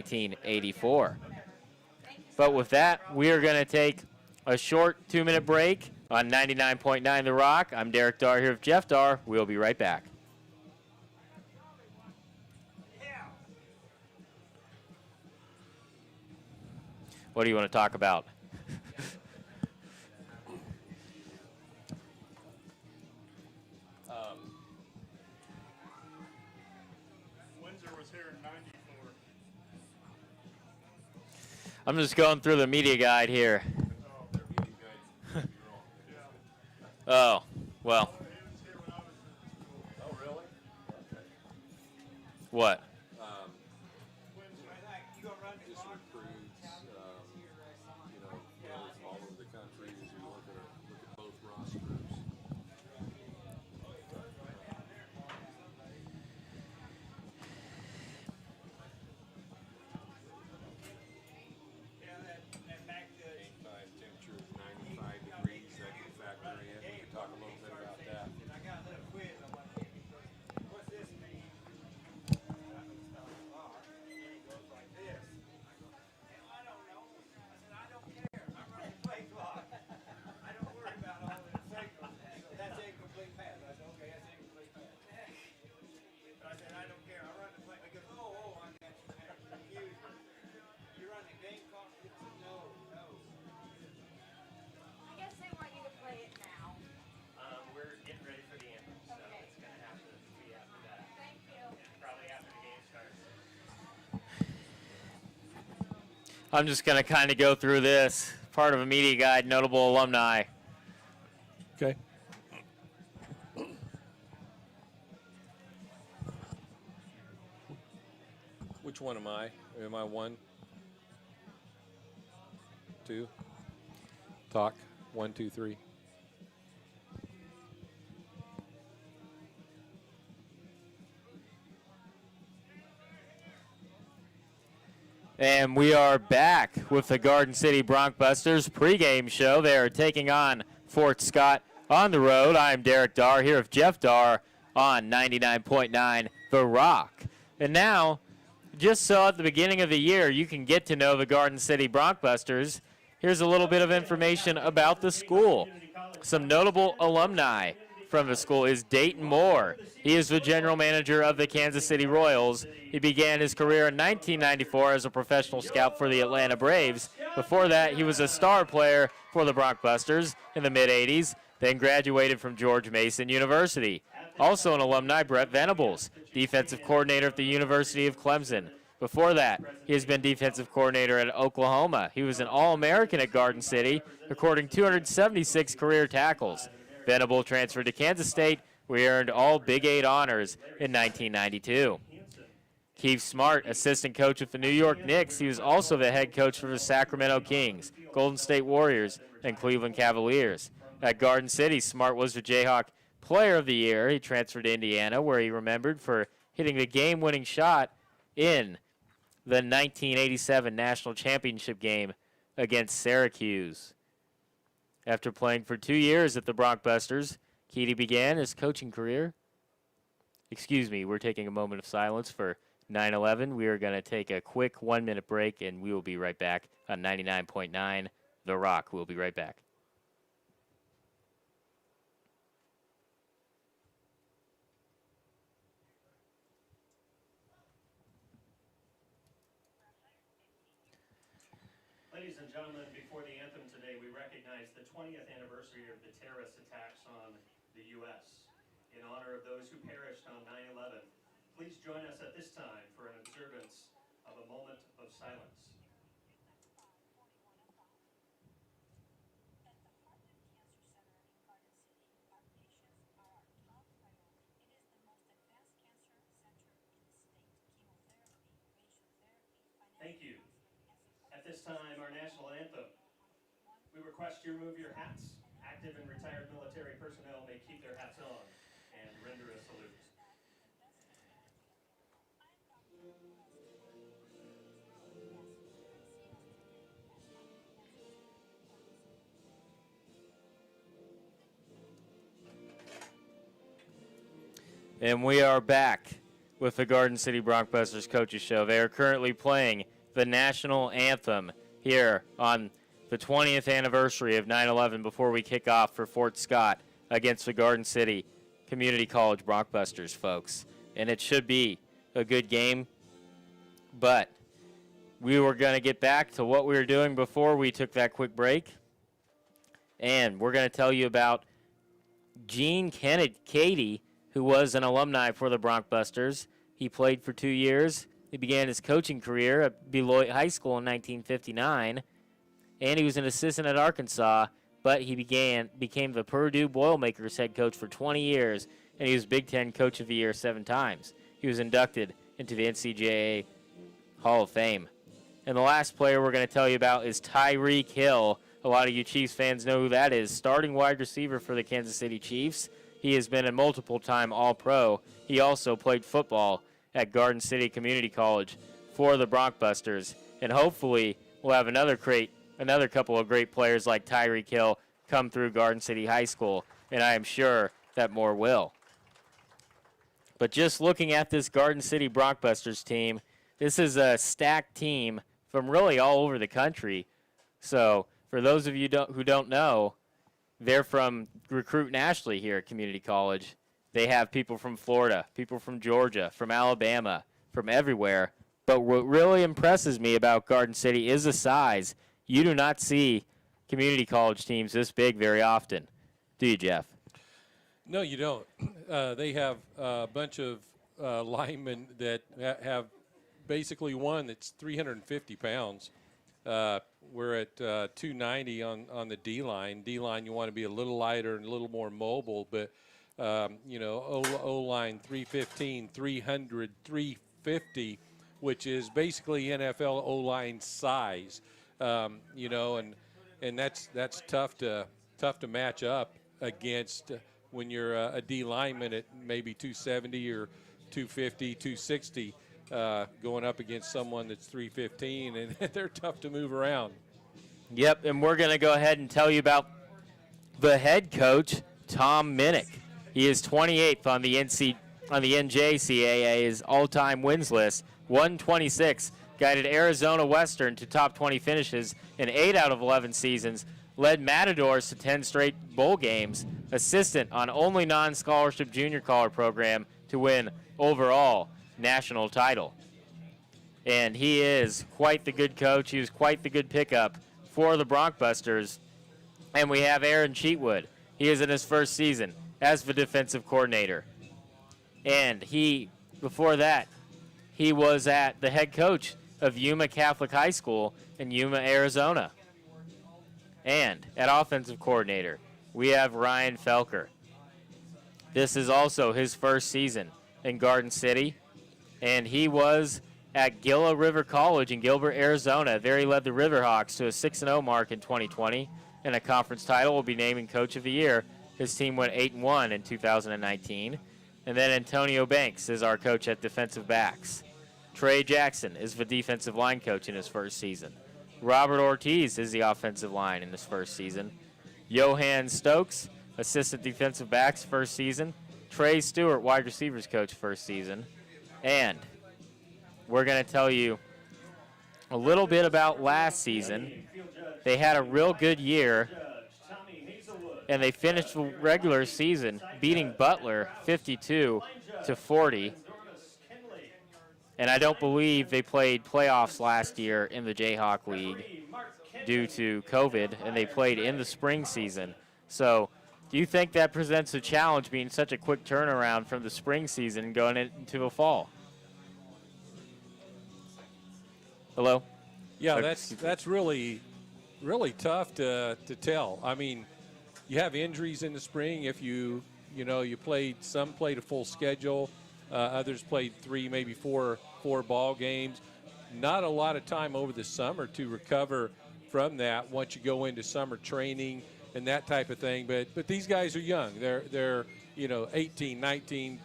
1984. But with that, we are going to take a short 2-minute break on 99.9 The Rock. I'm Derek Darr here with Jeff Darr. We'll be right back. What do you want to talk about? Windsor was here in 94. I'm just going through the media guide here. Oh, well. Oh, really? Okay. What? Just recruits, you know, players from all over the country as you look at both rosters. Game time temperature is 95 degrees. That can factor in. We can talk a little bit about that. I'm just going to kind of go through this. Part of a media guide, notable alumni. Okay. Which one am I? Am I 1? 2? Talk. 1, 2, 3. And we are back with the Garden City Broncbusters pregame show. They are taking on Fort Scott on the road. I am Derek Darr here with Jeff Darr on 99.9 The Rock. And now, just so at the beginning of the year you can get to know the Garden City Broncbusters, here's a little bit of information about the school. Some notable alumni from the school is Dayton Moore. He is the general manager of the Kansas City Royals. He began his career in 1994 as a professional scout for the Atlanta Braves. Before that, he was a star player for the Broncbusters in the mid-'80s, then graduated from George Mason University. Also an alumni, Brett Venables, defensive coordinator at the University of Clemson. Before that, he has been defensive coordinator at Oklahoma. He was an All-American at Garden City, recording 276 career tackles. Venable transferred to Kansas State, where he earned all Big 8 honors in 1992. Keith Smart, assistant coach with the New York Knicks. He was also the head coach for the Sacramento Kings, Golden State Warriors, and Cleveland Cavaliers. At Garden City, Smart was the Jayhawk Player of the Year. He transferred to Indiana, where he remembered for hitting the game-winning shot in the 1987 National Championship game against Syracuse. After playing for 2 years at the Broncbusters, Keedy began his coaching career. Excuse me, we're taking a moment of silence for 9/11. We are going to take a quick 1-minute break, and we will be right back on 99.9 The Rock. We'll be right back. Ladies and gentlemen, before the anthem today, we recognize the 20th anniversary of the terrorist attacks on the U.S. In honor of those who perished on 9/11, please join us at this time for an observance of a moment of silence. Thank you. At this time, our national anthem. We request you remove your hats. Active and retired military personnel may keep their hats on and render a salute. And we are back with the Garden City Broncbusters Coaches Show. They are currently playing the national anthem here on the 20th anniversary of 9/11 before we kick off for Fort Scott against the Garden City Community College Broncbusters, folks. And it should be a good game, but we were going to get back to what we were doing before we took that quick break. And we're going to tell you about Gene Cady, who was an alumni for the Broncbusters. He played for 2 years. He began his coaching career at Beloit High School in 1959, and he was an assistant at Arkansas, but he became the Purdue Boilermakers head coach for 20 years, and he was Big Ten Coach of the Year 7 times. He was inducted into the NCAA Hall of Fame. And the last player we're going to tell you about is Tyreek Hill. A lot of you Chiefs fans know who that is. Starting wide receiver for the Kansas City Chiefs. He has been a multiple-time All-Pro. He also played football at Garden City Community College for the Broncbusters. And hopefully we'll have another couple of great players like Tyreek Hill come through Garden City High School, and I am sure that more will. But just looking at this Garden City Broncbusters team, this is a stacked team from really all over the country. So for those of you who don't know, they're from Recruit Nationally here at Community College. They have people from Florida, people from Georgia, from Alabama, from everywhere. But what really impresses me about Garden City is the size. You do not see community college teams this big very often, do you, Jeff? No, you don't. They have a bunch of linemen that have basically one that's 350 pounds. We're at 290 on the D-line. D-line, you want to be a little lighter and a little more mobile, but, O-line 315, 300, 350, which is basically NFL O-line size, and that's tough to match up against when you're a D lineman at maybe 270 or 250, 260, going up against someone that's 315, and they're tough to move around. Yep, and we're going to go ahead and tell you about the head coach, Tom Minnick. He is 28th on the NJCAA's all-time wins list, 126, guided Arizona Western to top 20 finishes in 8 out of 11 seasons, led Matadors to 10 straight bowl games, assistant on only non-scholarship junior collar program to win overall national title. And he is quite the good coach. He was quite the good pickup for the Broncbusters. And we have Aaron Cheatwood. He is in his first season as the defensive coordinator. And before that, he was the head coach of Yuma Catholic High School in Yuma, Arizona. And at offensive coordinator, we have Ryan Felker. This is also his first season in Garden City, and he was at Gila River College in Gilbert, Arizona. There he led the Riverhawks to a 6-0 mark in 2020, and a conference title. Will be named Coach of the Year. His team went 8-1 in 2019. And then Antonio Banks is our coach at defensive backs. Trey Jackson is the defensive line coach in his first season. Robert Ortiz is the offensive line in his first season. Johan Stokes, assistant defensive backs, first season. Trey Stewart, wide receivers coach, first season. And we're going to tell you a little bit about last season. They had a real good year, and they finished the regular season beating Butler 52-40. And I don't believe they played playoffs last year in the Jayhawk League due to COVID, and they played in the spring season. So do you think that presents a challenge, being such a quick turnaround from the spring season going into the fall? Hello? Yeah, that's really tough to tell. I mean, you have injuries in the spring. If you some played a full schedule, others played 3, maybe 4 ball games. Not a lot of time over the summer to recover from that once you go into summer training and that type of thing. But these guys are young. They're 18, 19,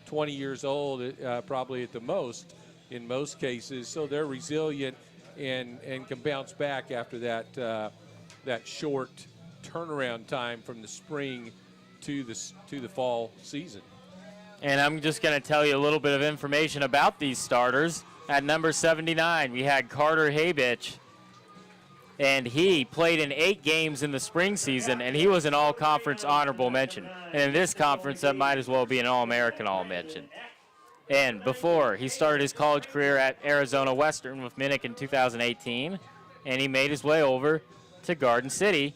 20 years old, probably at the most in most cases. So they're resilient and can bounce back after that short turnaround time from the spring to the fall season. And I'm just going to tell you a little bit of information about these starters. At number 79, we had Carter Habich, and he played in 8 games in the spring season, and he was an all-conference honorable mention. And in this conference, that might as well be an all-American all-mention. And before, he started his college career at Arizona Western with Minnick in 2018, and he made his way over to Garden City.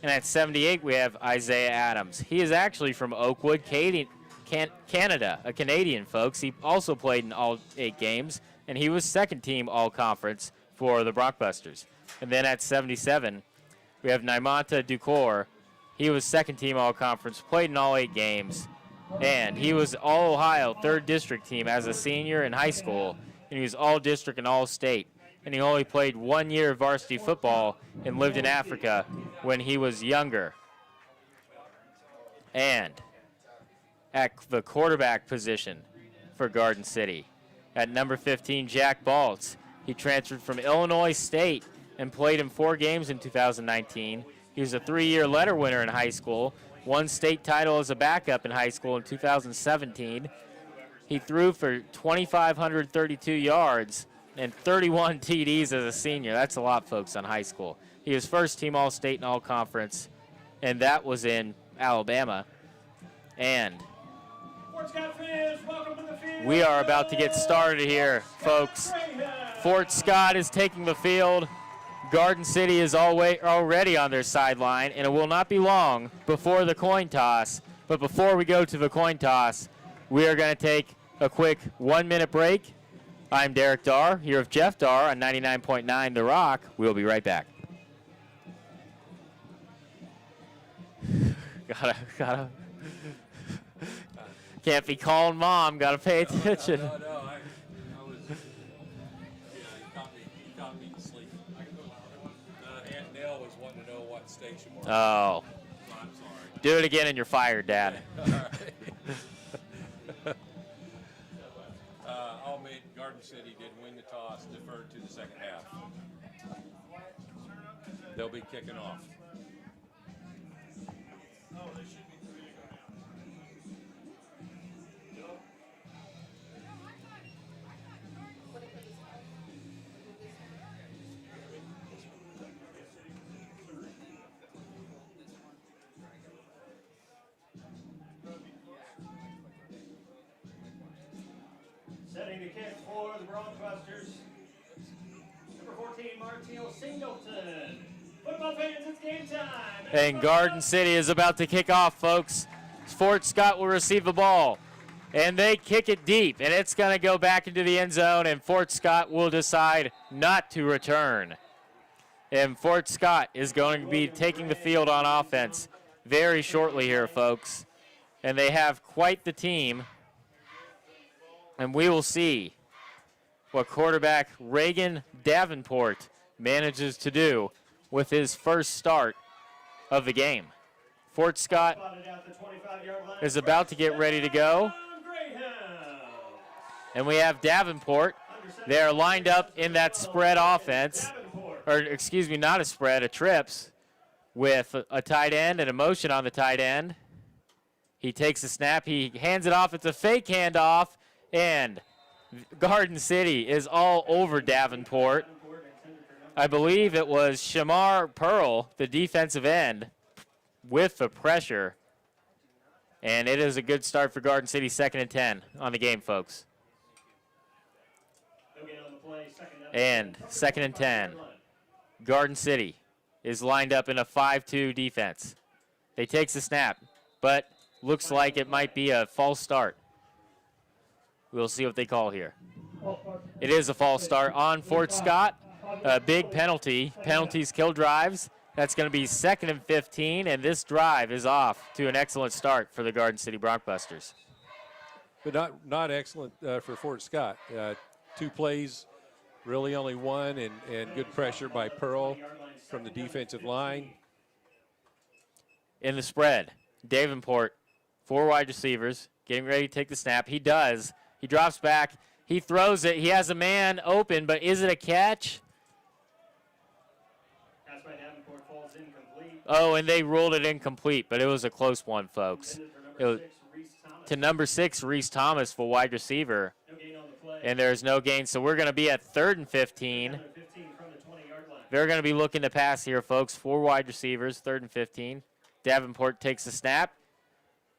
And at 78, we have Isaiah Adams. He is actually from Oakwood, Canada, a Canadian, folks. He also played in all 8 games, and he was second-team all-conference for the Broncbusters. And then at 77, we have Naimanta Ducor. He was second-team all-conference, played in all 8 games, and he was All-Ohio third-district team as a senior in high school, and he was all-district and all-state. And he only played 1 year of varsity football and lived in Africa when he was younger. And at the quarterback position for Garden City, at number 15, Jack Baltz. He transferred from Illinois State and played in 4 games in 2019. He was a 3-year letter winner in high school, won state title as a backup in high school in 2017. He threw for 2,532 yards and 31 TDs as a senior. That's a lot, folks, on high school. He was first-team All-State and All-Conference, and that was in Alabama. And we are about to get started here, folks. Fort Scott is taking the field. Garden City is already on their sideline, and it will not be long before the coin toss. But before we go to the coin toss, we are going to take a quick 1-minute break. I'm Derek Darr, here with Jeff Darr on 99.9 The Rock. We'll be right back. Gotta. Can't be calling Mom. Gotta pay attention. No, I was. Yeah, he caught me to sleep. Aunt Nell was wanting to know what station we're on. Oh. So I'm sorry. Do it again and you're fired, Dad. All right. I'll admit Garden City did win the toss, deferred to the second half. They'll be kicking off. Setting the kick for the Broncbusters. Number 14, Martino Singleton. Football fans, it's game time. And Garden City is about to kick off, folks. Fort Scott will receive the ball. And they kick it deep, and it's going to go back into the end zone, and Fort Scott will decide not to return. And Fort Scott is going to be taking the field on offense very shortly here, folks. And they have quite the team. And we will see what quarterback Reagan Davenport manages to do with his first start of the game. Fort Scott is about to get ready to go. And we have Davenport. They are lined up in that spread offense. Or, excuse me, not a spread, a trips, with a tight end and a motion on the tight end. He takes a snap. He hands it off. It's a fake handoff. And Garden City is all over Davenport. I believe it was Shamar Pearl, the defensive end, with the pressure. And it is a good start for Garden City, 2nd and 10 on the game, folks. And 2nd and 10. Garden City is lined up in a 5-2 defense. They takes the snap, but looks like it might be a false start. We'll see what they call here. It is a false start on Fort Scott. A big penalty. Penalties kill drives. That's going to be 2nd and 15, and this drive is off to an excellent start for the Garden City Broncbusters. But not excellent for Fort Scott. 2 plays, really only 1, and good pressure by Pearl from the defensive line. In the spread, Davenport, 4 wide receivers, getting ready to take the snap. He does. He drops back. He throws it. He has a man open, but is it a catch? Pass by Davenport falls incomplete. Oh, and they ruled it incomplete, but it was a close one, folks. to number 6, Reese Thomas, for wide receiver. No gain on the play. And there's no gain, so we're going to be at 3rd and 15. 15 from the 20-yard line. They're going to be looking to pass here, folks. 4 wide receivers, 3rd and 15. Davenport takes the snap.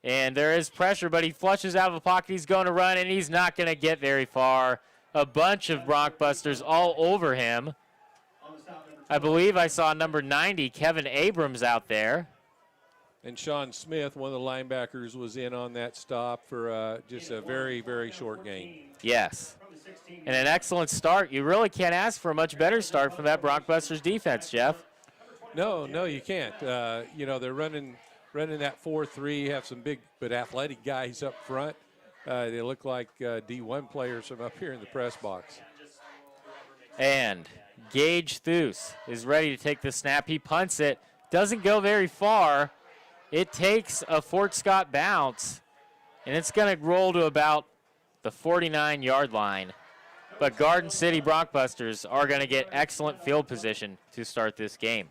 And there is pressure, but he flushes out of the pocket. He's going to run, and he's not going to get very far. A bunch of Broncbusters all over him. On the stop, number I believe I saw number 90, Kevin Abrams, out there. And Sean Smith, one of the linebackers, was in on that stop for just a very, very short gain. Yes. from the 16. And an excellent start. You really can't ask for a much better start from that Broncbusters defense, Jeff. No, you can't. You know, they're running that 4-3, have some big but athletic guys up front. They look like D1 players from up here in the press box. And Gage Thues is ready to take the snap. He punts it. Doesn't go very far. It takes a Fort Scott bounce, and it's going to roll to about the 49-yard line. But Garden City Broncbusters are going to get excellent field position to start this game.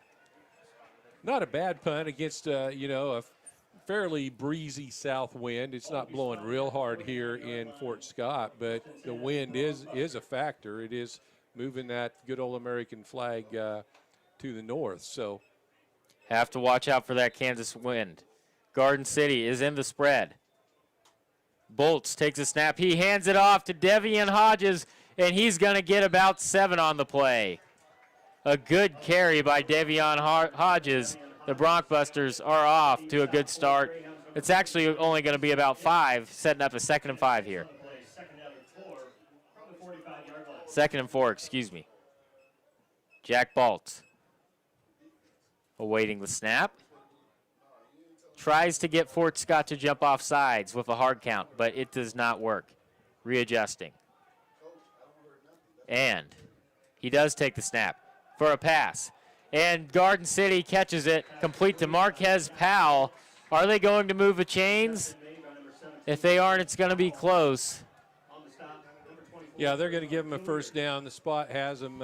Not a bad punt against, you know, a fairly breezy south wind. It's not blowing real hard here in Fort Scott, but the wind is a factor. It is moving that good old American flag to the north. So have to watch out for that Kansas wind. Garden City is in the spread. Bolts takes a snap. He hands it off to Devian Hodges, and he's going to get about 7 on the play. A good carry by Devion Hodges. The Broncbusters are off to a good start. It's actually only going to be about 5, setting up a 2nd and 5 here. Second down and 4 from the 45-yard line. 2nd and 4, excuse me. Jack Baltz awaiting the snap. Tries to get Fort Scott to jump off sides with a hard count, but it does not work. Readjusting. And he does take the snap for a pass. And Garden City catches it, complete to Marquez Powell. Are they going to move the chains? If they aren't, it's going to be close. yeah, they're going to give him a first down. The spot has them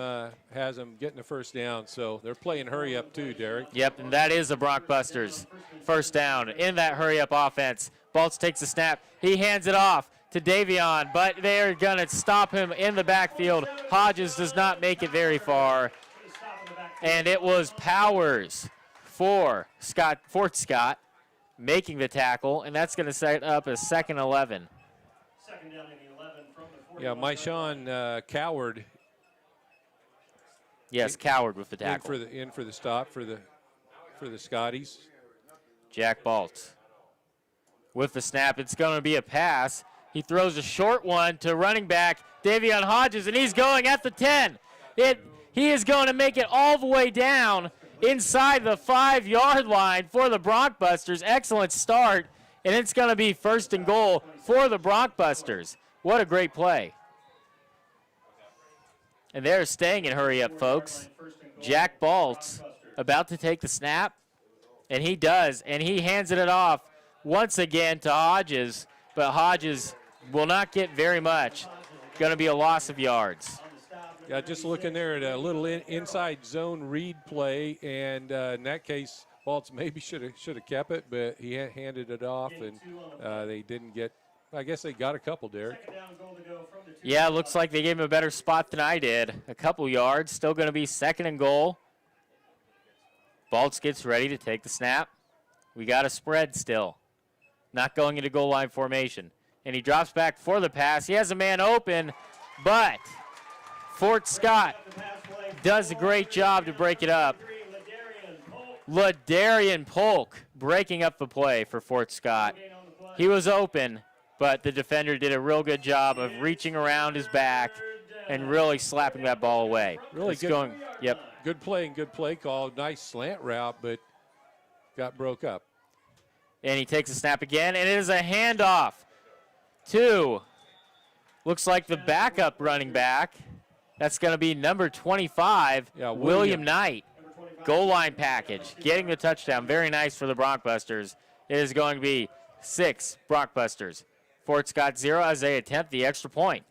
getting a first down, so they're playing hurry up too, Derek. Yep, and that is the Broncbusters. First down in that hurry-up offense. Baltz takes the snap. He hands it off to Davion, but they're going to stop him in the backfield. Hodges does not make it very far. And it was Powers for Fort Scott making the tackle, and that's going to set up a 2nd 11. Second down and 11 from the 40. Yeah, Myshawn Coward Yes, Coward with the in tackle. for the stop for the Scotties. Jack Baltz with the snap. It's going to be a pass. He throws a short one to running back Davion Hodges, and he's going at the 10. He is going to make it all the way down inside the 5-yard line for the Broncbusters. Excellent start, and it's going to be 1st and goal for the Broncbusters. What a great play. And they're staying in hurry up, folks. Jack Baltz about to take the snap, and he does, and he hands it off once again to Hodges, but Hodges will not get very much. Going to be a loss of yards. Yeah, just looking there at a little inside zone read play, and in that case, Baltz maybe should have kept it, but he handed it off, and they didn't get. I guess they got a couple, Derek. Yeah, looks like they gave him a better spot than I did. A couple yards, still going to be 2nd and goal. Baltz gets ready to take the snap. We got a spread still. Not going into goal line formation. And he drops back for the pass. He has a man open, but Fort Scott does a great job to break it up. Ladarian Polk breaking up the play for Fort Scott. He was open, but the defender did a real good job of reaching around his back and really slapping that ball away. Really good. Going, yep. Good play and good play call. Nice slant route, but got broke up. And he takes a snap again, and it is a handoff to, looks like the backup running back. That's going to be number 25, Yeah, William Knight. Goal line package, getting the touchdown. Very nice for the Broncbusters. It is going to be 6 Broncbusters. Fort Scott 0 as they attempt the extra point.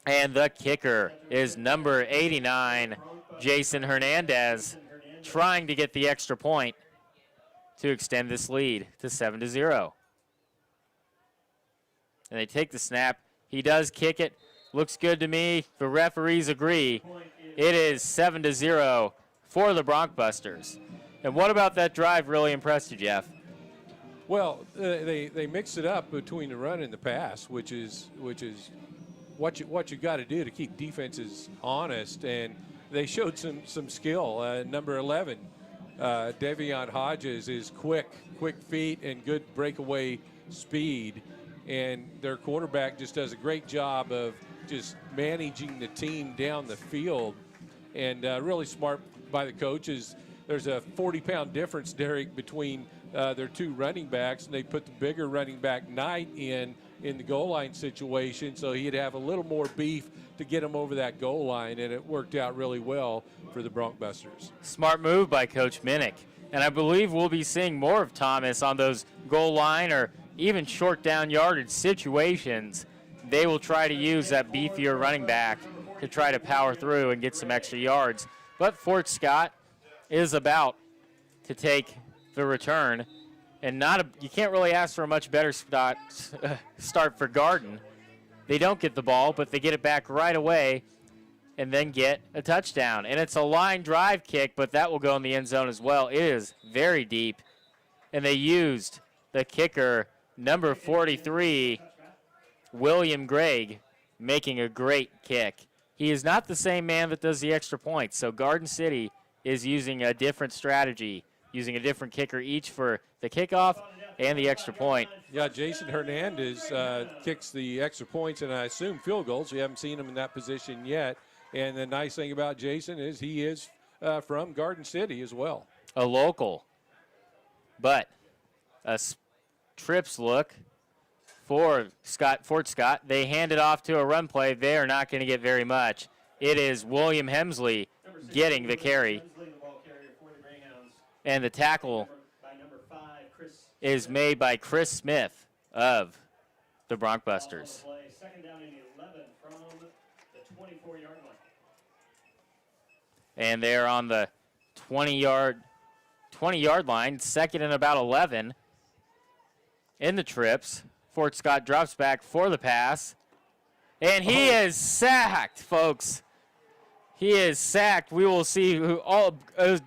And the kicker is number 89, Jason Hernandez, trying to get the extra point to extend this lead to 7-0. And they take the snap. He does kick it. Looks good to me. The referees agree. It is 7-0 for the Broncbusters. And what about that drive really impressed you, Jeff? Well, they mix it up between the run and the pass, which is what you got to do to keep defenses honest. And they showed some skill. Number 11, Devion Hodges, is quick feet and good breakaway speed. And their quarterback just does a great job of just managing the team down the field. And really smart by the coaches. There's a 40-pound difference, Derek, between their two running backs, and they put the bigger running back Knight in the goal line situation, so he'd have a little more beef to get him over that goal line, and it worked out really well for the Broncbusters. Smart move by Coach Minnick. And I believe we'll be seeing more of Thomas on those goal line or even short down yardage situations. They will try to use that beefier running back to try to power through and get some extra yards. But Fort Scott is about to take the return, and you can't really ask for a much better start for Garden. They don't get the ball, but they get it back right away and then get a touchdown. And it's a line drive kick, but that will go in the end zone as well. It is very deep, and they used the kicker, number 43, William Gregg, making a great kick. He is not the same man that does the extra points, so Garden City is using a different strategy, using a different kicker each for the kickoff and the extra point. Yeah, Jason Hernandez kicks the extra points and I assume field goals. We haven't seen him in that position yet. And the nice thing about Jason is he is from Garden City as well. A local. But a trips look for Fort Scott. They hand it off to a run play. They are not going to get very much. It is William Hemsley getting the carry. And the tackle is made by Chris Smith of the Broncbusters. Second down and 11 from the 24-yard line. And they're on the 20-yard line, second and about 11 in the trips. Fort Scott drops back for the pass. And he is sacked, folks. He is sacked. We will see who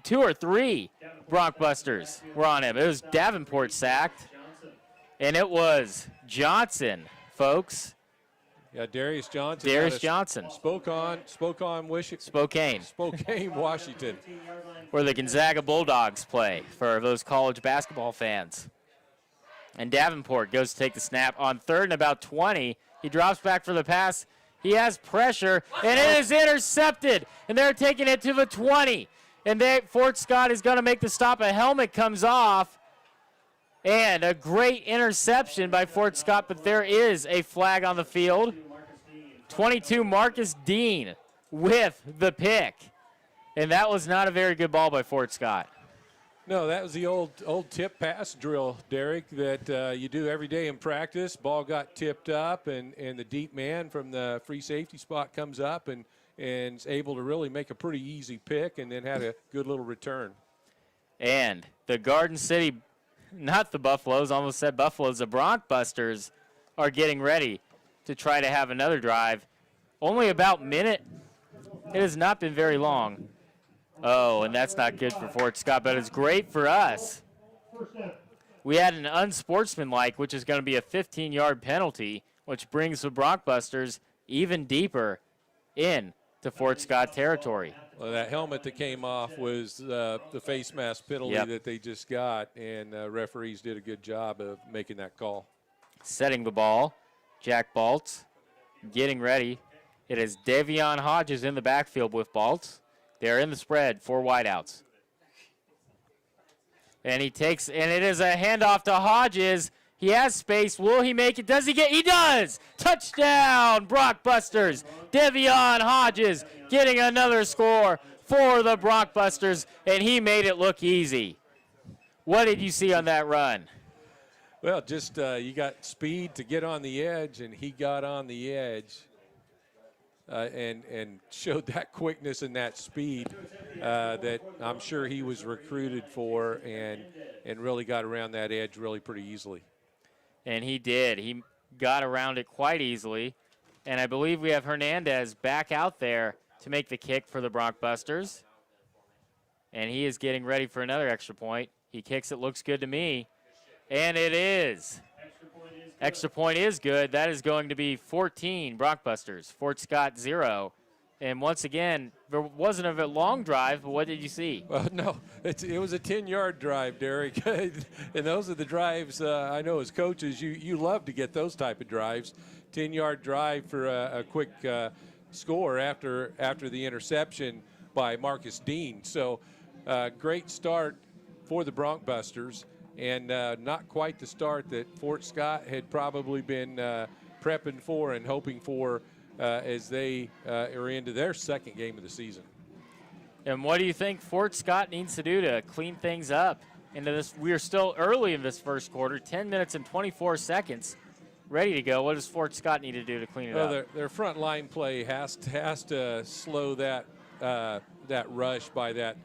two or three Broncbusters were on him. It was Davenport sacked, and it was Johnson, folks. Yeah, Darius Johnson. Darius Johnson. Spokane, Washington. Where the Gonzaga Bulldogs play for those college basketball fans. And Davenport goes to take the snap on third and about 20. He drops back for the pass. He has pressure, and it is intercepted. And they're taking it to the 20. And Fort Scott is going to make the stop. A helmet comes off. And a great interception by Fort Scott, but there is a flag on the field. 22, Marcus Dean with the pick. And that was not a very good ball by Fort Scott. No, that was the old tip pass drill, Derek, that you do every day in practice. Ball got tipped up, and the deep man from the free safety spot comes up and is able to really make a pretty easy pick and then had a good little return. And the Garden City, not the Buffaloes, almost said Buffaloes, the Broncbusters are getting ready to try to have another drive. Only about a minute. It has not been very long. Oh, and that's not good for Fort Scott, but it's great for us. We had an unsportsmanlike, which is going to be a 15-yard penalty, which brings the Broncbusters even deeper in to Fort Scott territory. Well, that helmet that came off was the face mask penalty that they just got, and referees did a good job of making that call. Setting the ball, Jack Baltz getting ready. It is Devion Hodges in the backfield with Baltz. They're in the spread, 4 wideouts. And it is a handoff to Hodges. He has space. Will he make it? Does he he does! Touchdown, Broncbusters. Devion Hodges getting another score for the Broncbusters, and he made it look easy. What did you see on that run? Well, just you got speed to get on the edge, and he got on the edge. and showed that quickness and that speed that I'm sure he was recruited for, and really got around that edge really pretty easily. And he did. He got around it quite easily. And I believe we have Hernandez back out there to make the kick for the Broncbusters. And he is getting ready for another extra point. He kicks it, looks good to me. And it is. Extra point is good. That is going to be 14 Broncbusters, Fort Scott 0. And once again, there wasn't a long drive, but what did you see? Well, no, it was a 10-yard drive, Derek. And those are the drives I know as coaches, you love to get those type of drives. 10-yard drive for a quick score after the interception by Marcus Dean. So great start for the Broncbusters, and not quite the start that Fort Scott had probably been prepping for and hoping for as they are into their second game of the season. And what do you think Fort Scott needs to do to clean things up into this? We are still early in this first quarter, 10 minutes and 24 seconds ready to go. What does Fort Scott need to do to clean it up? Their front line play has to slow that rush by that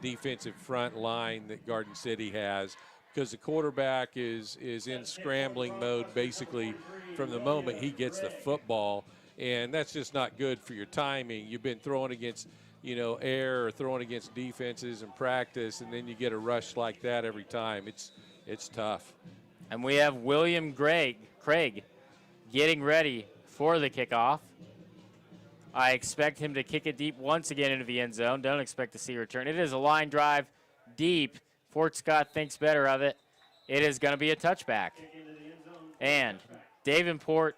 defensive front line that Garden City has, because the quarterback is in scrambling mode basically from the moment he gets the football, and that's just not good for your timing. You've been throwing against air or throwing against defenses in practice, and then you get a rush like that every time. It's tough. And we have William Craig getting ready for the kickoff. I expect him to kick it deep once again into the end zone. Don't expect to see a return. It is a line drive deep. Fort Scott thinks better of it. It is going to be a touchback. And Davenport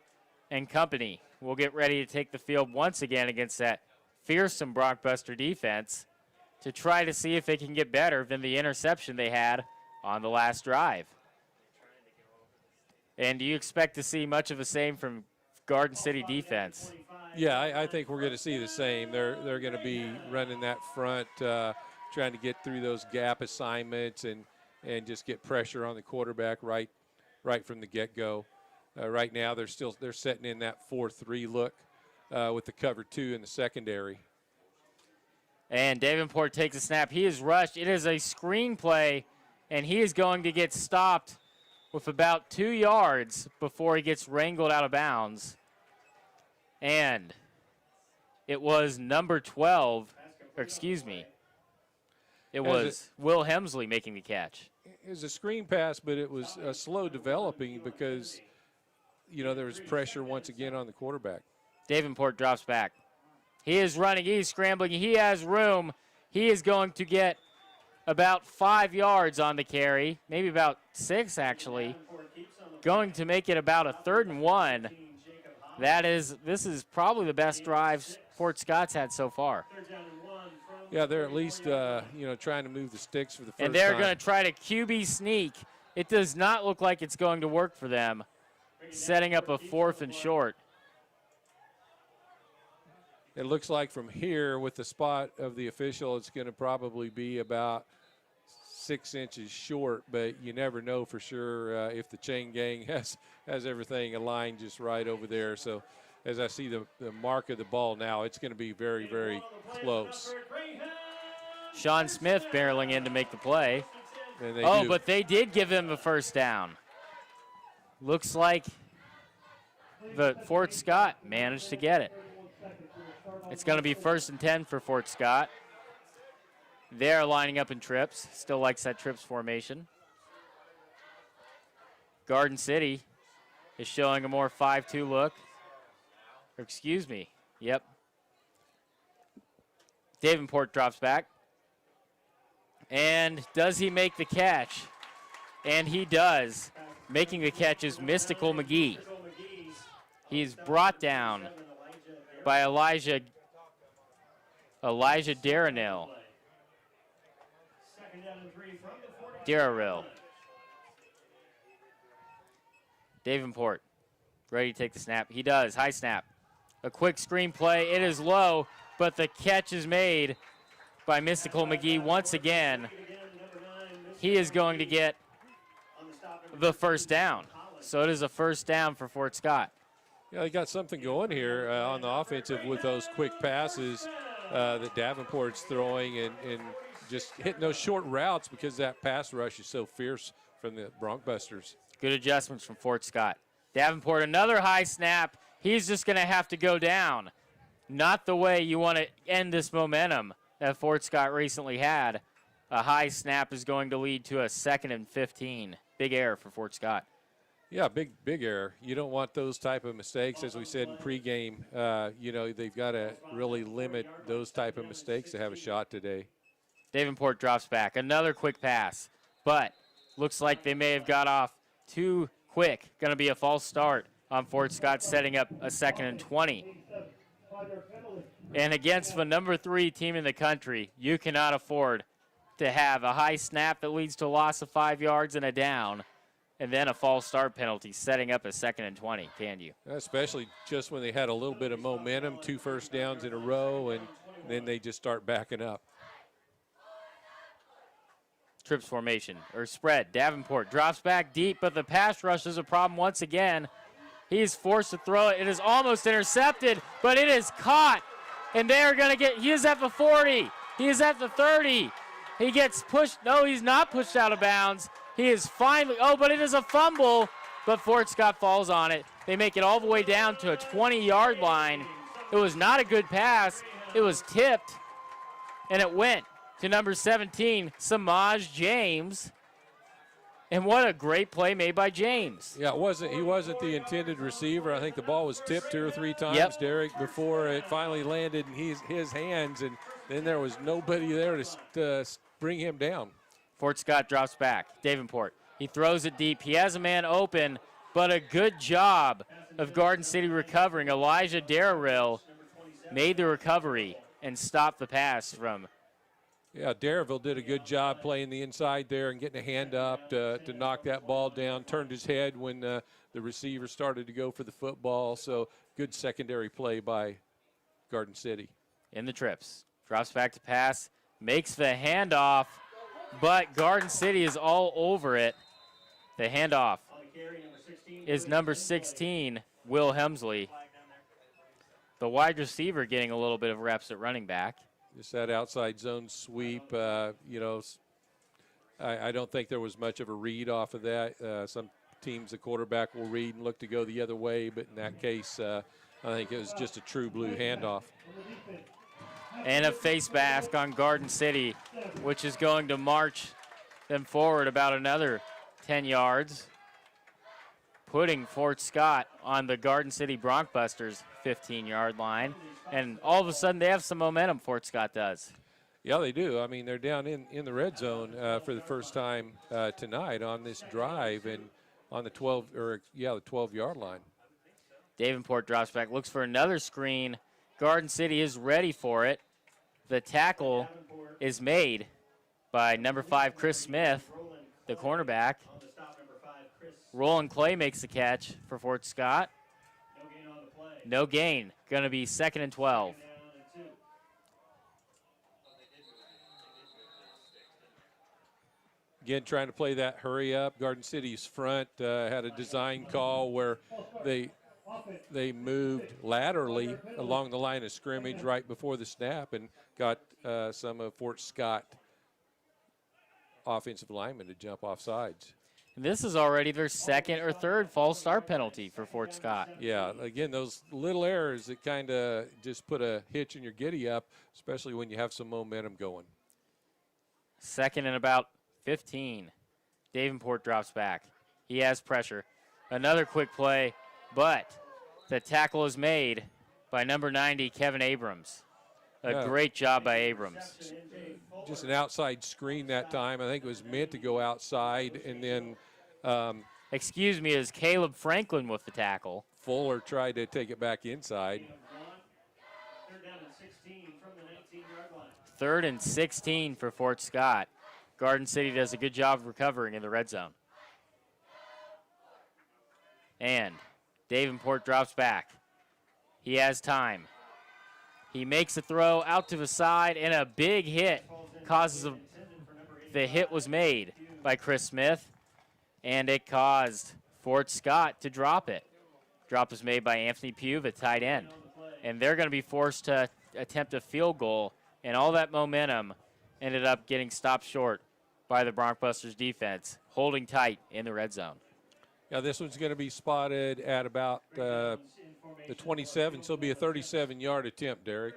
and company will get ready to take the field once again against that fearsome Broncbuster defense to try to see if they can get better than the interception they had on the last drive. And do you expect to see much of the same from Garden City defense? Yeah, I think we're going to see the same. They're going to be running that front, trying to get through those gap assignments and just get pressure on the quarterback right from the get-go. Right now, they're setting in that 4-3 look with the cover 2 in the secondary. And Davenport takes a snap. He is rushed. It is a screen play, and he is going to get stopped with about 2 yards before he gets wrangled out of bounds. And it was number 12, or excuse me, it was Will Hemsley making the catch. It was a screen pass, but it was slow developing because, there was pressure once again on the quarterback. Davenport drops back. He is running. He's scrambling. He has room. He is going to get about 5 yards on the carry, maybe about 6 actually. Going to make it about a 3rd and 1. This is probably the best drive Fort Scott's had so far. Yeah, they're at least trying to move the sticks for the first time. And they're going to try to QB sneak. It does not look like it's going to work for them, setting up a 4th and short. It looks like from here with the spot of the official, it's going to probably be about 6 inches short, but you never know for sure if the chain gang has everything aligned just right over there. So as I see the mark of the ball now, it's going to be very, very close. Sean Smith barreling in to make the play. And but they did give him the first down. Looks like the Fort Scott managed to get it. It's going to be 1st and 10 for Fort Scott. They're lining up in trips. Still likes that trips formation. Garden City is showing a more 5-2 look. Or excuse me. Yep. Davenport drops back. And does he make the catch? And he does. Making the catch is Mystical McGee. He's brought down by Elijah Darrell. Davenport ready to take the snap. He does. High snap. A quick screen play. It is low, but the catch is made by Mystical McGee once again. He is going to get the first down. So it is a first down for Fort Scott. Yeah, they got something going here on the offensive with those quick passes that Davenport's throwing and just hitting those short routes because that pass rush is so fierce from the Broncbusters. Good adjustments from Fort Scott. Davenport, another high snap. He's just going to have to go down. Not the way you want to end this momentum that Fort Scott recently had. A high snap is going to lead to a 2nd and 15. Big error for Fort Scott. Yeah, big error. You don't want those type of mistakes. As we said in pregame, you know, they've got to really limit those type of mistakes to have a shot today. Davenport drops back. Another quick pass, but looks like they may have got off too quick. Going to be a false start on Fort Scott, setting up a 2nd and 20. And against the number 3 team in the country, you cannot afford to have a high snap that leads to a loss of 5 yards and a down, and then a false start penalty, setting up a 2nd and 20, can you? Especially just when they had a little bit of momentum, 2 first downs in a row, and then they just start backing up. Trips formation, or spread. Davenport drops back deep, but the pass rush is a problem once again. He is forced to throw it. It is almost intercepted, but it is caught. And they are going to get, he is at the 40. He is at the 30. He gets pushed. No, he's not pushed out of bounds. He is finally, oh, but it is a fumble. But Fort Scott falls on it. They make it all the way down to a 20-yard line. It was not a good pass. It was tipped, and it went to number 17, Samaj James. And what a great play made by James. Yeah, he wasn't the intended receiver. I think the ball was tipped 2 or 3 times, yep, Derek, before it finally landed in his hands, and then there was nobody there to bring him down. Fort Scott drops back. Davenport, he throws it deep. He has a man open, but a good job of Garden City recovering. Elijah Darrell made the recovery and stopped the pass from. Yeah, Darrell did a good job playing the inside there and getting a hand up to knock that ball down. Turned his head when the receiver started to go for the football. So good secondary play by Garden City. In the trips. Drops back to pass. Makes the handoff. But Garden City is all over it. The handoff is number 16, Will Hemsley. The wide receiver getting a little bit of reps at running back. Just that outside zone sweep, you know, I don't think there was much of a read off of that. Some teams, the quarterback will read and look to go the other way, but in that case, I think it was just a true blue handoff. And a face mask on Garden City, which is going to march them forward about another 10 yards, putting Fort Scott on the Garden City Broncbusters 15-yard line. And all of a sudden, they have some momentum, Fort Scott does. Yeah, they do. I mean, they're down in the red zone for the first time tonight on this drive and on the 12-yard line. Davenport drops back, looks for another screen. Garden City is ready for it. The tackle is made by number 5, Chris Smith, the cornerback. Roland Clay makes the catch for Fort Scott. No gain. Going to be 2nd and 12. Again, trying to play that hurry up. Garden City's front had a design call where they moved laterally along the line of scrimmage right before the snap and got some of Fort Scott offensive linemen to jump off sides. This is already their 2nd or 3rd false start penalty for Fort Scott. Yeah, again, those little errors that kind of just put a hitch in your giddy up, especially when you have some momentum going. 2nd and about 15. Davenport drops back. He has pressure. Another quick play, but the tackle is made by number 90, Kevin Abrams. A great job by Abrams. Just an outside screen that time. I think it was meant to go outside, and then excuse me, is Caleb Franklin with the tackle. Fuller tried to take it back inside. 3rd and 16 for Fort Scott. Garden City does a good job of recovering in the red zone. And Davenport drops back. He has time. He makes a throw out to the side, and a big hit causes the hit was made by Chris Smith, and it caused Fort Scott to drop it. Drop was made by Anthony Pugh, the tight end. And they're going to be forced to attempt a field goal, and all that momentum ended up getting stopped short by the Broncbusters defense, holding tight in the red zone. Yeah, this one's going to be spotted at about the 27, so it'll be a 37-yard attempt, Derek.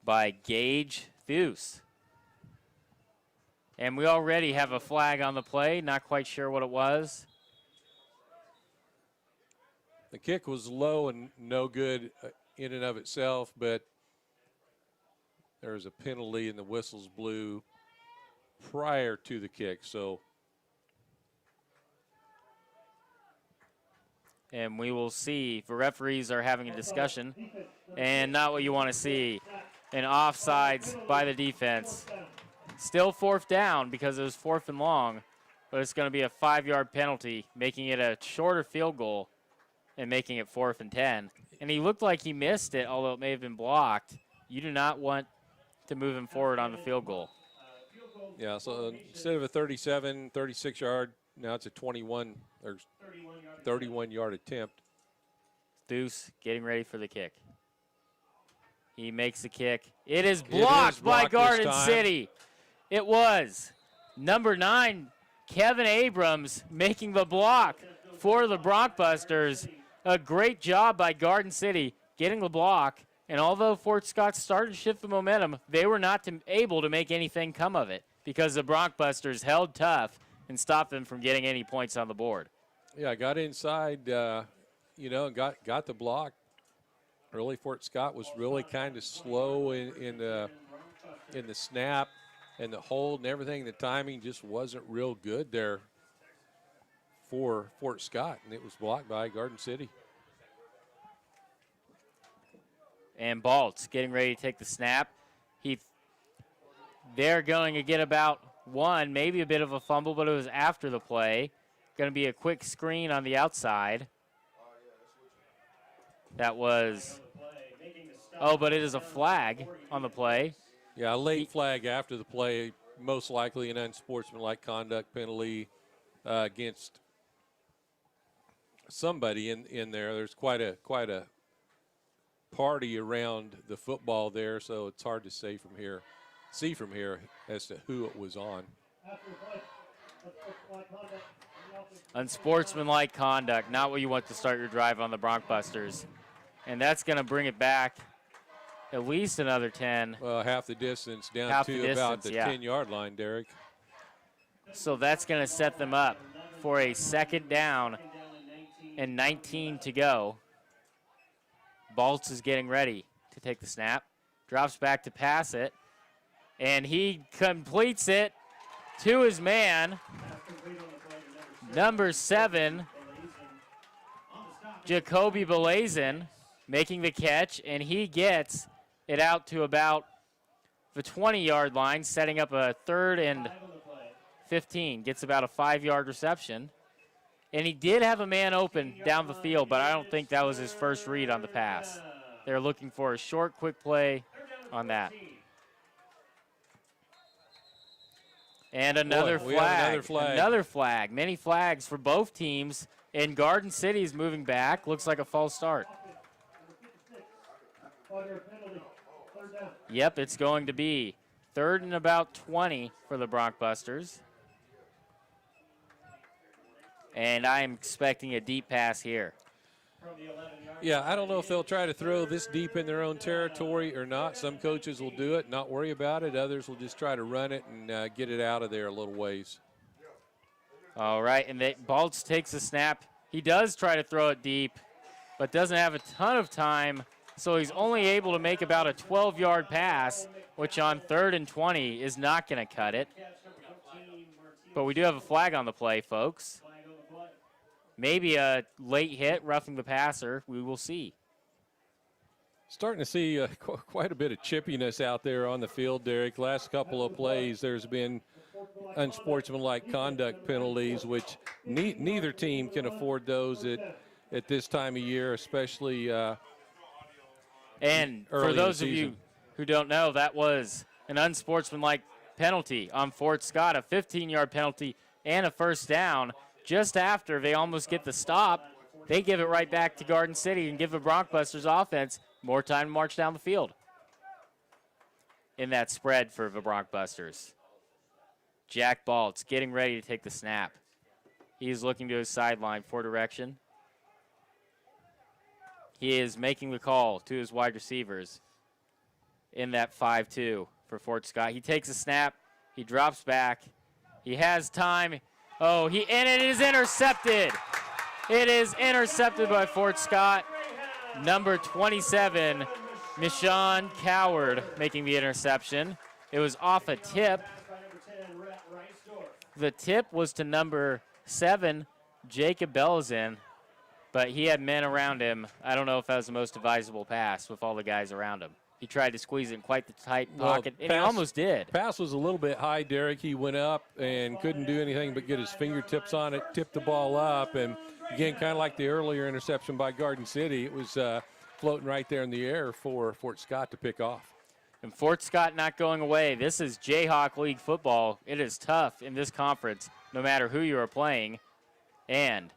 By Gage Theus. And we already have a flag on the play, not quite sure what it was. The kick was low and no good in and of itself, but there was a penalty and the whistles blew prior to the kick. So, and we will see. The referees are having a discussion, and not what you want to see. An offsides by the defense. Still 4th down because it was 4th and long, but it's going to be a 5-yard penalty, making it a shorter field goal and making it 4th and 10. And he looked like he missed it, although it may have been blocked. You do not want to move him forward on the field goal. Yeah, so instead of a 37, 36-yard, now it's a 21 or 31-yard attempt. Deuce getting ready for the kick. He makes the kick. It is blocked by Garden City. It was number 9, Kevin Abrams, making the block for the Broncbusters. A great job by Garden City getting the block. And although Fort Scott started to shift the momentum, they were not able to make anything come of it because the Broncbusters held tough and stopped them from getting any points on the board. Yeah, got inside, got the block. Early Fort Scott was really kind of slow in the snap and the hold and everything. The timing just wasn't real good there for Fort Scott, and it was blocked by Garden City. And Baltz getting ready to take the snap. They're going to get about one, maybe a bit of a fumble, but it was after the play. Going to be a quick screen on the outside. That was, but it is a flag on the play. Yeah, a late flag after the play, most likely an unsportsmanlike conduct penalty against somebody in there. There's quite a party around the football there, so it's hard to see from here as to who it was on. Unsportsmanlike conduct, not what you want to start your drive on the Broncbusters. And that's going to bring it back at least another 10. Well, half the distance down Half to the distance, about the yeah. 10-yard line, Derek. So that's going to set them up for a 2nd down and 19 to go. Baltz is getting ready to take the snap. Drops back to pass it. And he completes it to his man, number 7, Jacoby Belazin, making the catch, and he gets it out to about the 20-yard line, setting up a 3rd and 15. Gets about a 5-yard reception. And he did have a man open down the field, but I don't think that was his first read on the pass. They're looking for a short, quick play on that. And another flag. Another flag. Many flags for both teams. And Garden City is moving back. Looks like a false start. Yep, it's going to be 3rd and about 20 for the Broncbusters. And I'm expecting a deep pass here. Yeah, I don't know if they'll try to throw this deep in their own territory or not. Some coaches will do it, not worry about it. Others will just try to run it and get it out of there a little ways. All right, and Baltz takes a snap. He does try to throw it deep, but doesn't have a ton of time, so he's only able to make about a 12-yard pass, which on 3rd and 20 is not going to cut it. But we do have a flag on the play, folks. Maybe a late hit, roughing the passer. We will see. Starting to see quite a bit of chippiness out there on the field, Derek. Last couple of plays, there's been unsportsmanlike conduct penalties, which neither team can afford those at this time of year, especially and for those of you who don't know, that was an unsportsmanlike penalty on Fort Scott, a 15-yard penalty and a 1st down, just after they almost get the stop they give it right back to Garden City and give the Broncbusters offense more time to march down the field in that spread for the Broncbusters. Jack Baltz getting ready to take the snap. He's looking to his sideline for direction. He is making the call to his wide receivers in that 5-2 for Fort Scott. He takes a snap. He drops back. He has time. Oh, and it is intercepted. It is intercepted by Fort Scott. Number 27, Michon Coward, making the interception. It was off a tip. The tip was to number 7, Jacob Belzin, but he had men around him. I don't know if that was the most advisable pass with all the guys around him. He tried to squeeze it in quite the tight pocket, and he almost did. Pass was a little bit high, Derek. He went up and couldn't do anything but get his fingertips on it, tipped the ball up, and again, kind of like the earlier interception by Garden City, it was floating right there in the air for Fort Scott to pick off. And Fort Scott not going away. This is Jayhawk League football. It is tough in this conference, no matter who you are playing. And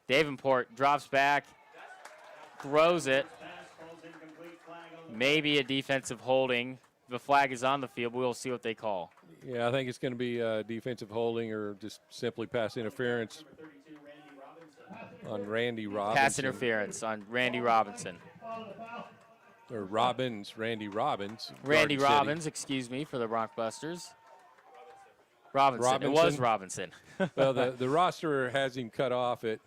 Davenport drops back, throws it. Maybe a defensive holding. The flag is on the field. We'll see what they call. Yeah, I think it's going to be defensive holding or just simply pass interference on Randy Robinson. Pass interference on Randy Robinson. Or Randy Robbins. Randy Robbins, excuse me, for the Broncbusters. Robinson. It was Robinson. Well, the roster has him cut off at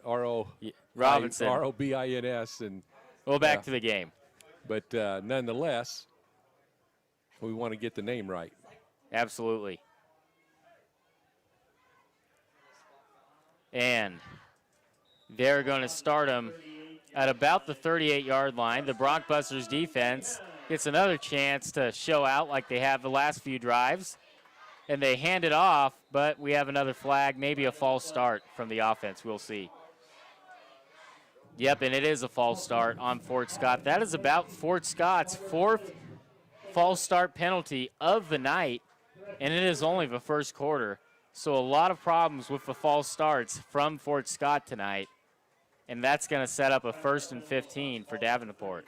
Robinson. R-O-B-I-N-S. And well, back to the game. But nonetheless, we want to get the name right. Absolutely. And they're going to start him at about the 38-yard line. The Broncbusters defense gets another chance to show out like they have the last few drives. And they hand it off, but we have another flag, maybe a false start from the offense. We'll see. Yep, and it is a false start on Fort Scott. That is about Fort Scott's 4th false start penalty of the night, and it is only the first quarter. So a lot of problems with the false starts from Fort Scott tonight, and that's going to set up a 1st and 15 for Davenport.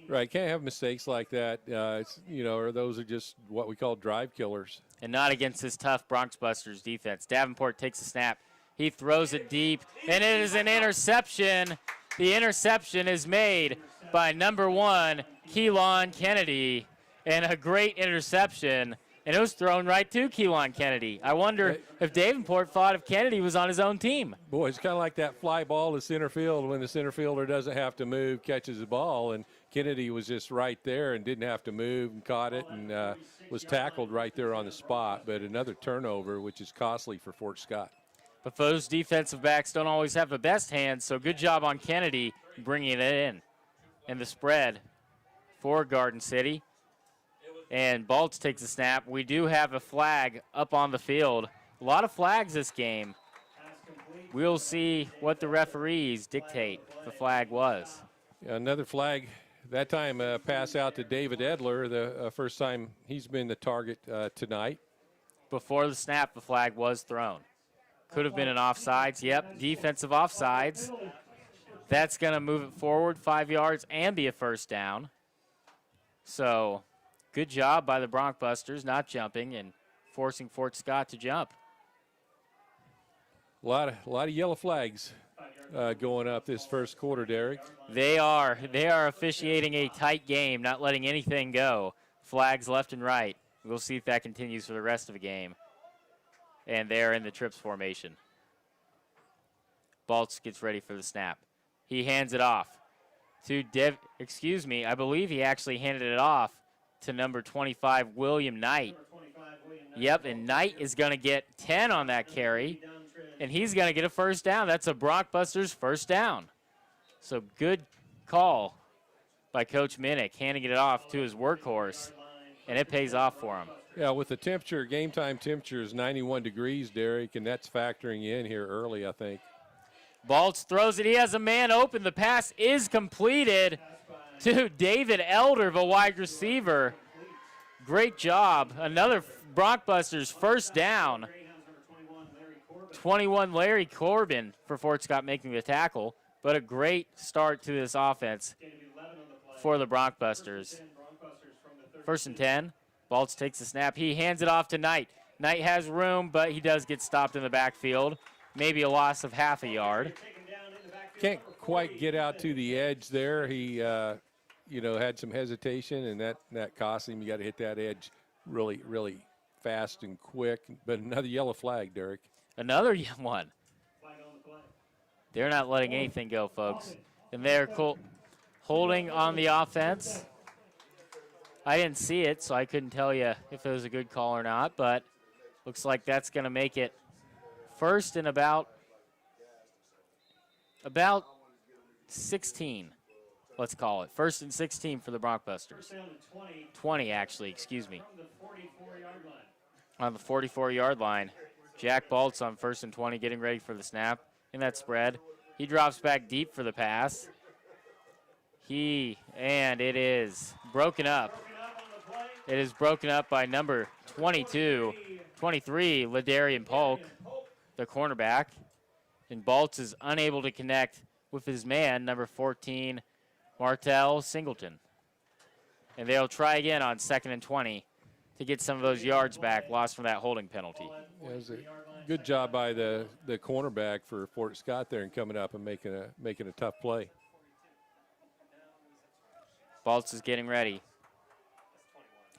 Right, can't have mistakes like that. Or those are just what we call drive killers. And not against this tough Broncbusters defense. Davenport takes a snap. He throws it deep, and it is an interception. The interception is made by number 1, Keelan Kennedy, and a great interception. And it was thrown right to Keelan Kennedy. I wonder if Davenport thought if Kennedy was on his own team. Boy, it's kind of like that fly ball to center field when the center fielder doesn't have to move, catches the ball, and Kennedy was just right there and didn't have to move and caught it and was tackled right there on the spot. But another turnover, which is costly for Fort Scott. But those defensive backs don't always have the best hands, so good job on Kennedy bringing it in. And the spread for Garden City. And Baltz takes a snap. We do have a flag up on the field. A lot of flags this game. We'll see what the referees dictate the flag was. Yeah, another flag, that time pass out to David Edler, the first time he's been the target tonight. Before the snap, the flag was thrown. Could have been an offsides. Yep, defensive offsides. That's going to move it forward 5 yards and be a first down. So good job by the Broncbusters not jumping and forcing Fort Scott to jump. A lot of yellow flags going up this first quarter, Derek. They are officiating a tight game, not letting anything go. Flags left and right. We'll see if that continues for the rest of the game. And they're in the trips formation. Baltz gets ready for the snap. He hands it off to I believe he actually handed it off to number 25, William Knight. Yep, and Knight is going to get 10 on that carry, and he's going to get a first down. That's a Broncbusters first down. So good call by Coach Minnick, handing it off to his workhorse, and it pays off for him. Yeah, with the temperature, game time temperature is 91 degrees, Derek, and that's factoring in here early, I think. Baltz throws it. He has a man open. The pass is completed to David Elder, the wide receiver. Great job. Another Broncbusters first down. 21, Larry Corbin for Fort Scott making the tackle, but a great start to this offense for the Broncbusters. First and 10. Baltz takes the snap. He hands it off to Knight. Knight has room, but he does get stopped in the backfield. Maybe a loss of half a yard. Can't quite get out to the edge there. He, had some hesitation, and that cost him. You got to hit that edge really, really fast and quick. But another yellow flag, Derek. Another one. They're not letting anything go, folks. And they're holding on the offense. I didn't see it, so I couldn't tell you if it was a good call or not, but looks like that's going to make it first and about 16, let's call it. First and 16 for the Broncbusters. 20, actually, excuse me. On the 44-yard line. Jack Baltz on first and 20, getting ready for the snap in that spread. He drops back deep for the pass. And it is broken up. It is broken up by number 23, Ladarian Polk, the cornerback. And Baltz is unable to connect with his man, number 14, Martell Singleton. And they'll try again on 2nd and 20 to get some of those yards back lost from that holding penalty. It was a good job by the cornerback for Fort Scott there and coming up and making a tough play. Baltz is getting ready.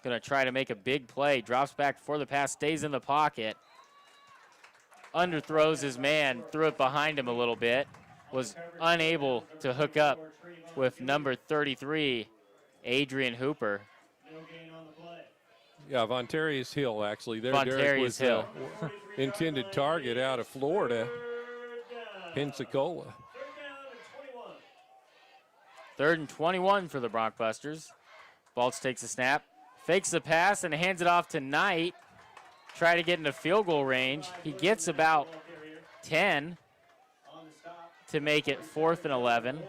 Going to try to make a big play. Drops back for the pass, stays in the pocket. Underthrows his man, threw it behind him a little bit. Was unable to hook up with number 33, Adrian Hooper. Yeah, Vontarius Hill, actually. There, Vontarius Derek was Hill. Intended target out of Florida, Pensacola. 3rd and 21 for the Broncbusters. Baltz takes a snap, fakes the pass, and hands it off to Knight. Try to get into field goal range. He gets about 10 to make it 4th and 11,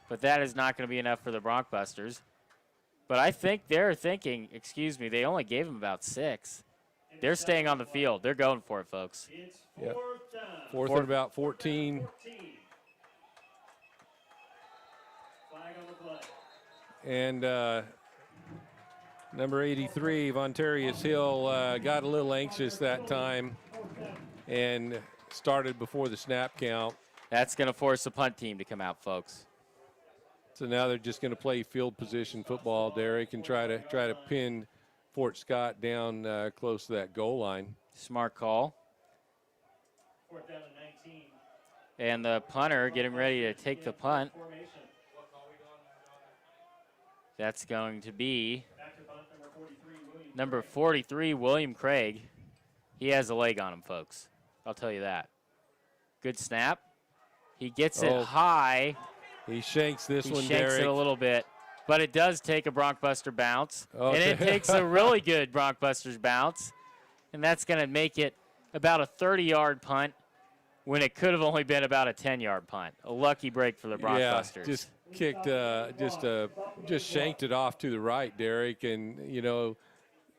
but that is not going to be enough for the Broncbusters. But I think they're thinking, they only gave him about 6. They're staying on the field. They're going for it, folks. Yeah. Fourth and about 14. And number 83, Vontarius Hill, got a little anxious that time and started before the snap count. That's going to force the punt team to come out, folks. So now they're just going to play field position football, Derek, and try to pin Fort Scott down close to that goal line. Smart call. 4th down and 19. And the punter getting ready to take the punt. That's going to be number 43, William Craig. He has a leg on him, folks. I'll tell you that. Good snap. He gets it high. He shanks this one, He Derek. shanks it a little bit. But it does take a Broncbuster bounce. Oh, and it takes a really good Broncbusters bounce. And that's going to make it about a 30-yard punt when it could have only been about a 10-yard punt. A lucky break for the Broncbusters. Yeah, just kicked, just shanked it off to the right, Derek. And,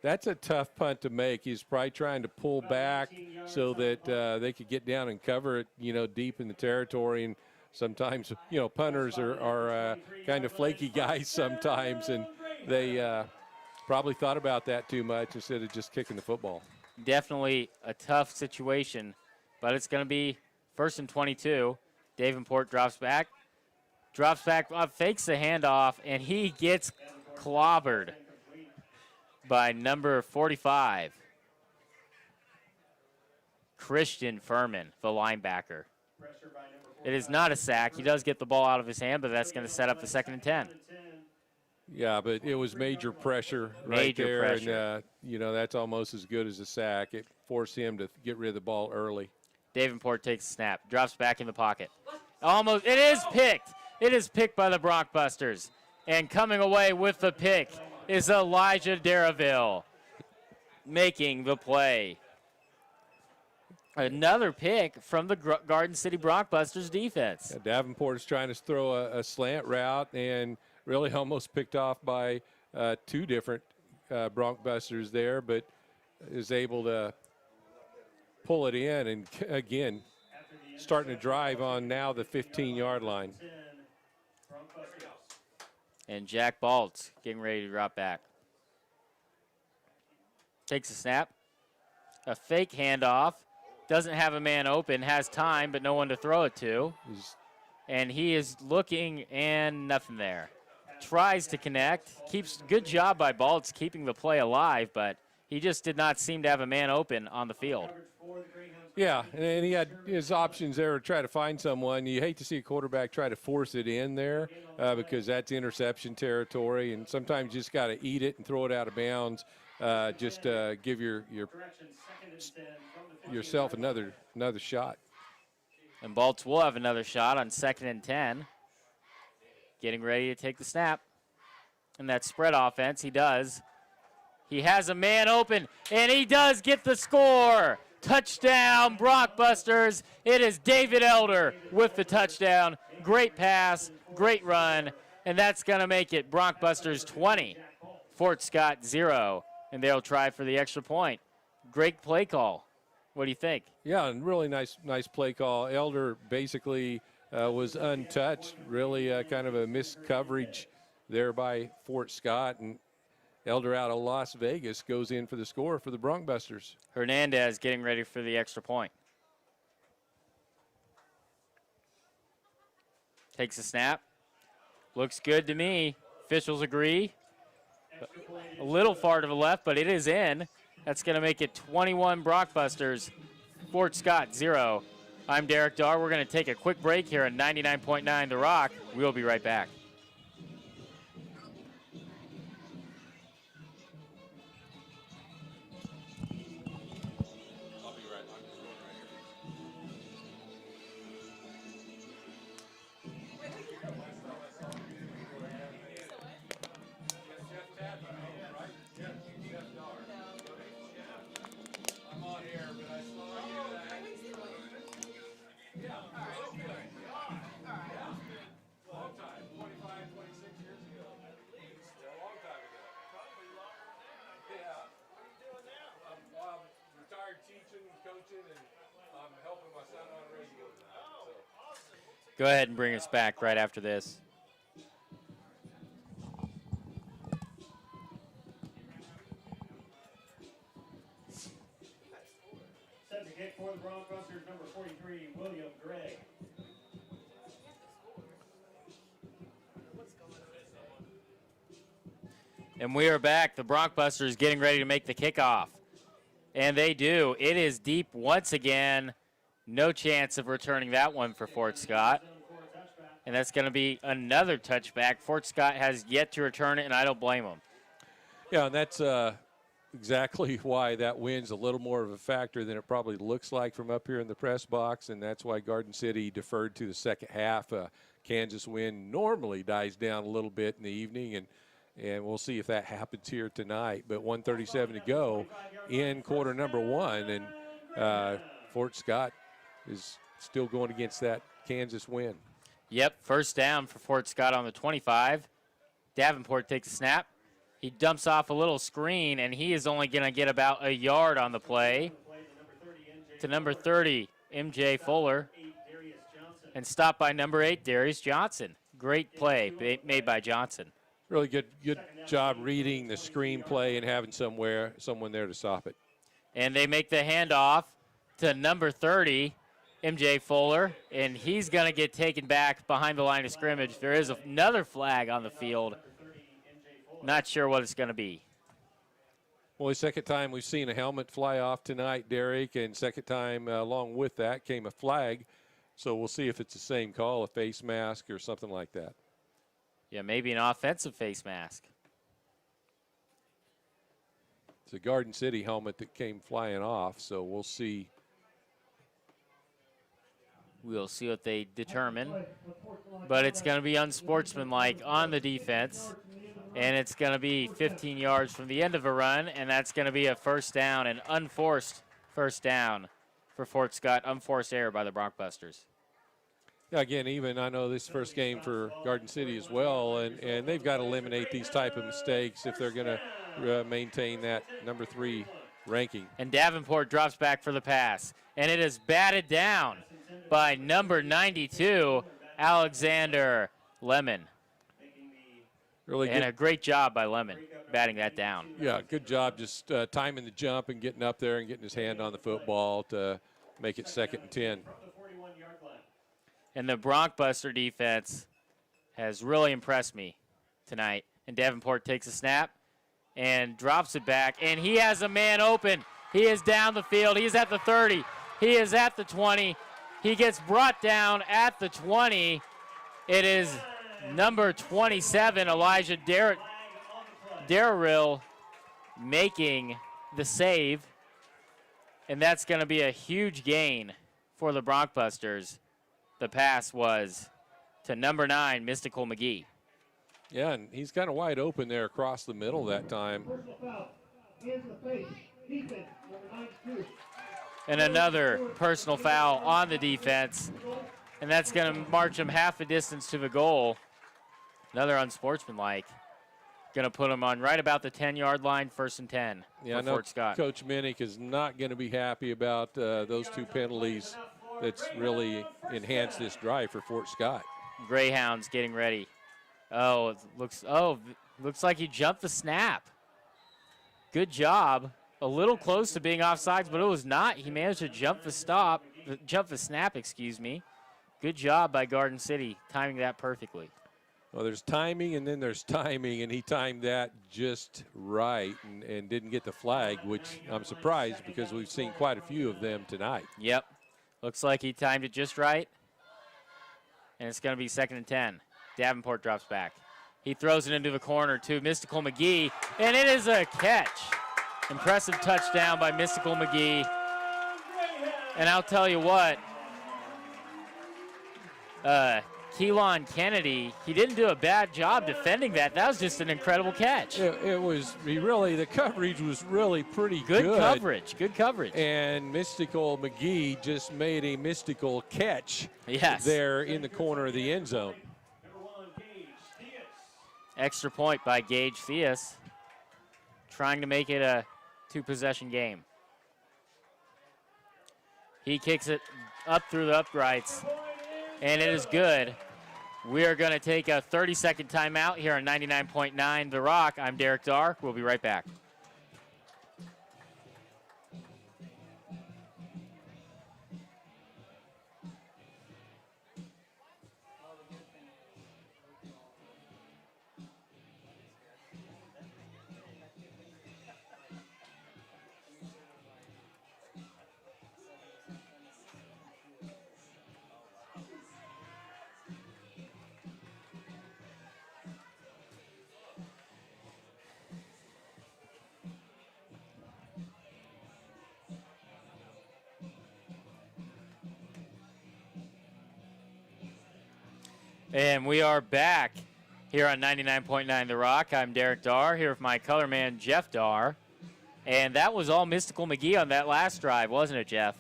that's a tough punt to make. He's probably trying to pull back so that they could get down and cover it, deep in the territory. And sometimes, punters are kind of flaky guys sometimes, and they probably thought about that too much instead of just kicking the football. Definitely a tough situation, but it's going to be 1st and 22. Davenport drops back, fakes the handoff, and he gets clobbered by number 45, Christian Furman, the linebacker. It is not a sack. He does get the ball out of his hand, but that's going to set up the 2nd and 10. Yeah, but it was major pressure right there. And, that's almost as good as a sack. It forced him to get rid of the ball early. Davenport takes a snap, drops back in the pocket. Almost, it is picked. It is picked by the Broncbusters. And coming away with the pick is Elijah Darraville making the play. Another pick from the Garden City Broncbusters defense. Yeah, Davenport is trying to throw a slant route and really almost picked off by 2 different Broncbusters there, but is able to pull it in, and again, starting to drive on now the 15-yard line. And Jack Baltz getting ready to drop back. Takes a snap. A fake handoff. Doesn't have a man open. Has time, but no one to throw it to. And he is looking, and nothing there. Tries to connect. Good job by Baltz keeping the play alive, but he just did not seem to have a man open on the field. Yeah, and he had his options there to try to find someone. You hate to see a quarterback try to force it in there because that's interception territory, and sometimes you just got to eat it and throw it out of bounds. Just give yourself another shot. And Baltz will have another shot on 2nd and 10. Getting ready to take the snap. And that spread offense, he does. He has a man open, and he does get the score. Touchdown, Broncbusters. It is David Elder with the touchdown. Great pass, great run, and that's going to make it Broncbusters 20, Fort Scott 0, and they'll try for the extra point. Great play call. What do you think? Yeah, and really nice play call. Elder basically was untouched, really kind of a missed coverage there by Fort Scott, and Elder out of Las Vegas goes in for the score for the Broncbusters. Hernandez getting ready for the extra point. Takes a snap. Looks good to me. Officials agree. A little far to the left, but it is in. That's going to make it 21 Broncbusters, Fort Scott 0. I'm Derek Darr. We're going to take a quick break here on 99.9 The Rock. We'll be right back. Go ahead and bring us back right after this. Set to kick for the Broncbusters, number 43, William Gray. And we are back. The Broncbusters getting ready to make the kickoff. And they do. It is deep once again. No chance of returning that one for Fort Scott. And that's going to be another touchback. Fort Scott has yet to return it, and I don't blame them. Yeah, and that's exactly why that win's a little more of a factor than it probably looks like from up here in the press box, and that's why Garden City deferred to the second half. Kansas win normally dies down a little bit in the evening, and we'll see if that happens here tonight. But 1:37 to go in quarter number one, and Fort Scott is still going against that Kansas win. Yep, first down for Fort Scott on the 25. Davenport takes a snap. He dumps off a little screen, and he is only going to get about a yard on the play to number 30, MJ Fuller, and stopped by number 8, Darius Johnson. Great play made by Johnson. Really good job reading the screenplay and having someone there to stop it. And they make the handoff to number 30, MJ Fuller, and he's going to get taken back behind the line of scrimmage. There is another flag on the field. Not sure what it's going to be. Well, the second time we've seen a helmet fly off tonight, Derek, and second time along with that came a flag. So we'll see if it's the same call, a face mask or something like that. Yeah, maybe an offensive face mask. It's a Garden City helmet that came flying off, so we'll see. We'll see what they determine. But it's going to be unsportsmanlike on the defense. And it's going to be 15 yards from the end of a run, and that's going to be a first down, an unforced first down for Fort Scott, unforced error by the Broncbusters. Yeah, again, even I know this first game for Garden City as well, and they've got to eliminate these type of mistakes if they're going to maintain that number 3 ranking. And Davenport drops back for the pass. And it is batted down by number 92, Alexander Lemon. Really And good. a great job by Lemon batting that down. Yeah, good job just timing the jump and getting up there and getting his hand on the football to make it 2nd and 10. And the Broncbuster defense has really impressed me tonight. And Davenport takes a snap and drops it back. And he has a man open. He is down the field. He is at the 30. He is at the 20. He gets brought down at the 20. It is number 27, Elijah Darrell, making the save. And that's going to be a huge gain for the Broncbusters. The pass was to number 9, Mystical McGee. Yeah, and he's kind of wide open there across the middle that time. And another personal foul on the defense. And that's going to march him half a distance to the goal. Another unsportsmanlike. Going to put him on right about the 10-yard line, 1st and 10 Yeah, I for know Fort Scott. Coach Minnick is not going to be happy about those 2 penalties. That's really enhanced this drive for Fort Scott. Greyhounds getting ready. It looks like he jumped the snap. Good job. A little close to being offsides, but it was not. He managed to jump the snap, excuse me. Good job by Garden City, timing that perfectly. Well, there's timing and then there's timing, and he timed that just right and didn't get the flag, which I'm surprised because we've seen quite a few of them tonight. Yep. Looks like he timed it just right. And it's going to be 2nd and 10. Davenport drops back. He throws it into the corner to Mystical McGee, and it is a catch. Impressive touchdown by Mystical McGee. And I'll tell you what, Keelan Kennedy, he didn't do a bad job defending that. That was just an incredible catch. The coverage was really pretty good. Good coverage. And Mystical McGee just made a mystical catch there in the corner of the end zone. Extra point by Gage Theus, trying to make it a 2-possession game. He kicks it up through the uprights, and it is good. We are going to take a 30-second timeout here on 99.9 The Rock. I'm Derek Dark. We'll be right back. And we are back here on 99.9 The Rock. I'm Derek Darr, here with my color man, Jeff Darr. And that was all Mystical McGee on that last drive, wasn't it, Jeff?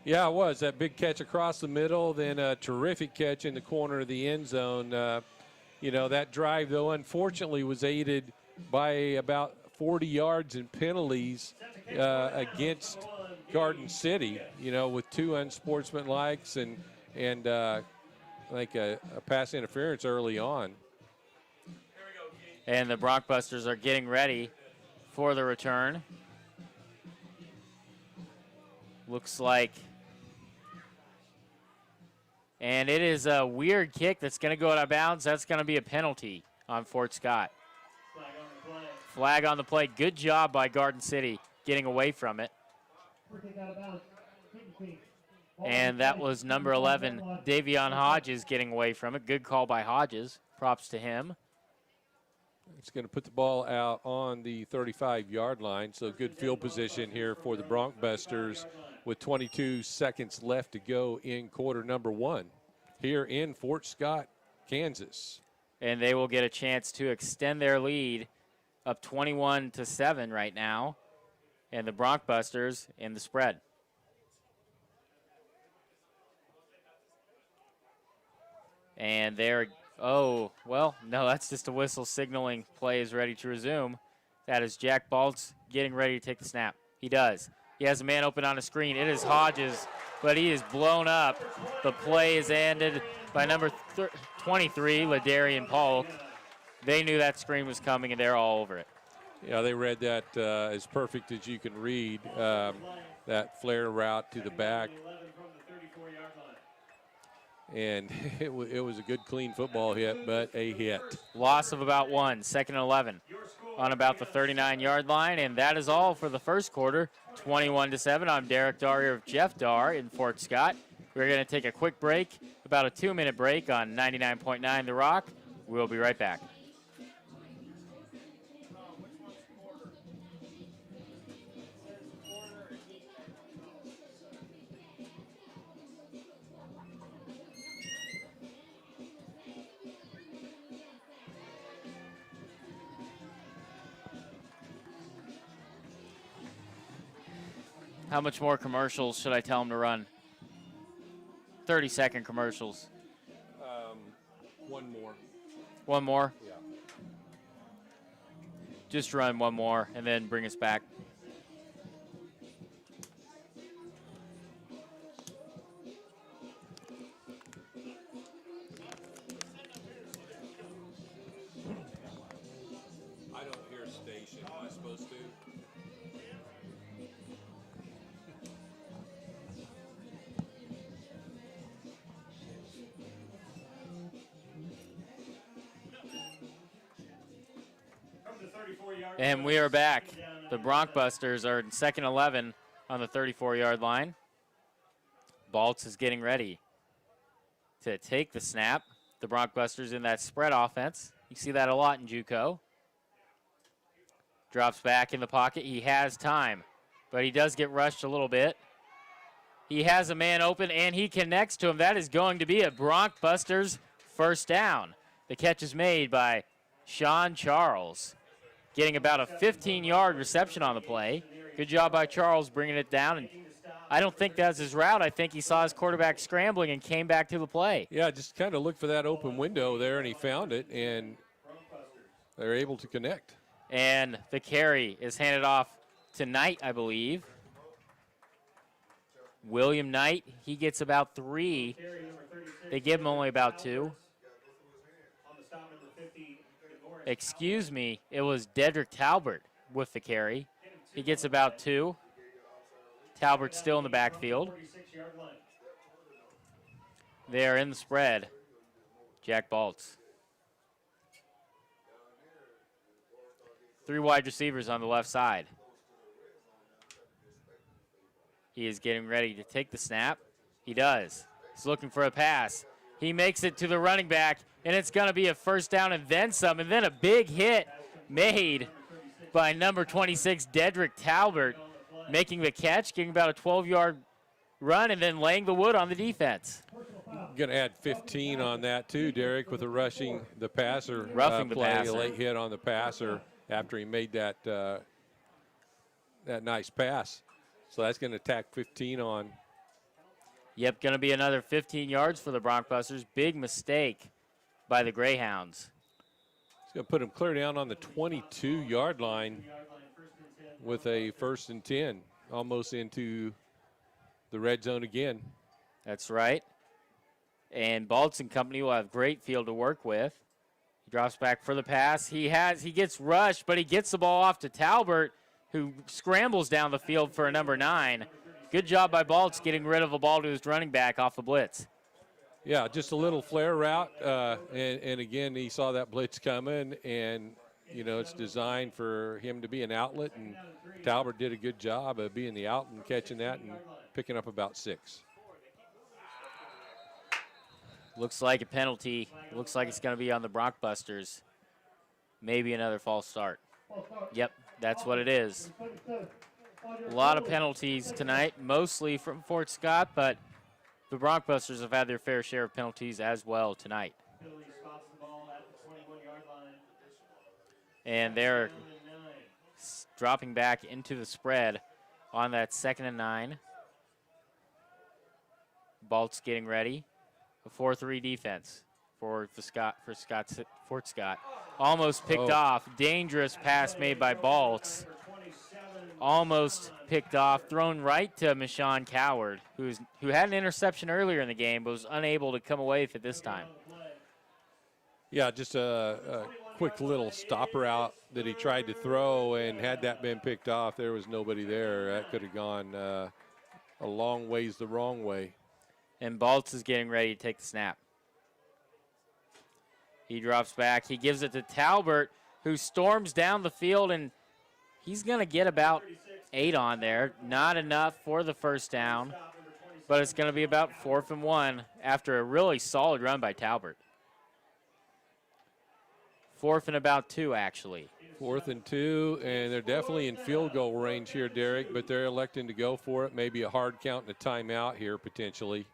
Yeah, it was. That big catch across the middle, then a terrific catch in the corner of the end zone. That drive, though, unfortunately was aided by about 40 yards in penalties against Garden City, with 2 unsportsmanlikes and like a pass interference early on. And the Broncbusters are getting ready for the return. Looks like. And it is a weird kick that's going to go out of bounds. That's going to be a penalty on Fort Scott. Flag on the play. Good job by Garden City getting away from it. And that was number 11, Davion Hodges, getting away from it. Good call by Hodges. Props to him. It's going to put the ball out on the 35-yard line, so good field position here for the Broncbusters with 22 seconds left to go in quarter number 1 here in Fort Scott, Kansas. And they will get a chance to extend their lead up 21-7 right now. And the Broncbusters in the spread. And they're, no, that's just a whistle signaling play is ready to resume. That is Jack Baltz getting ready to take the snap. He does. He has a man open on a screen. It is Hodges, but he is blown up. The play is ended by number 23, Ladarian Polk. They knew that screen was coming, and they're all over it. Yeah, they read that as perfect as you can read, that flare route to the back. And it was a good, clean football hit, but a hit. Loss of about 1, 2nd and 11 on about the 39-yard line, and that is all for the first quarter, 21-7. I'm Derek Dar here with Jeff Dar in Fort Scott. We're going to take a quick break, about a 2-minute break on 99.9 The Rock. We'll be right back. How much more commercials should I tell him to run? 30-second commercials. One more. One more? Yeah. Just run one more and then bring us back. I don't hear station. Am I supposed to? And we are back. The Broncbusters are in 2nd and 11 on the 34-yard line. Baltz is getting ready to take the snap. The Broncbusters in that spread offense. You see that a lot in JUCO. Drops back in the pocket. He has time, but he does get rushed a little bit. He has a man open, and he connects to him. That is going to be a Broncbusters first down. The catch is made by Sean Charles, getting about a 15-yard reception on the play. Good job by Charles bringing it down. And I don't think that's his route. I think he saw his quarterback scrambling and came back to the play. Yeah, just kind of looked for that open window there, and he found it, and they're able to connect. And the carry is handed off to Knight, I believe. William Knight, he gets about 3. They give him only about 2. Excuse me, it was Dedrick Talbert with the carry. He gets about 2. Talbert still in the backfield. They are in the spread. Jack Baltz. 3 wide receivers on the left side. He is getting ready to take the snap. He does. He's looking for a pass. He makes it to the running back, and it's going to be a first down and then some, and then a big hit made by number 26, Dedrick Talbert, making the catch, getting about a 12-yard run, and then laying the wood on the defense. Going to add 15 on that too, Derek, with the rushing the passer Roughing the play, passer. a late hit on the passer after he made that that nice pass. So that's going to tack 15 on. Yep, going to be another 15 yards for the Broncbusters. Big mistake by the Greyhounds. He's going to put him clear down on the 22-yard line with a 1st and 10, almost into the red zone again. That's right. And Baltz and company will have great field to work with. He drops back for the pass. He gets rushed, but he gets the ball off to Talbert, who scrambles down the field for a number 9. Good job by Baltz getting rid of a ball to his running back off the blitz. Yeah, just a little flare route, and again, he saw that blitz coming, and, you know, it's designed for him to be an outlet, and Talbert did a good job of being the out and catching that and picking up about 6. Looks like a penalty. Looks like it's going to be on the Broncbusters. Maybe another false start. Yep, that's what it is. A lot of penalties tonight, mostly from Fort Scott, but the Broncbusters have had their fair share of penalties as well tonight. And they're dropping back into the spread on that 2nd and 9. Baltz getting ready. A 4-3 defense for Fort Scott. Almost picked off. Dangerous pass made by Baltz. almost picked off, thrown right to Michon Coward, who had an interception earlier in the game, but was unable to come away with it this time. Yeah, just a quick little stopper out that he tried to throw, and had that been picked off, there was nobody there. That could have gone a long ways the wrong way. And Baltz is getting ready to take the snap. He drops back. He gives it to Talbert, who storms down the field, and he's going to get about 8 on there. Not enough for the first down, but it's going to be about 4th and 1 after a really solid run by Talbert. 4th and about 2, actually. 4th and 2, and they're definitely in field goal range here, Derek, but they're electing to go for it. Maybe a hard count and a timeout here potentially.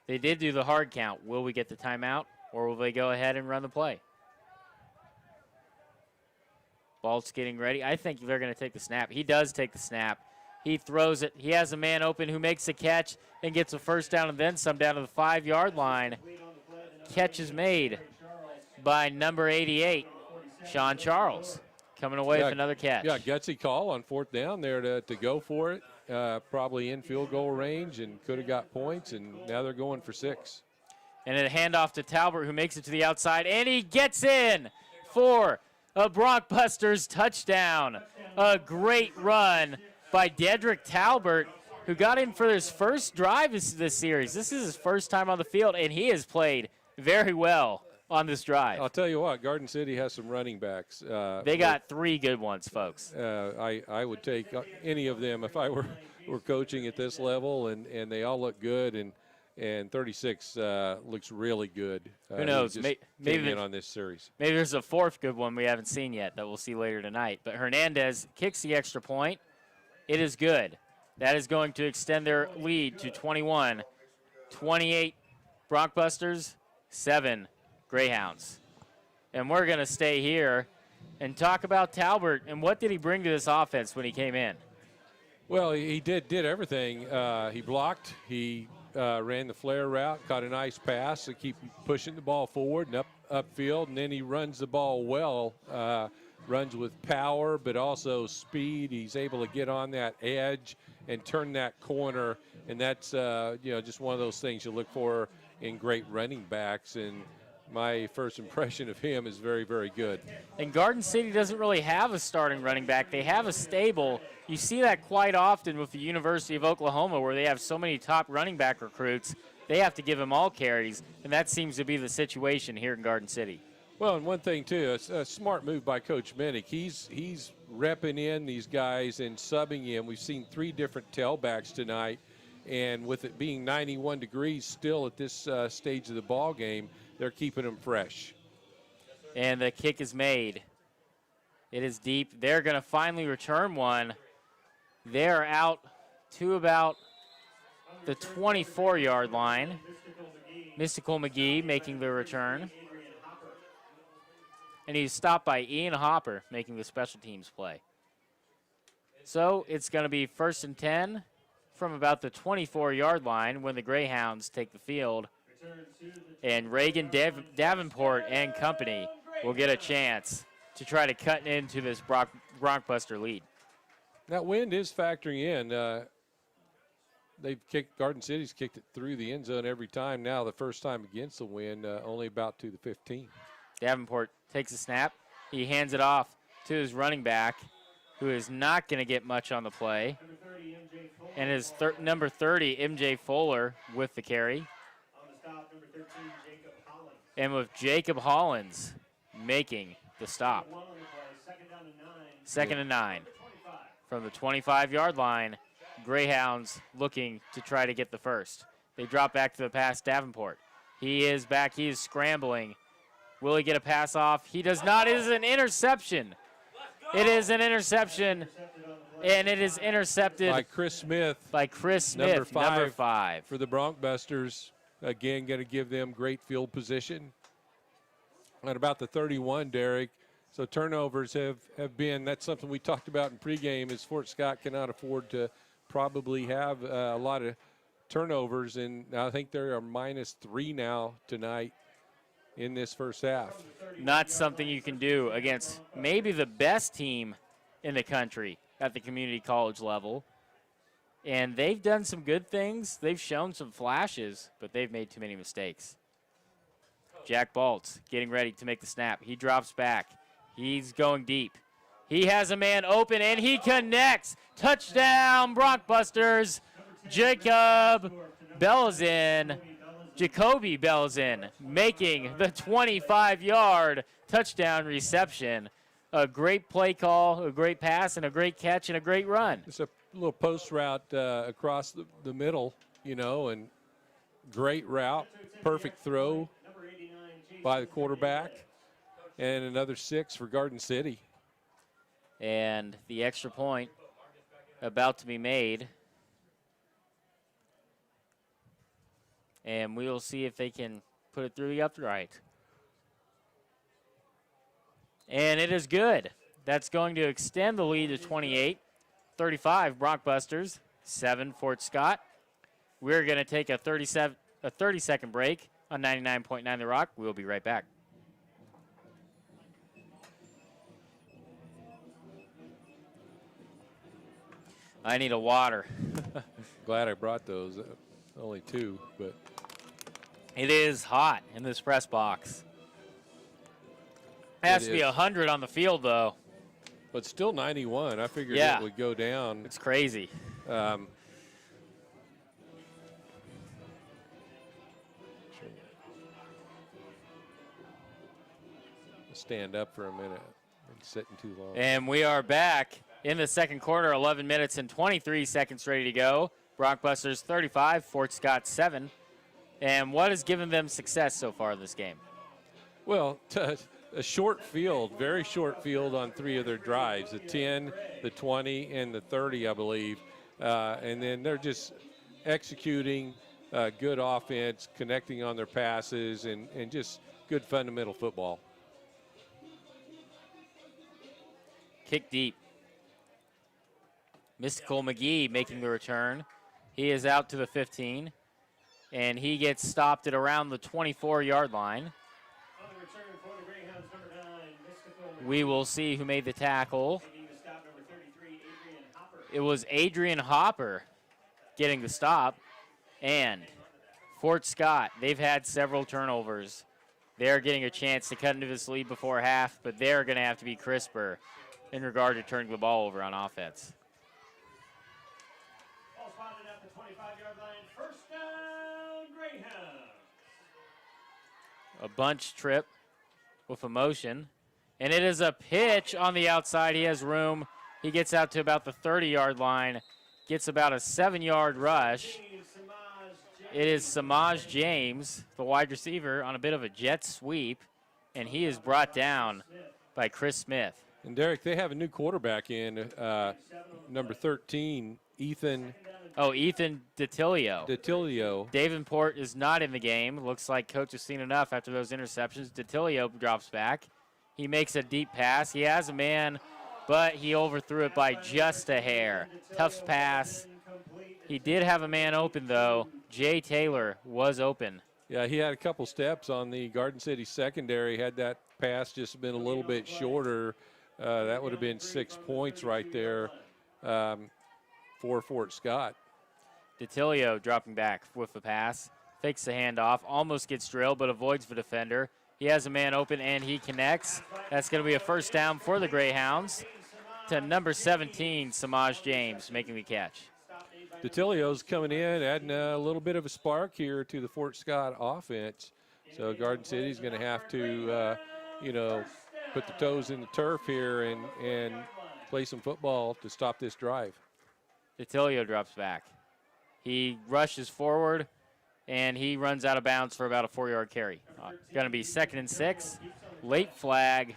They did do the hard count. Will we get the timeout, or will they go ahead and run the play? Baltz getting ready. I think they're going to take the snap. He does take the snap. He throws it. He has a man open who makes a catch and gets a first down and then some down to the 5-yard line. Catch is made by number 88, Sean Charles, coming away with another catch. Yeah, gutsy call on 4th down there to go for it. Probably in field goal range and could have got points, and now they're going for 6. And a handoff to Talbert, who makes it to the outside, and he gets in for a Broncbusters touchdown. A great run by Dedrick Talbert, who got in for his first drive this series. This is his first time on the field, and he has played very well on this drive. I'll tell you what, Garden City has some running backs. They got 3 good ones, folks. I would take any of them if I were coaching at this level, and they all look good, and 36 looks really good. Who knows? Maybe in on this series. Maybe there's a 4th good one we haven't seen yet that we'll see later tonight. But Hernandez kicks the extra point. It is good. That is going to extend their lead to 21. 28 Broncbusters, 7 Greyhounds. And we're going to stay here and talk about Talbert and what did he bring to this offense when he came in? Well, he did everything. He blocked. He ran the flare route, caught a nice pass to keep pushing the ball forward and upfield, and then he runs the ball well. Runs with power, but also speed. He's able to get on that edge and turn that corner, and that's just one of those things you look for in great running backs. And my first impression of him is very, very good. And Garden City doesn't really have a starting running back. They have a stable. You see that quite often with the University of Oklahoma, where they have so many top running back recruits. They have to give them all carries, and that seems to be the situation here in Garden City. Well, and one thing, too, a smart move by Coach Minnick. He's repping in these guys and subbing in. We've seen 3 different tailbacks tonight, and with it being 91 degrees still at this stage of the ball game, they're keeping them fresh. And the kick is made. It is deep. They're going to finally return one. They're out to about the 24-yard line. Mystical McGee making the return. And he's stopped by Ian Hopper making the special teams play. So it's going to be 1st and 10 from about the 24-yard line when the Greyhounds take the field. And Reagan Davenport and company will get a chance to try to cut into this Broncbuster lead. That wind is factoring in. Garden City's kicked it through the end zone every time now. The first time against the wind, only about to the 15. Davenport takes a snap. He hands it off to his running back, who is not going to get much on the play. And his number 30, MJ Fuller, with the carry. And with Jacob Hollins making the stop. 2nd and 9. From the 25-yard line, Greyhounds looking to try to get the first. They drop back to the pass, Davenport. He is back. He is scrambling. Will he get a pass off? He does not. It is an interception. It is an interception, and it is intercepted by Chris Smith. Number 5 for the Broncbusters. Again, going to give them great field position. At about the 31, Derek. So turnovers have been, that's something we talked about in pregame, is Fort Scott cannot afford to probably have a lot of turnovers, and I think they are -3 now tonight in this first half. Not something you can do against maybe the best team in the country at the community college level. And they've done some good things. They've shown some flashes, but they've made too many mistakes. Jack Baltz getting ready to make the snap. He drops back. He's going deep. He has a man open, and he connects. Touchdown, Broncbusters. Jacoby Belzin making the 25-yard touchdown reception. A great play call, a great pass, and a great catch, and a great run. It's a little post route across the middle, and great route, perfect throw by the quarterback, and another 6 for Garden City. And the extra point about to be made. And we'll see if they can put it through the upright. And it is good. That's going to extend the lead to 28. 35 Broncbusters, 7 Fort Scott. We're going to take a 30-second break on 99.9 The Rock. We'll be right back. I need a water. Glad I brought those. Only 2, but it is hot in this press box. It has to be 100 on the field, though. But still 91. I figured Yeah. it would go down. It's crazy. Stand up for a minute. Been sitting too long. And we are back in the second quarter, 11 minutes and 23 seconds ready to go. Broncbusters 35, Fort Scott 7. And what has given them success so far in this game? Well, a short field, very short field on 3 of their drives, the 10, the 20, and the 30, I believe. And then they're just executing good offense, connecting on their passes, and just good fundamental football. Kick deep. Mystical McGee making the return. He is out to the 15, and he gets stopped at around the 24-yard line. We will see who made the tackle. It was Adrian Hopper getting the stop. And Fort Scott, they've had several turnovers. They're getting a chance to cut into this lead before half, but they're going to have to be crisper in regard to turning the ball over on offense. Ball spotted at the 25-yard line. First down, Greyhounds. A bunch trip with a motion. And it is a pitch on the outside. He has room. He gets out to about the 30-yard line, gets about a 7-yard rush. It is Samaj James, the wide receiver, on a bit of a jet sweep, and he is brought down by Chris Smith. And, Derek, they have a new quarterback in, number 13, Ethan. Oh, Ethan DeTilio. DeTilio. Davenport is not in the game. Looks like coach has seen enough after those interceptions. DeTilio drops back. He makes a deep pass. He has a man, but he overthrew it by just a hair. Tough pass. He did have a man open, though. Jay Taylor was open. Yeah, he had a couple steps on the Garden City secondary. Had that pass just been a little bit shorter, that would have been 6 points right there for Fort Scott. DeTilio dropping back with the pass. Fakes the handoff. Almost gets drilled, but avoids the defender. He has a man open, and he connects. That's going to be a first down for the Greyhounds to number 17, Samaj James, making the catch. DeTilio's coming in, adding a little bit of a spark here to the Fort Scott offense. So Garden City's going to have to, put the toes in the turf here and play some football to stop this drive. DeTilio drops back. He rushes forward, and he runs out of bounds for about a 4-yard carry. Going to be 2nd and 6. Late flag.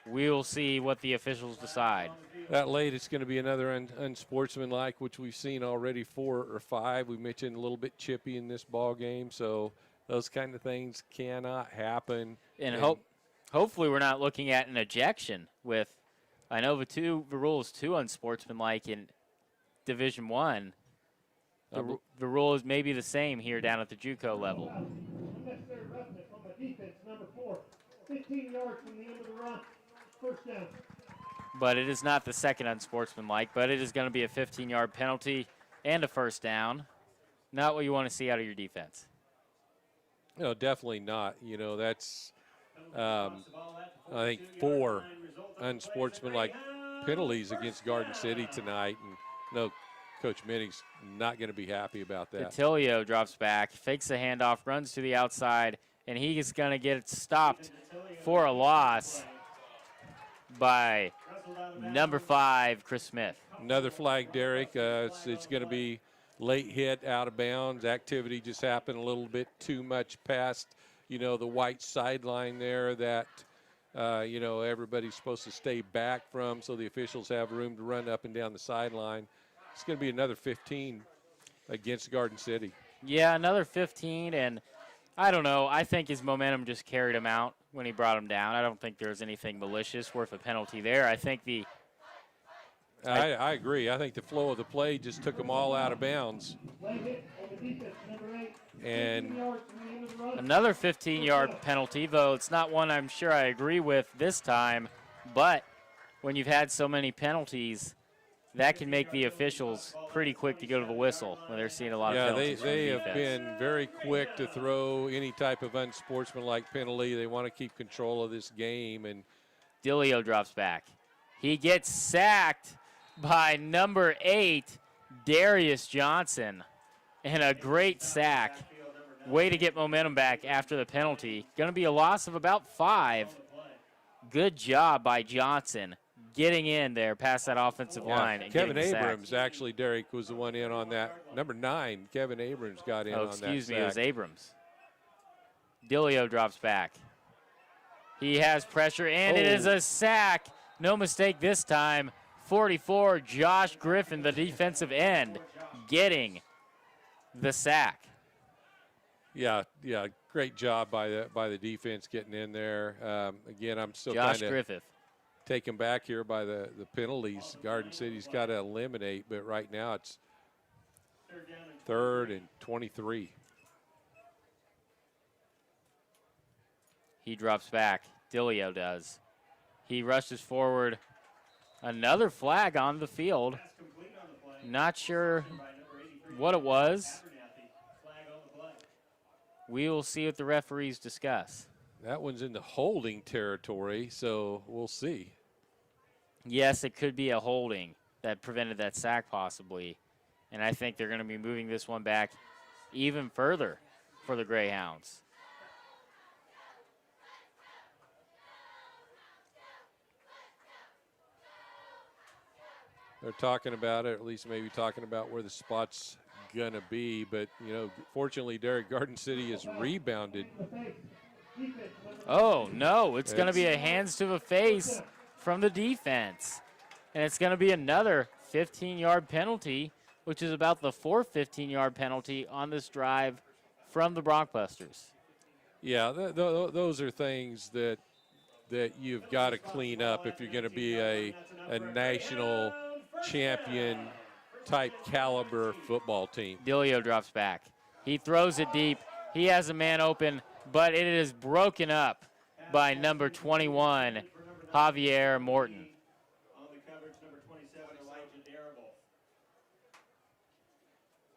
We'll see what the officials decide. That late, it's going to be another unsportsmanlike, which we've seen already 4 or 5. We mentioned a little bit chippy in this ball game, so those kind of things cannot happen. And hopefully we're not looking at an ejection with, I know the rule is 2 unsportsmanlike in Division I. The rule is maybe the same here down at the JUCO level. Unnecessary roughness on the defense, number 4. 15 yards from the end of the run. First down. but it is not the second unsportsmanlike, but it is going to be a 15-yard penalty and a first down. Not what you want to see out of your defense. No, definitely not. You know, that's, I think, 4 unsportsmanlike penalties against Garden City tonight. And no, Coach Minnig's not going to be happy about that. Detilio drops back, fakes the handoff, runs to the outside, and he is going to get stopped for a loss by number 5, Chris Smith. Another flag, Derek. It's going to be late hit, out of bounds. Activity just happened a little bit too much past, you know, the white sideline there that, you know, everybody's supposed to stay back from, so the officials have room to run up and down the sideline. It's going to be another 15 against Garden City. Yeah, another 15, and I don't know. I think his momentum just carried him out when he brought him down. I don't think there was anything malicious worth a penalty there. I think I agree. I think the flow of the play just took them all out of bounds. And another 15-yard penalty, though it's not one I'm sure I agree with this time. But when you've had so many penalties, that can make the officials pretty quick to go to the whistle when they're seeing a lot of penalties. Yeah, they have been very quick to throw any type of unsportsmanlike penalty. They want to keep control of this game. And Dilio drops back. He gets sacked by number 8, Darius Johnson. And a great sack. Way to get momentum back after the penalty. Going to be a loss of about 5. Good job by Johnson getting in there past that offensive line. And Kevin Abrams, actually, Derek, was the one in on that. Number 9, Kevin Abrams got in on that. Excuse me, it was Abrams. Dilio drops back. He has pressure, and it is a sack. No mistake this time. 44, Josh Griffin, the defensive end, getting the sack. Yeah, great job by the defense getting in there. Again, I'm still Josh kind of Griffith. taken back here by the penalties. Garden City's got to eliminate, but right now it's 3rd and 23. He drops back. Dilio does. He rushes forward. Another flag on the field. Not sure what it was. We will see what the referees discuss. That one's in the holding territory, so we'll see. Yes, it could be a holding that prevented that sack possibly. And I think they're going to be moving this one back even further for the Greyhounds. They're talking about it, or at least maybe talking about where the spot's going to be. But, you know, fortunately, Derek, Garden City has rebounded. Oh, no, it's going to be a hands to the face from the defense. And it's going to be another 15-yard penalty, which is about the 4th 15-yard penalty on this drive from the Broncbusters. Yeah, those are things that you've got to clean up if you're going to be a national champion type caliber football team. Dilio drops back. He throws it deep. He has a man open, but it is broken up by number 21, Javier Morton.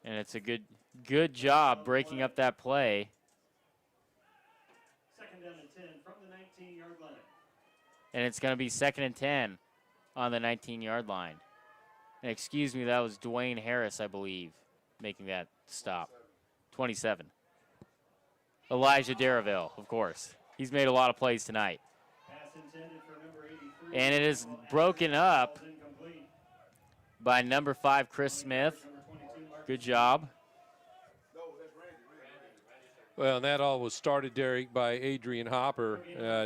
And it's a good job breaking up that play. 2nd down and 10 from the 19-yard line. And it's going to be 2nd and 10 on the 19-yard line. And excuse me, that was Dwayne Harris, I believe, making that stop. 27. Elijah Darraville, of course. He's made a lot of plays tonight. Pass intended for number 83. And it is broken up by number 5, Chris Smith. Good job. Well, and that all was started, Derek, by Adrian Hopper,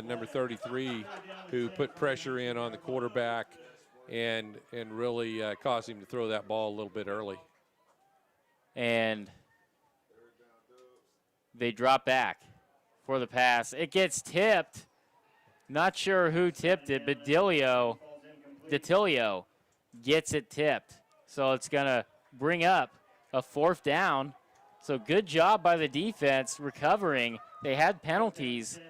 number 33, who put pressure in on the quarterback and really caused him to throw that ball a little bit early. And they drop back for the pass. It gets tipped. Not sure who tipped it, but Detilio gets it tipped. So it's going to bring up a 4th down. So good job by the defense recovering. They had penalties,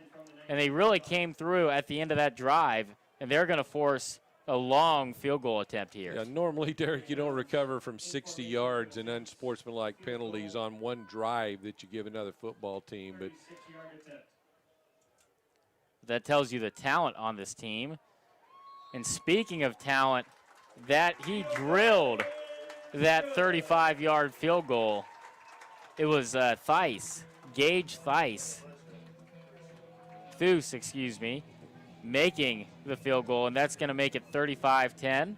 and they really came through at the end of that drive, and they're going to force a long field goal attempt here. Yeah, normally, Derek, you don't recover from 60 yards and unsportsmanlike penalties on one drive that you give another football team. But that tells you the talent on this team. And speaking of talent, that he drilled that 35-yard field goal. It was Gage Theis, excuse me, making the field goal, and that's going to make it 35-10.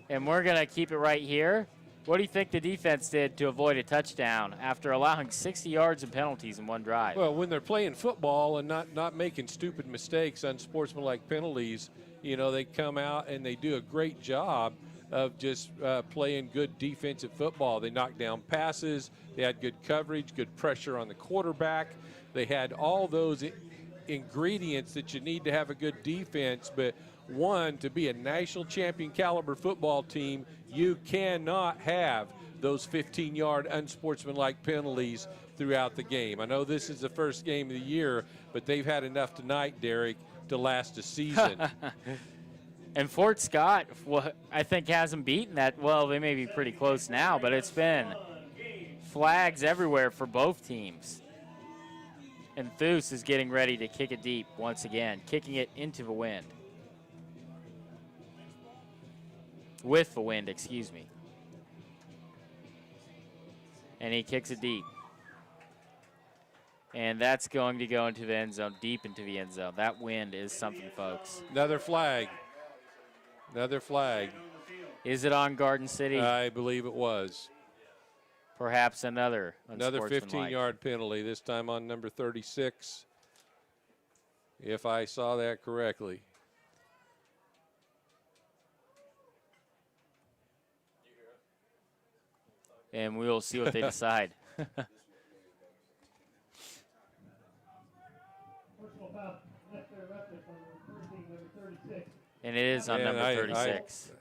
And we're going to keep it right here. What do you think the defense did to avoid a touchdown after allowing 60 yards and penalties in one drive? Well, when they're playing football and not making stupid mistakes, unsportsmanlike penalties, they come out and they do a great job of just playing good defensive football. They knocked down passes. They had good coverage, good pressure on the quarterback. They had all those ingredients that you need to have a good defense. But one, to be a national champion caliber football team, you cannot have those 15-yard unsportsmanlike penalties throughout the game. I know this is the first game of the year, but they've had enough tonight, Derek, to last a season. And Fort Scott, I think, hasn't beaten that. Well, they may be pretty close now, but it's been flags everywhere for both teams. And Theus is getting ready to kick it deep once again, kicking it into the wind. With the wind, excuse me. And he kicks it deep. And that's going to go into the end zone, deep into the end zone. That wind is something, folks. Another flag. Another flag. Is it on Garden City? I believe it was. Perhaps another 15-yard penalty, this time on number 36, if I saw that correctly. And we will see what they decide. And it is on number 36.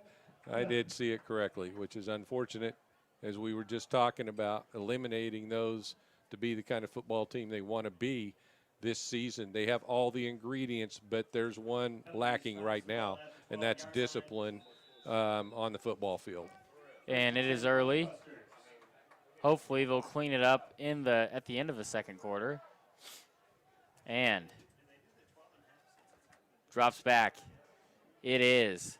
I did see it correctly, which is unfortunate, as we were just talking about, eliminating those to be the kind of football team they want to be this season. They have all the ingredients, but there's one lacking right now, and that's discipline on the football field. And it is early. Hopefully they'll clean it up at the end of the second quarter. And drops back. It is,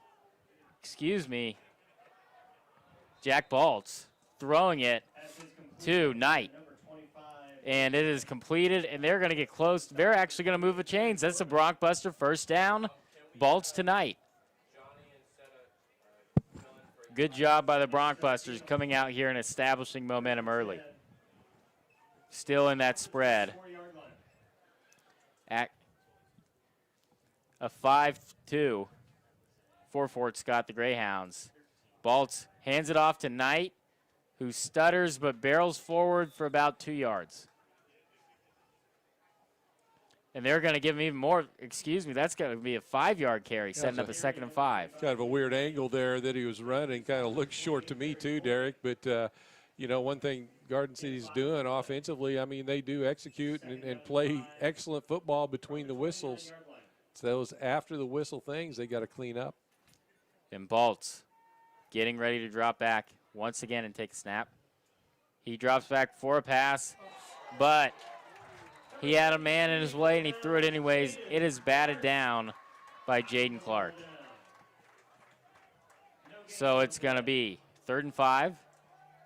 Jack Baltz throwing it to Knight. And it is completed, and they're going to get close. They're actually going to move the chains. That's a Broncbuster first down. Baltz to Knight. Good job by the Broncbusters coming out here and establishing momentum early. Still in that spread. At a 5-2 for Fort Scott, the Greyhounds. Baltz hands it off to Knight, who stutters but barrels forward for about 2 yards. And they're going to give him even more. That's going to be a 5-yard carry, setting up a 2nd and 5. Kind of a weird angle there that he was running. Kind of looked short to me too, Derek. But, one thing Garden City's doing offensively, they do execute and play excellent football between the whistles. It's those after the whistle things they got to clean up. And Baltz getting ready to drop back once again and take a snap. He drops back for a pass, but he had a man in his way and he threw it anyways. It is batted down by Jaden Clark. So it's going to be 3rd and 5.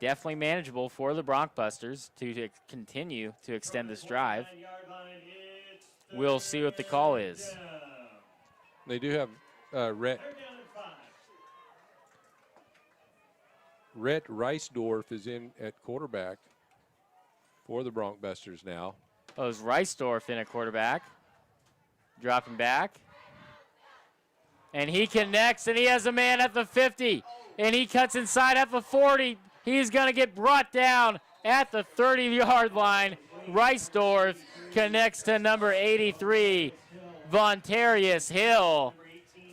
Definitely manageable for the Broncbusters to continue to extend this drive. We'll see what the call is. They do have Rhett Reisdorf is in at quarterback for the Broncbusters now. Oh, it's Reisdorf in at quarterback. Dropping back. And he connects, and he has a man at the 50. And he cuts inside at the 40. He's going to get brought down at the 30-yard line. Reisdorf connects to number 83, Vontarius Hill,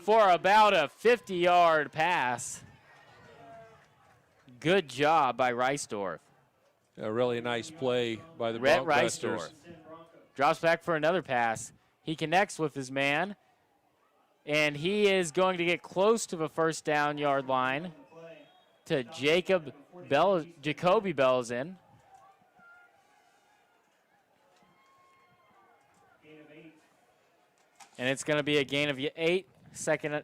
for about a 50-yard pass. Good job by Reisdorf. A really nice play by the Rhett Broncbusters. Reisdorf drops back for another pass. He connects with his man, And he is going to get close to the first down yard line to Jacoby Bell's in. And it's going to be a gain of 8, setting up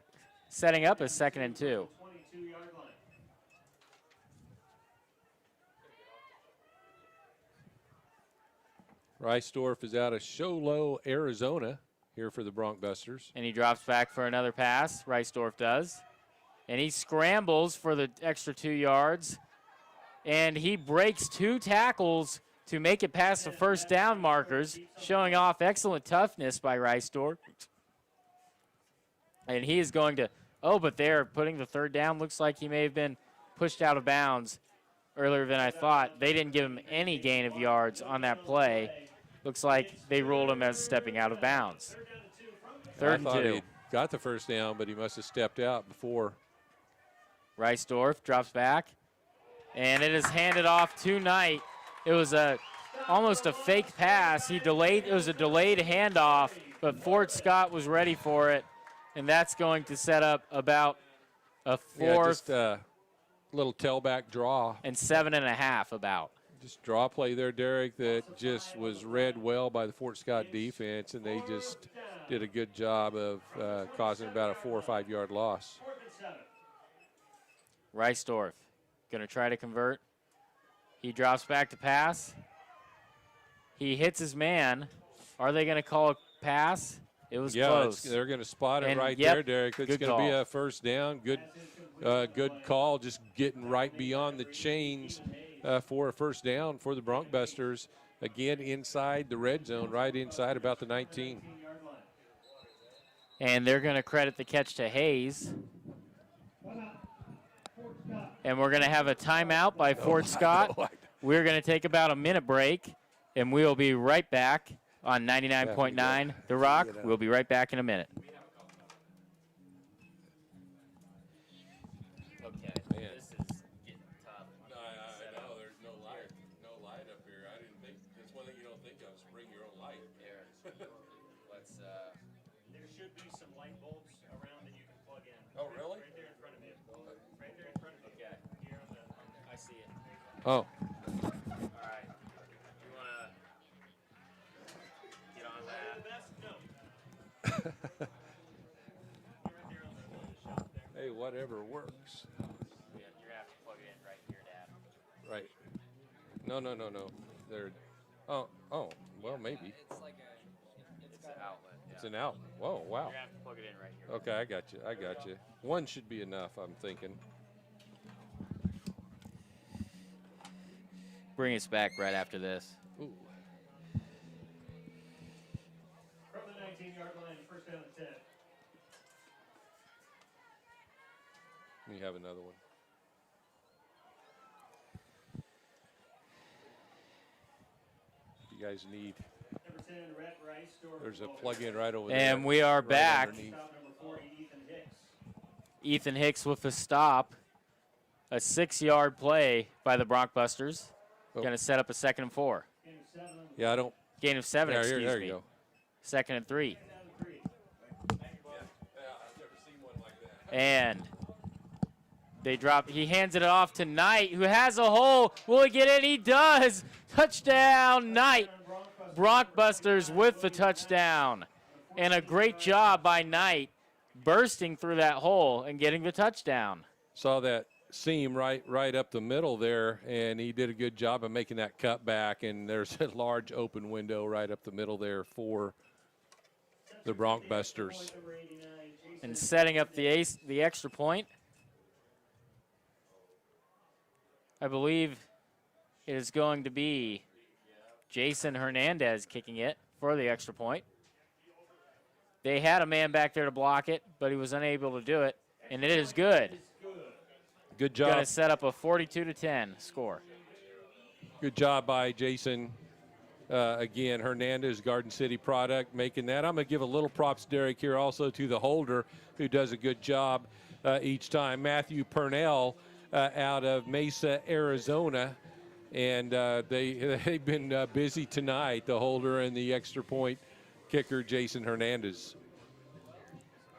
as 2nd and 2. Reisdorf is out of Sholo, Arizona, here for the Broncbusters. And he drops back for another pass. Reisdorf does. And he scrambles for the extra 2 yards. And he breaks 2 tackles to make it past the first down markers, showing off excellent toughness by Reisdorf. And he is going to, but they're putting the 3rd down. Looks like he may have been pushed out of bounds earlier than I thought. They didn't give him any gain of yards on that play. Looks like they ruled him as stepping out of bounds. 3rd and 2. He got the first down, but he must have stepped out before. Reisdorf drops back, and it is handed off to Knight. It was almost a fake pass. It was a delayed handoff, but Fort Scott was ready for it, and that's going to set up about a 4th. Yeah, just a little tailback draw. And 7.5 about. Just draw play there, Derek, that just was read well by the Fort Scott defense, and they just did a good job of causing about a 4 or 5 yard loss. Reisdorf going to try to convert. He drops back to pass. He hits his man. Are they going to call a pass? It was close. They're going to spot it And right yep, there, Derek. It's going to be a first down. Good call, just getting right beyond the chains for a first down for the Broncbusters. Again, inside the red zone, right inside about the 19. And they're going to credit the catch to Hayes. And we're going to have a timeout by Fort Scott. We're going to take about a minute break, and we'll be right back on 99.9 The Rock. We'll be right back in a minute. Okay, this is getting tough. I know, there's no light up here. I didn't think, that's one thing you don't think of, is bring your own light. There should be some light bulbs around that you can plug in. Oh, really? Right there in front of you. Right there in front of you. Okay. Here on the. I see it. Oh. All right. You want to get on that? Hey, whatever works. Yeah, you're going to have to plug it in right here, Dad. Right. No. There. Oh, well, maybe. It's like it's an outlet. Yeah. It's an out. Whoa, wow. You're going to have to plug it in right here. Okay, I got you. One should be enough, I'm thinking. Bring us back right after this. Ooh. From the 19-yard line, first down and 10. We have another one. You guys need. Number 10, Rhett Reisdorf. There's a plug-in right over there. And we are right back. underneath. Stop number 40, Ethan Hicks. Ethan Hicks with a stop. A 6-yard play by the Broncbusters. Oh. Going to set up a 2nd and 4. Yeah, I don't. Gain of 7, There excuse you me. go. 2nd and 3. Yeah, I've never seen one like that. And they drop. He hands it off to Knight, who has a hole. Will he get it? He does. Touchdown, Knight. Broncbusters with the touchdown. And a great job by Knight bursting through that hole and getting the touchdown. Saw that seam right up the middle there, and he did a good job of making that cut back, and there's a large open window right up the middle there for the Broncbusters. And setting up the extra point. I believe it is going to be Jason Hernandez kicking it for the extra point. They had a man back there to block it, but he was unable to do it, and it is good. Good Going job. to set up a 42-10 score. Good job by Jason. Again, Hernandez, Garden City product, making that. I'm going to give a little props, Derek, here also to the holder, who does a good job each time. Matthew Purnell out of Mesa, Arizona. And they've been busy tonight, the holder and the extra point kicker, Jason Hernandez.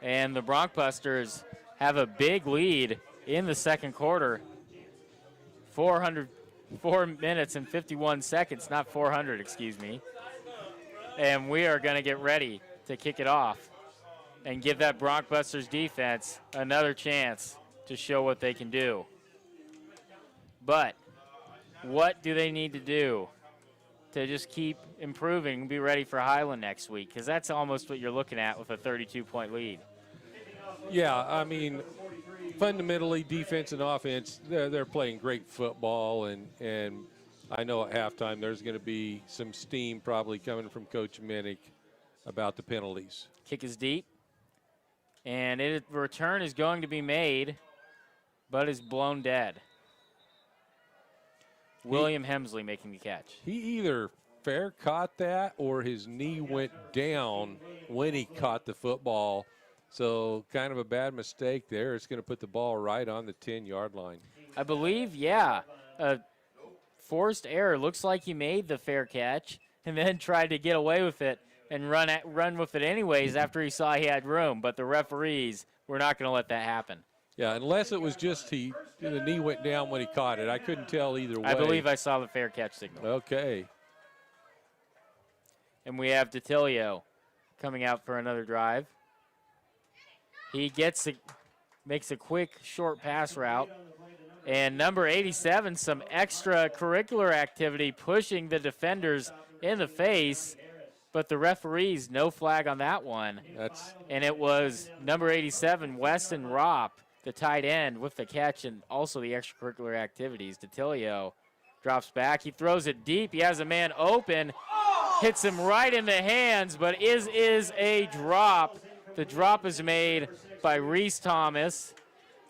And the Broncbusters have a big lead in the second quarter. 4 minutes and 51 seconds, not 400, excuse me. And we are going to get ready to kick it off and give that Broncbusters defense another chance to show what they can do. But what do they need to do to just keep improving and be ready for Highland next week? Because that's almost what you're looking at with a 32-point lead. Yeah, I mean, fundamentally, defense and offense, they're playing great football, and I know at halftime there's going to be some steam probably coming from Coach Minnick about the penalties. Kick is deep, and return is going to be made, but is blown dead. William Hemsley making the catch. He either fair caught that or his knee went down when he caught the football. So kind of a bad mistake there. It's going to put the ball right on the 10-yard line. I believe, yeah. A forced error. Looks like he made the fair catch and then tried to get away with it and run with it anyways after he saw he had room. But the referees were not going to let that happen. Yeah, unless it was just the knee went down when he caught it. I couldn't tell either way. I believe I saw the fair catch signal. Okay. And we have DeTilio coming out for another drive. He makes a quick, short pass route. And number 87, some extracurricular activity pushing the defenders in the face. But the referees, no flag on that one. And it was number 87, Weston Ropp, the tight end, with the catch and also the extracurricular activities. DeTilio drops back. He throws it deep. He has a man open. Hits him right in the hands, but is a drop. The drop is made by Reese Thomas,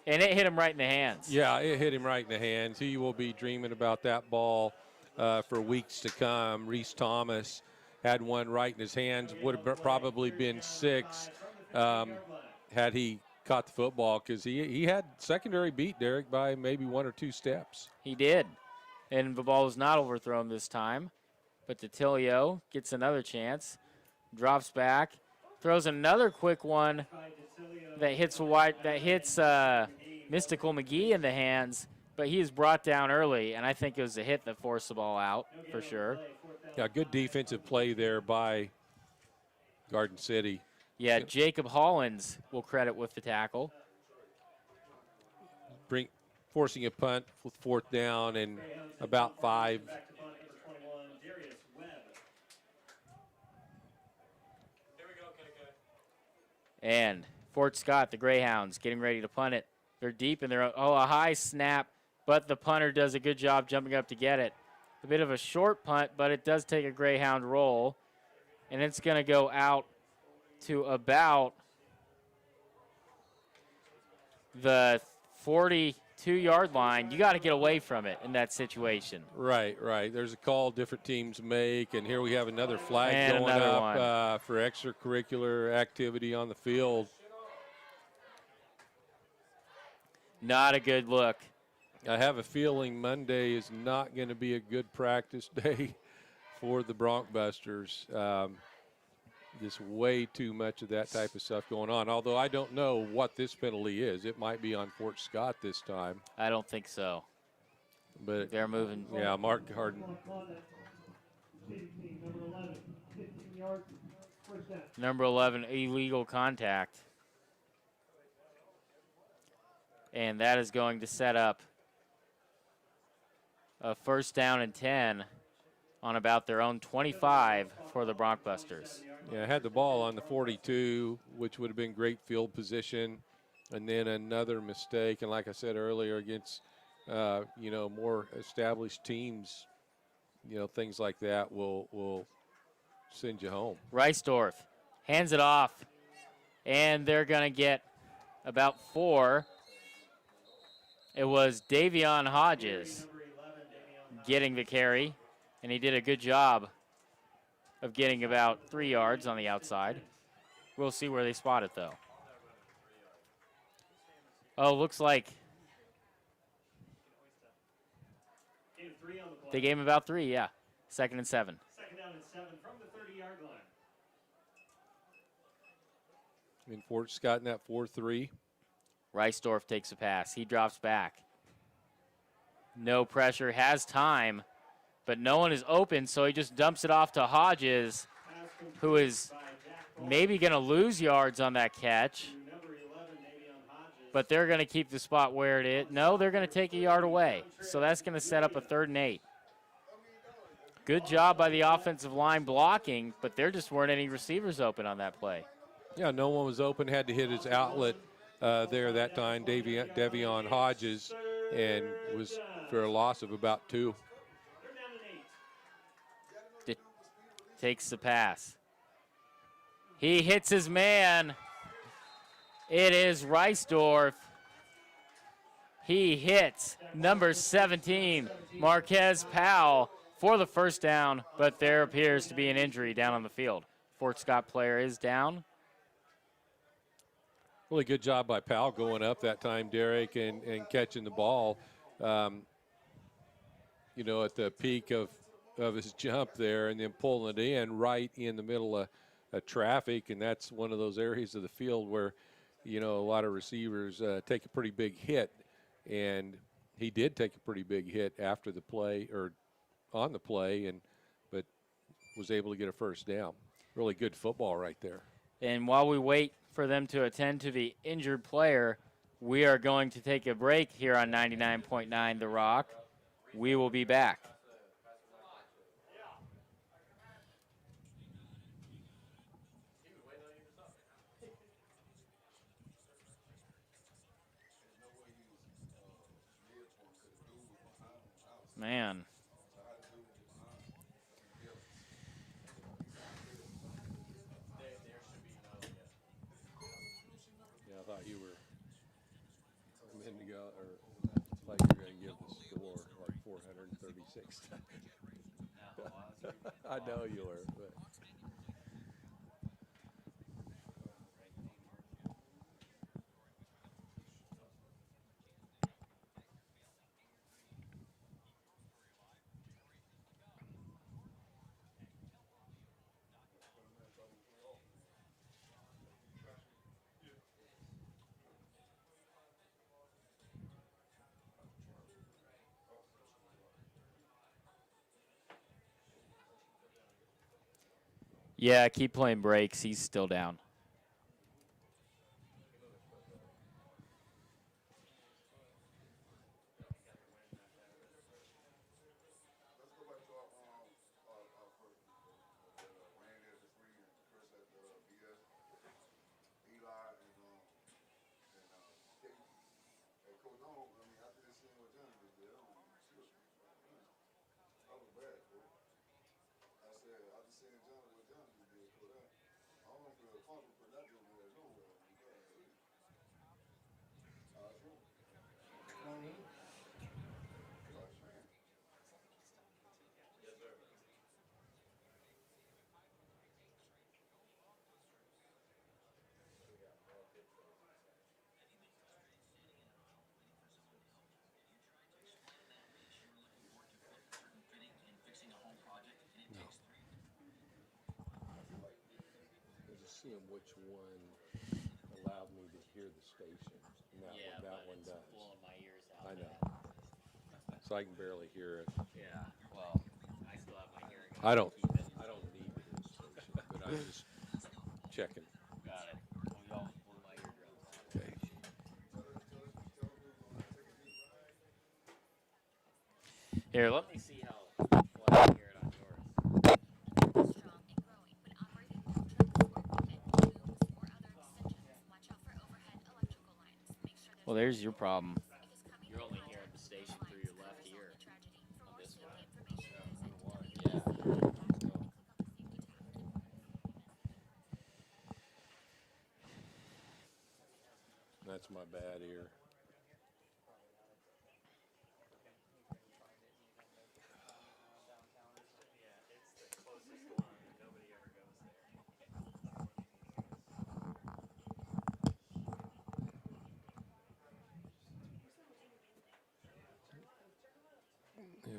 and it hit him right in the hands. Yeah, it hit him right in the hands. He will be dreaming about that ball for weeks to come. Reese Thomas had one right in his hands. Would have probably been 6 had he caught the football, because he had secondary beat, Derek, by maybe 1 or 2 steps. He did, and the ball was not overthrown this time. But DeTilio gets another chance, drops back, throws another quick one that hits Mystical McGee in the hands, but he is brought down early, and I think it was a hit that forced the ball out for sure. Yeah, good defensive play there by Garden City. Yeah, Jacob Hollins will credit with the tackle. Forcing a punt with 4th down and about 5. And Fort Scott, the Greyhounds, getting ready to punt it. They're deep in their a high snap, but the punter does a good job jumping up to get it. A bit of a short punt, but it does take a Greyhound roll, and it's going to go out to about the 42-yard line. You got to get away from it in that situation. Right. There's a call different teams make, and here we have another flag and going another up for extracurricular activity on the field. Not a good look. I have a feeling Monday is not going to be a good practice day for the Broncbusters. Just way too much of that type of stuff going on, although I don't know what this penalty is. It might be on Fort Scott this time. I don't think so. But they're moving. Yeah, Mark Harden. Number 11, illegal contact. And that is going to set up a 1st down and 10 on about their own 25 for the Broncbusters. Yeah, had the ball on the 42, which would have been great field position, and then another mistake. And like I said earlier, against more established teams, things like that will send you home. Reisdorf hands it off, and they're going to get about 4. It was Davion Hodges getting the carry, and he did a good job of getting about 3 yards on the outside. We'll see where they spot it, though. Oh, looks like they gave him about 3, yeah. 2nd and 7. 2nd down and 7 from the 30-yard line. And Fort's gotten that 4-3. Reisdorf takes a pass. He drops back. No pressure, has time, but no one is open, so he just dumps it off to Hodges, who is maybe going to lose yards on that catch. But they're going to keep the spot where it is. No, they're going to take a yard away. So that's going to set up a 3rd and 8. Good job by the offensive line blocking, but there just weren't any receivers open on that play. Yeah, no one was open. Had to hit his outlet there that time, Devion Hodges, and was for a loss of about 2. Takes the pass. He hits his man. It is Reisdorf. He hits number 17, Marquez Powell, for the first down, but there appears to be an injury down on the field. Fort Scott player is down. Really good job by Powell going up that time, Derek, and catching the ball. You know, at the peak of his jump there, and then pulling it in right in the middle of traffic, and that's one of those areas of the field where, you know, a lot of receivers take a pretty big hit, and he did take a pretty big hit after the play or on the play, but was able to get a first down. Really good football right there. And while we wait for them to attend to the injured player, we are going to take a break here on 99.9 The Rock. We will be back. Man. Yeah, I thought you were a minute ago, or like you're going to give the score like 436. I know you were, but. Yeah, keep playing breaks. He's still down. Seeing which one allowed me to hear the station. And that one does. Blowing my ears out. I know. So I can barely hear it. Yeah, well, I still have my hearing. I don't need to hear the station, but I'm just checking. Got it. Well, y'all blew my eardrums out. Okay. Here, let me see how well I can hear it on yours. Well, there's your problem. You're only hearing the station through your left ear on this one. Yeah. That's my bad ear. Yeah.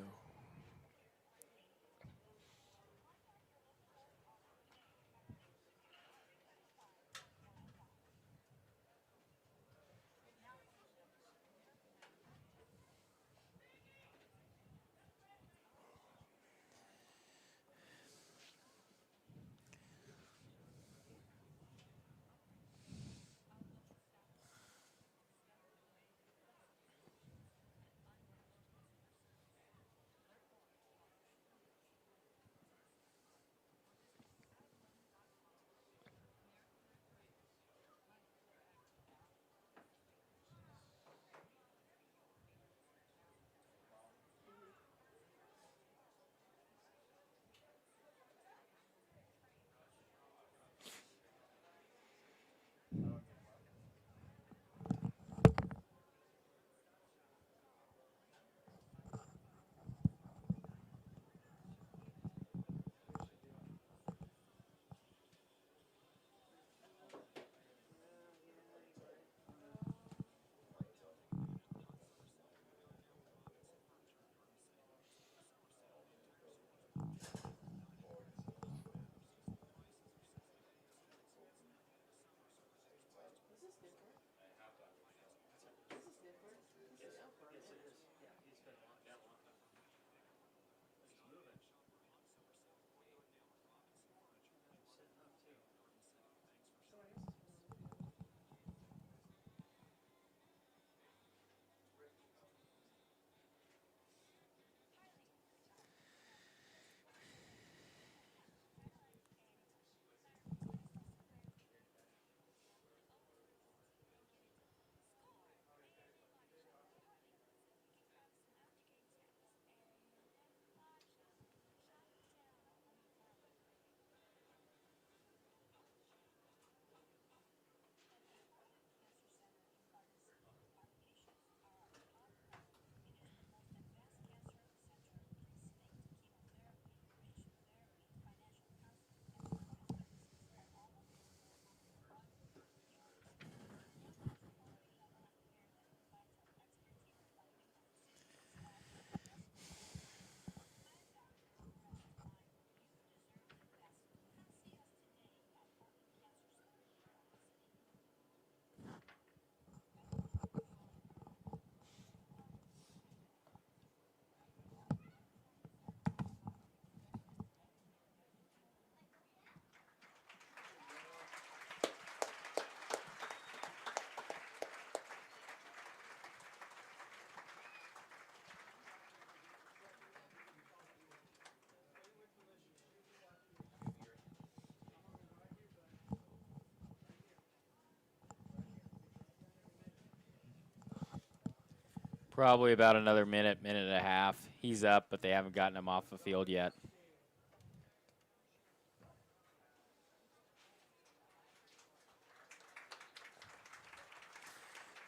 Probably about another minute, minute and a half. He's up, but they haven't gotten him off the field yet.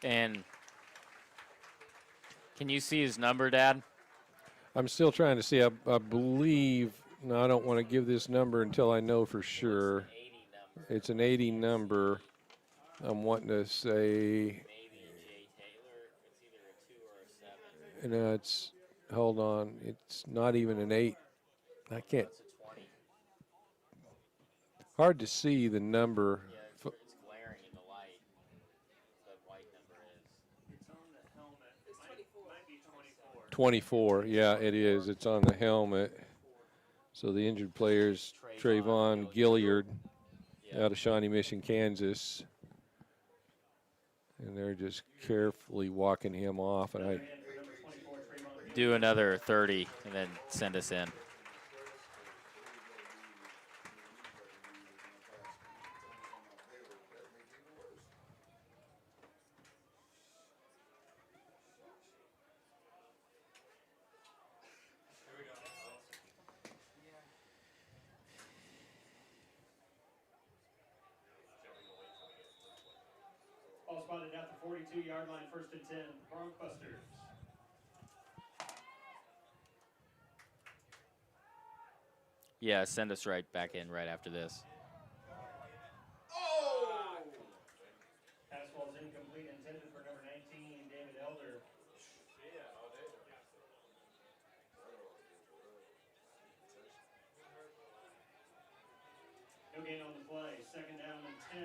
And can you see his number, Dad? I'm still trying to see. I believe, no, I don't want to give this number until I know for sure. It's an 80 number. I'm wanting to say. No, it's, hold on. It's not even an 8. I can't. Hard to see the number. It's glaring in the light. The white number is. It's on the helmet. Might be 24. 24, yeah, it is. It's on the helmet. So the injured player's Trayvon Gilliard out of Shawnee Mission, Kansas. And they're just carefully walking him off. And I do another 30 and then send us in. Ball spotted at the 42-yard line, 1st and 10, Broncbusters. Yeah, send us right back in right after this. Pass ball's incomplete, intended for number 19, David Elder. No gain on the play. 2nd down and 10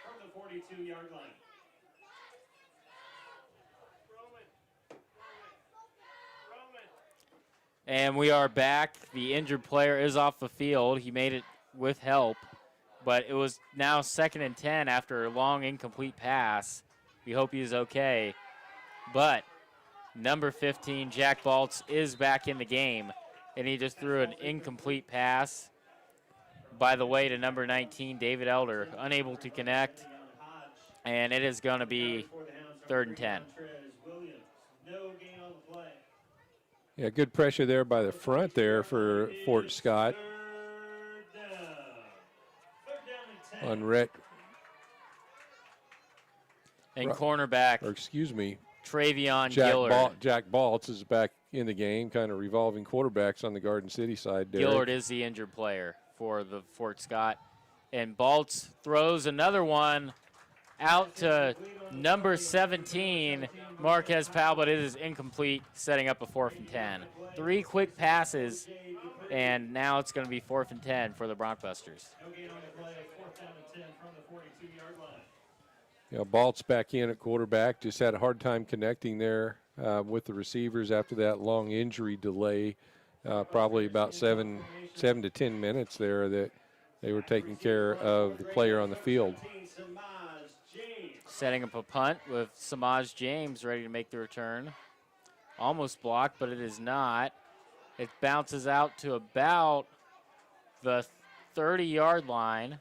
from the 42-yard line. And we are back. The injured player is off the field. He made it with help, but it was now 2nd and 10 after a long incomplete pass. We hope he is okay. But number 15, Jack Baltz, is back in the game, and he just threw an incomplete pass, by the way, to number 19, David Elder, unable to connect, and it is going to be 3rd and 10. No gain on the play. yeah, good pressure there by the front there for Fort Scott. Third down and 10. On Rhett, And cornerback, or excuse me, Travion Gillard. Jack Baltz is back in the game, kind of revolving quarterbacks on the Garden City side. Derek. Gillard is the injured player for the Fort Scott. And Baltz throws another one out to number 17, Marquez Powell, but it is incomplete, setting up a 4th and 10. 3 quick passes, and now it's going to be 4th and 10 for the Broncbusters. No gain on the play. 4th down and 10 from the 42-yard line. Yeah, Baltz back in at quarterback. Just had a hard time connecting there with the receivers after that long injury delay. Probably about 7 to 10 minutes there that they were taking care of the player on the field. Setting up a punt with Samaj James ready to make the return. Almost blocked, but it is not. It bounces out to about the 30-yard line.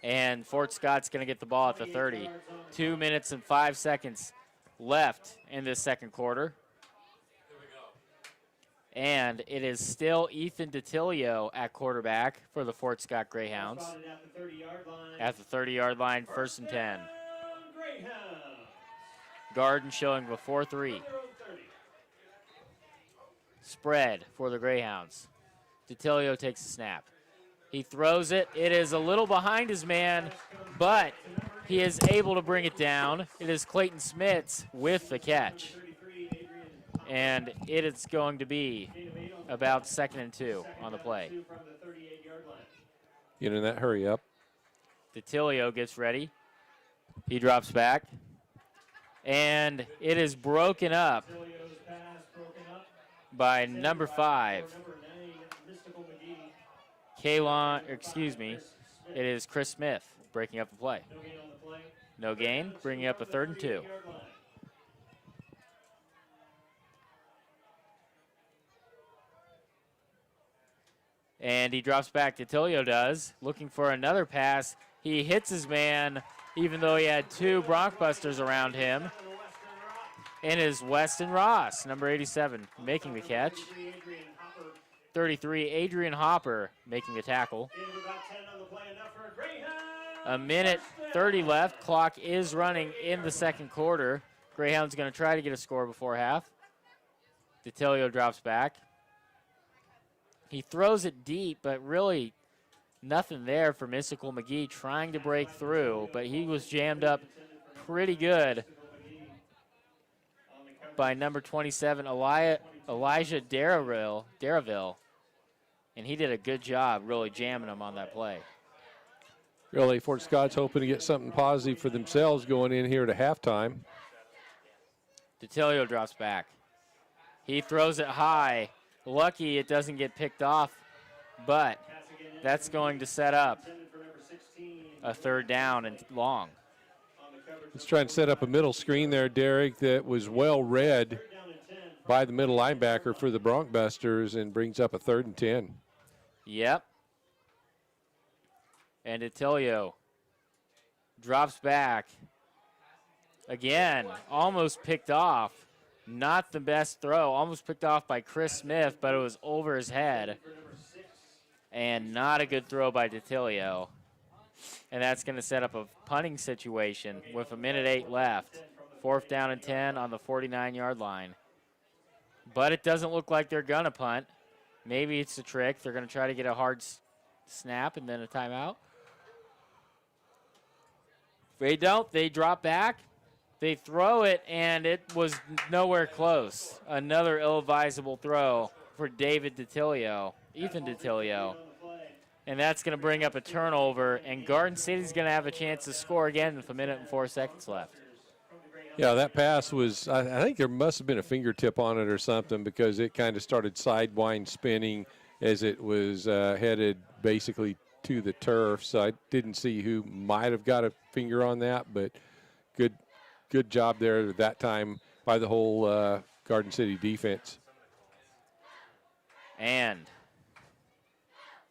And Fort Scott's going to get the ball at the 30. 2 minutes and 5 seconds left in this second quarter. And it is still Ethan DiTilio at quarterback for the Fort Scott Greyhounds. At the 30-yard line, 1st and 10. Garden showing the 4-3. Spread for the Greyhounds. DiTilio takes the snap. He throws it. It is a little behind his man, but he is able to bring it down. It is Clayton Smits with the catch. And it is going to be about 2nd and 2 on the play. Get in that hurry up. DiTilio gets ready. He drops back. And it is broken up by number 5. It is Chris Smith breaking up the play. No gain, bringing up a 3rd and 2. And he drops back. DiTilio does, looking for another pass. He hits his man. even though he had 2 Broncbusters around him. And is Weston Ross, number 87, making the catch. 33, Adrian Hopper making the tackle. A minute 30 left. Clock is running in the second quarter. Greyhound's going to try to get a score before half. DeTilio drops back. He throws it deep, but really nothing there for Mystical McGee trying to break through, but he was jammed up pretty good by number 27, Elijah Darraville, and he did a good job really jamming him on that play. Really, Fort Scott's hoping to get something positive for themselves going in here to halftime. DeTilio drops back. He throws it high. Lucky it doesn't get picked off, but that's going to set up a 3rd down and long. Let's try and set up a middle screen there, Derek, that was well read by the middle linebacker for the Broncbusters and brings up a 3rd and 10. Yep. And DeTilio drops back. Again, almost picked off. Not the best throw. Almost picked off by Chris Smith, but it was over his head. And not a good throw by DeTilio. And that's going to set up a punting situation with 1:08 left. 4th down and 10 on the 49-yard line. But it doesn't look like they're going to punt. Maybe it's a trick. They're going to try to get a hard snap and then a timeout. If they don't, they drop back. They throw it, and it was nowhere close. Another ill-advisable throw for Ethan DeTilio. And that's going to bring up a turnover, and Garden City's going to have a chance to score again with 1:04 left. Yeah, that pass was, I think there must have been a fingertip on it or something because it kind of started sidewind spinning as it was headed basically to the turf. So I didn't see who might have got a finger on that, but good job there at that time by the whole Garden City defense. And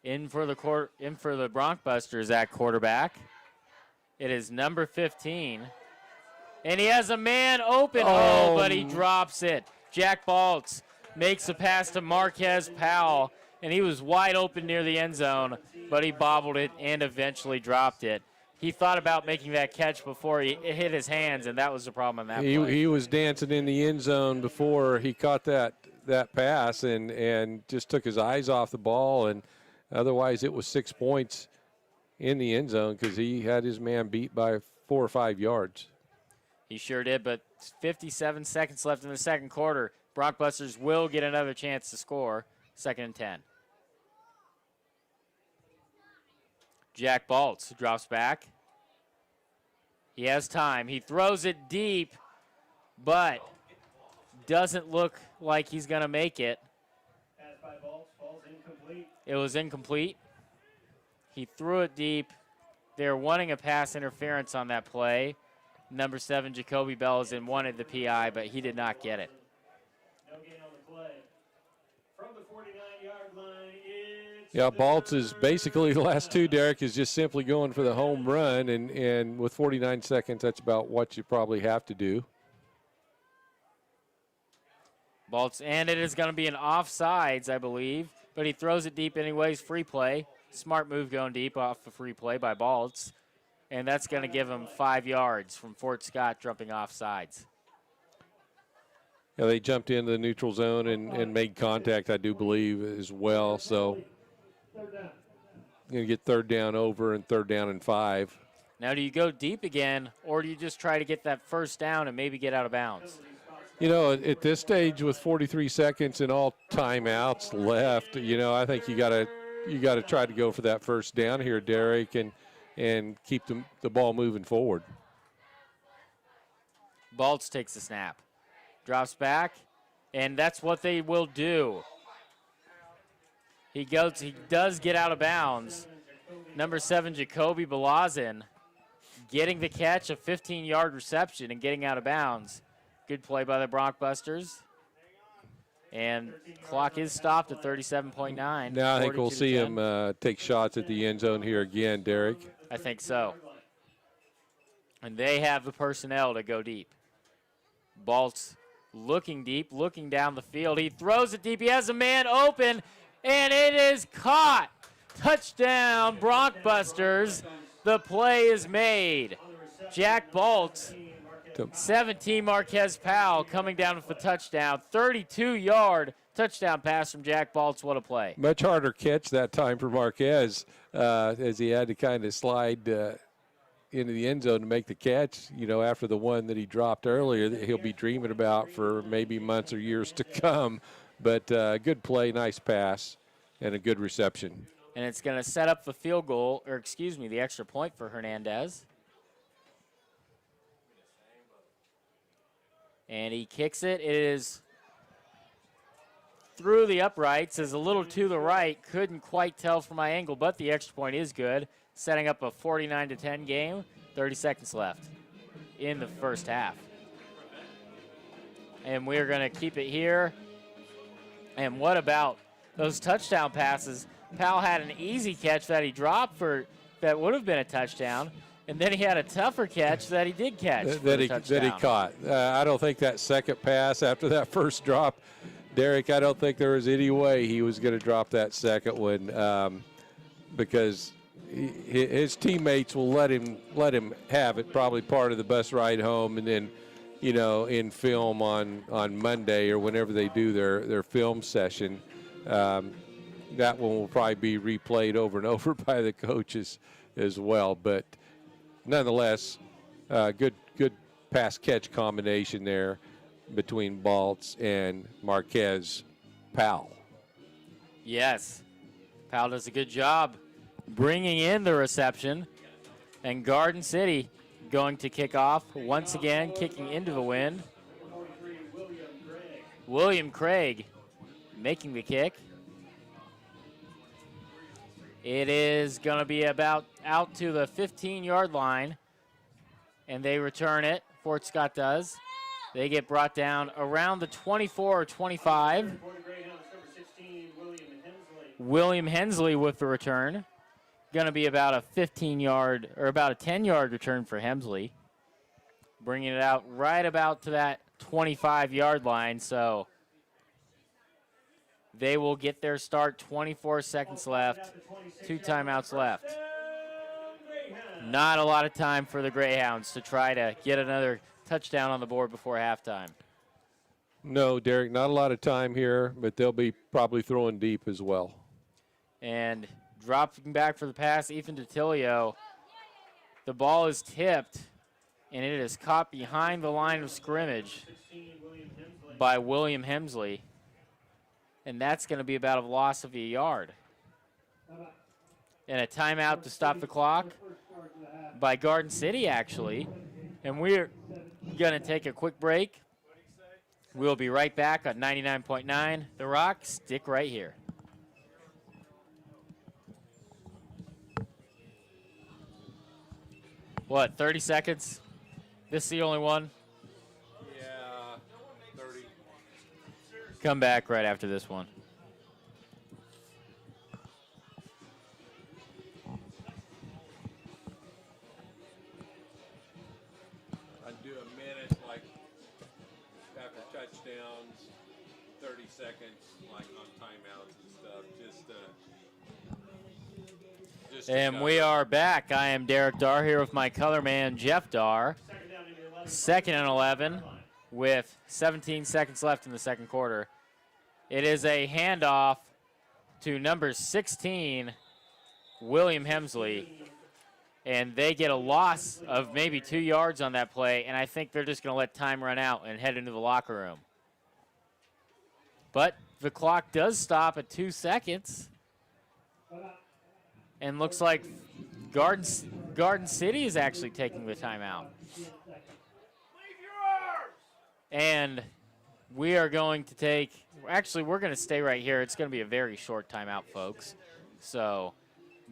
in for the Broncbusters at quarterback, it is number 15. And he has a man open. Oh, but he drops it. Jack Baltz makes a pass to Marquez Powell, and he was wide open near the end zone, but he bobbled it and eventually dropped it. He thought about making that catch before it hit his hands, and that was the problem on that play. He was dancing in the end zone before he caught that pass and just took his eyes off the ball, and otherwise it was 6 points in the end zone because he had his man beat by 4 or 5 yards. He sure did, but 57 seconds left in the second quarter. Broncbusters will get another chance to score. 2nd and 10. Jack Baltz drops back. He has time. He throws it deep, but doesn't look like he's going to make it. Pass by Baltz, falls incomplete. It was incomplete. He threw it deep. They're wanting a pass interference on that play. Number 7, Jacoby Bells, wanted the PI, but he did not get it. No gain on the play. From the 49-yard line, it's... Yeah, Baltz is basically the last 2, Derek, is just simply going for the home run, and with 49 seconds, that's about what you probably have to do. Baltz, and it is going to be an offsides, I believe, but he throws it deep anyways. Free play. Smart move going deep off the free play by Baltz. And that's going to give him 5 yards from Fort Scott jumping off sides. Yeah, they jumped into the neutral zone and made contact, I do believe, as well. So going to get 3rd down over and 3rd down and 5. Now, do you go deep again, or do you just try to get that 1st down and maybe get out of bounds? You know, at this stage with 43 seconds and all timeouts left, I think you got to try to go for that 1st down here, Derek, and keep the ball moving forward. Baltz takes the snap, drops back, and that's what they will do. He does get out of bounds. Number 7, Jacoby Belazin, getting the catch, a 15-yard reception and getting out of bounds. Good play by the Broncbusters. And clock is stopped at 37.9. Now I think we'll see him take shots at the end zone here again, Derek. I think so. And they have the personnel to go deep. Baltz looking deep, looking down the field. He throws it deep. He has a man open, and it is caught. Touchdown, Broncbusters. The play is made. Jack Baltz, 17, Marquez Powell coming down with the touchdown. 32-yard touchdown pass from Jack Baltz. What a play. Much harder catch that time for Marquez as he had to kind of slide into the end zone to make the catch, after the one that he dropped earlier that he'll be dreaming about for maybe months or years to come. But good play, nice pass, and a good reception. And it's going to set up the field goal, or excuse me, the extra point for Hernandez. And he kicks it. It is through the uprights, is a little to the right. Couldn't quite tell from my angle, but the extra point is good. Setting up a 49-10 game. 30 seconds left in the first half. And we're going to keep it here. And what about those touchdown passes? Powell had an easy catch that he dropped that would have been a touchdown. And then he had a tougher catch that he did catch. That he caught. I don't think that second pass after that first drop, Derek, I don't think there was any way he was going to drop that second one because his teammates will let him have it, probably part of the bus ride home, and then, in film on Monday or whenever they do their film session, that one will probably be replayed over and over by the coaches as well. But nonetheless, good pass catch combination there between Baltz and Marquez Powell. Yes, Powell does a good job bringing in the reception, and Garden City going to kick off once again, kicking into the wind. William Craig making the kick. It is going to be about out to the 15-yard line, and they return it. Fort Scott does. They get brought down around the 24 or 25. William Hensley with the return. Going to be about a 15-yard or about a 10-yard return for Hemsley. Bringing it out right about to that 25-yard line. So they will get their start. 24 seconds left. 2 timeouts left. Not a lot of time for the Greyhounds to try to get another touchdown on the board before halftime. No, Derek, not a lot of time here, but they'll be probably throwing deep as well. And dropping back for the pass, Ethan DiTilio. The ball is tipped, and it is caught behind the line of scrimmage by William Hemsley. And that's going to be about a loss of a yard. And a timeout to stop the clock by Garden City, actually. And we're going to take a quick break. We'll be right back on 99.9 The Rock. Stick right here. What, 30 seconds? This is the only one? Yeah, 30. Come back right after this one. I'd do a minute, like, after touchdowns, 30 seconds, like, on timeouts and stuff, And we are back. I am Derek Dar here with my color man, Jeff Dar. 2nd and 11 with 17 seconds left in the second quarter. It is a handoff to number 16, William Hemsley. And they get a loss of maybe 2 yards on that play, and I think they're just going to let time run out and head into the locker room. But the clock does stop at 2 seconds. And looks like Garden City is actually taking the timeout. And we are going to take, actually, we're going to stay right here. It's going to be a very short timeout, folks. So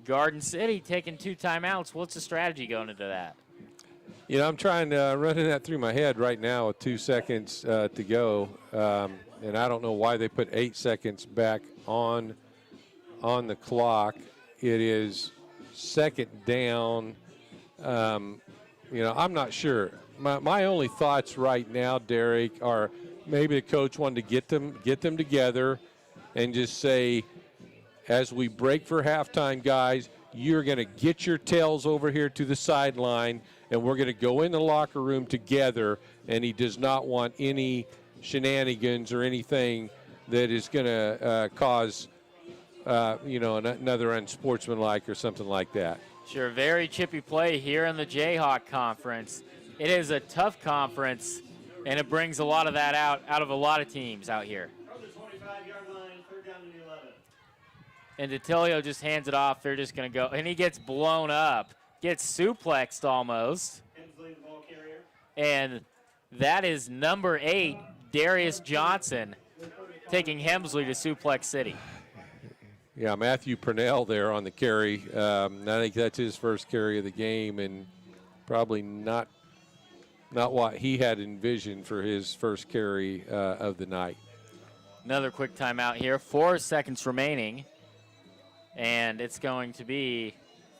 Garden City taking 2 timeouts. What's the strategy going into that? You know, I'm trying to running that through my head right now with 2 seconds to go. And I don't know why they put 8 seconds back on the clock. It is second down. I'm not sure. My only thoughts right now, Derek, are maybe the coach wanted to get them together and just say, as we break for halftime, guys, you're going to get your tails over here to the sideline, and we're going to go in the locker room together, and he does not want any shenanigans or anything that is going to cause, another unsportsmanlike or something like that. Sure, very chippy play here in the Jayhawk Conference. It is a tough conference, and it brings a lot of that out of a lot of teams out here. From the 25-yard line, 3rd down and 11. And DeTilio just hands it off. They're just going to go. And he gets blown up, gets suplexed almost. Hensley, the ball carrier. And that is number 8, Darius Johnson, taking Hemsley to Suplex City. Yeah, Matthew Purnell there on the carry. I think that's his first carry of the game, and probably not what he had envisioned for his first carry of the night. Another quick timeout here. 4 seconds remaining. And it's going to be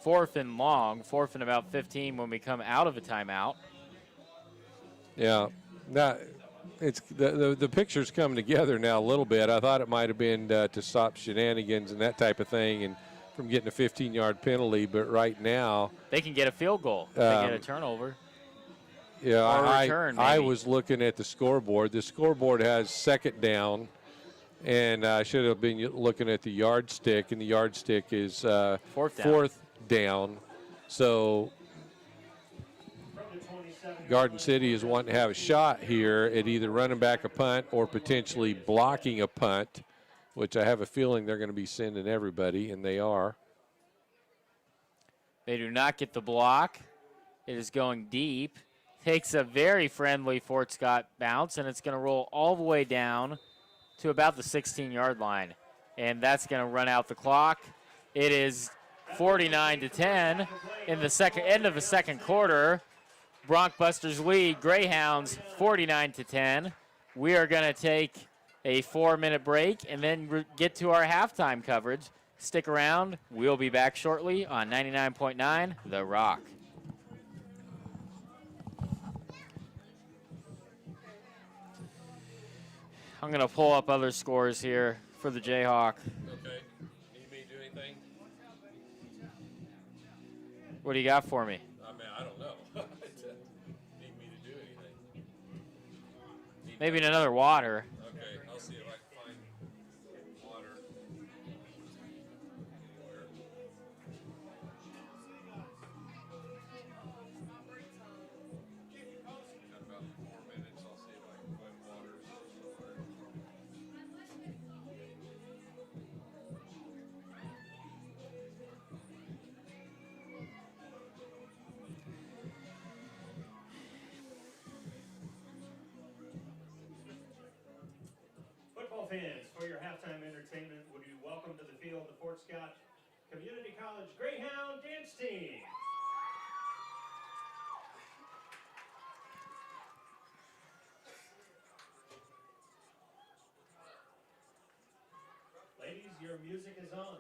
4th and long, 4th and about 15 when we come out of a timeout. Yeah, it's the picture's coming together now a little bit. I thought it might have been to stop shenanigans and that type of thing and from getting a 15-yard penalty, but right now they can get a field goal. They get a turnover. Yeah, I maybe. was looking at the scoreboard. The scoreboard has 2nd down, and I should have been looking at the yardstick, and the yardstick is 4th down. So Garden City is wanting to have a shot here at either running back a punt or potentially blocking a punt, which I have a feeling they're going to be sending everybody, and they are. They do not get the block. It is going deep. Takes a very friendly Fort Scott bounce, and it's going to roll all the way down to about the 16-yard line. And that's going to run out the clock. It is 49-10 in the end of the second quarter. Broncbusters lead Greyhounds 49-10. We are going to take a 4-minute break and then get to our halftime coverage. Stick around. We'll be back shortly on 99.9 The Rock. I'm going to pull up other scores here for the Jayhawk. Okay. Need me to do anything? What do you got for me? I mean, I don't know. Need me to do anything? Maybe another water. Okay, I'll see if I can find water anywhere. Got about 4 minutes. I'll see if I can find water somewhere. Football fans, for your halftime entertainment, would you welcome to the field the Fort Scott Community College Greyhound Dance Team. Ladies, your music is on.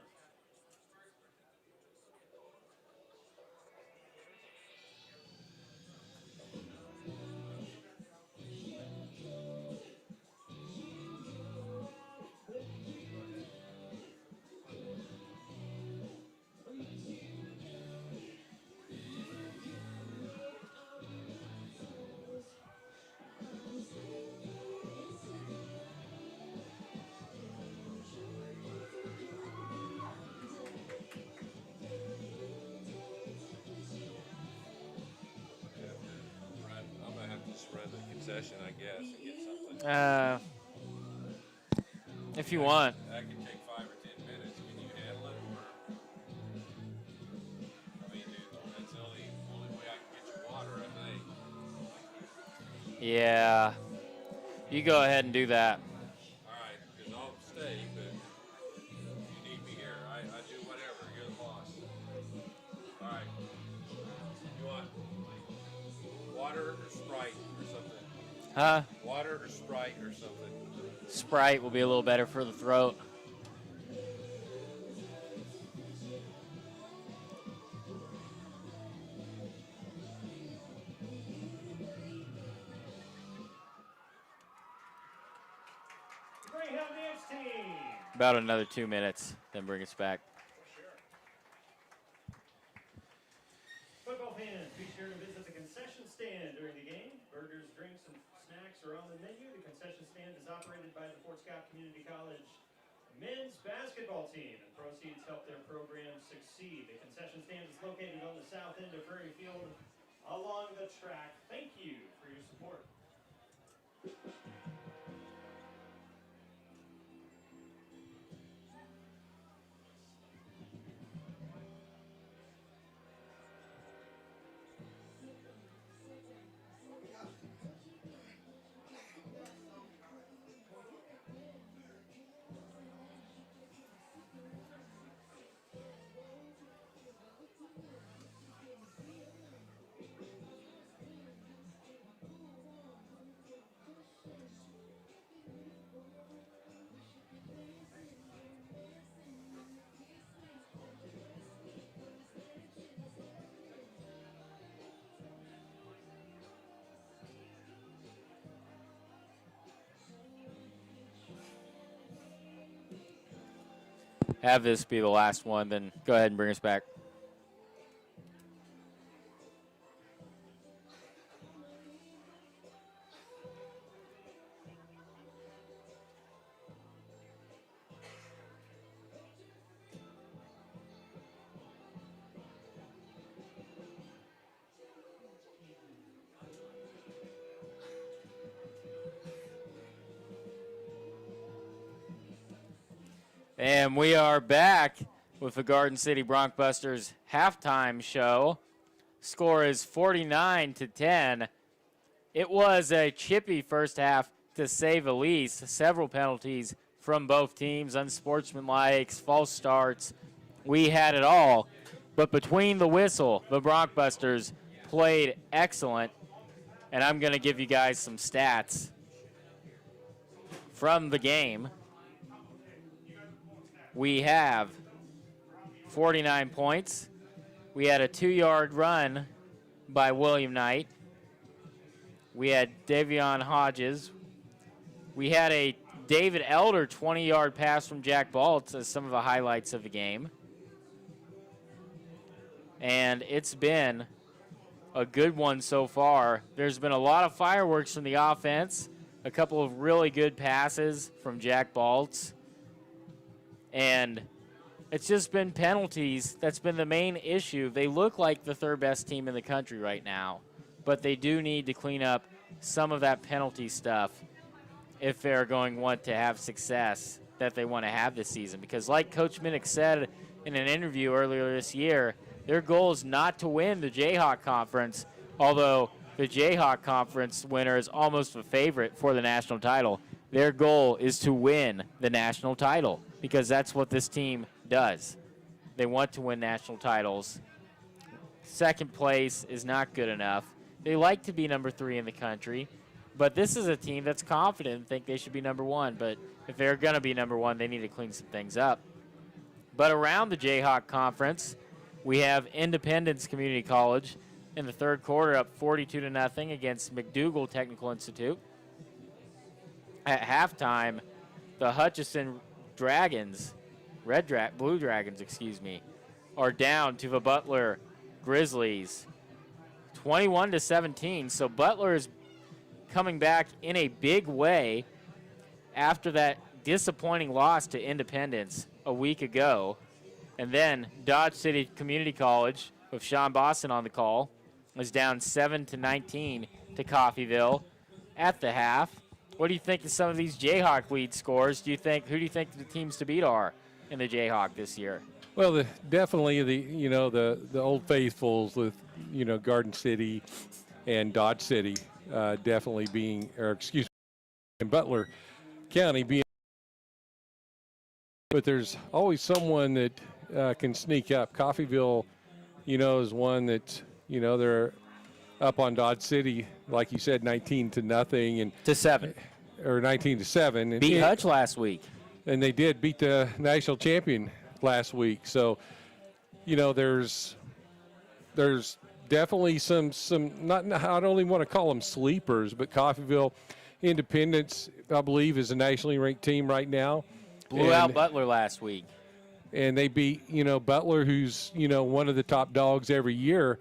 I'm going to have to just run the concession, I guess, and get something. If you want. That can take 5 or 10 minutes. Can you handle it? Or, I mean, dude, that's the only way I can get you water, I think. Yeah. You go ahead and do that. All right, because I'll stay, but if you need me here, I do whatever. You're the boss. All right. You want water or Sprite or something? Huh? Water or Sprite or something? Sprite will be a little better for the throat. About another 2 minutes, then bring us back. Football fans, be sure to visit the concession stand during the game. Burgers, drinks, and snacks are on the menu. The concession stand is operated by the Fort Scott Community College men's basketball team, and proceeds help their program succeed. The concession stand is located on the south end of Prairie Field along the track. Thank you for your support. Have this be the last one, then go ahead and bring us back. And we are back with the Garden City Broncbusters halftime show. Score is 49-10. It was a chippy first half, to say the least. Several penalties from both teams, unsportsmanlike, false starts. We had it all. But between the whistle, the Broncbusters played excellent. And I'm going to give you guys some stats from the game. We have 49 points. We had a 2-yard run by William Knight. We had Davion Hodges. We had a David Elder 20-yard pass from Jack Baltz as some of the highlights of the game. And it's been a good one so far. There's been a lot of fireworks from the offense, a couple of really good passes from Jack Baltz. And it's just been penalties. That's been the main issue. They look like the third best team in the country right now, but they do need to clean up some of that penalty stuff if they're going to want to have success that they want to have this season. Because like Coach Minnick said in an interview earlier this year, their goal is not to win the Jayhawk Conference, although the Jayhawk Conference winner is almost a favorite for the national title. Their goal is to win the national title, because that's what this team does. They want to win national titles. Second place is not good enough. They like to be number 3 in the country, but this is a team that's confident and think they should be number 1. But if they're going to be number 1, they need to clean some things up. But around the Jayhawk Conference, we have Independence Community College in the third quarter up 42-0 against McDougal Technical Institute. At halftime, the Hutchinson Dragons, Blue Dragons, are down to the Butler Grizzlies, 21-17. So Butler is coming back in a big way after that disappointing loss to Independence a week ago. And then Dodge City Community College, with Sean Boston on the call, was down 7-19 to Coffeyville at the half. What do you think of some of these Jayhawk lead scores? Who do you think the teams to beat are in the Jayhawk this year? Well, definitely the old faithfuls with Garden City and Dodge City definitely being, and Butler County being. But there's always someone that can sneak up. Coffeyville, is one that they're up on Dodge City, like you said, 19-0 and to 7, or 19-7, and beat Hutch last week, and they did beat the national champion last week. So, there's definitely some not I don't even want to call them sleepers, but Coffeyville, Independence, I believe, is a nationally ranked team right now. Blew out Butler last week. And they beat, Butler, who's, one of the top dogs every year.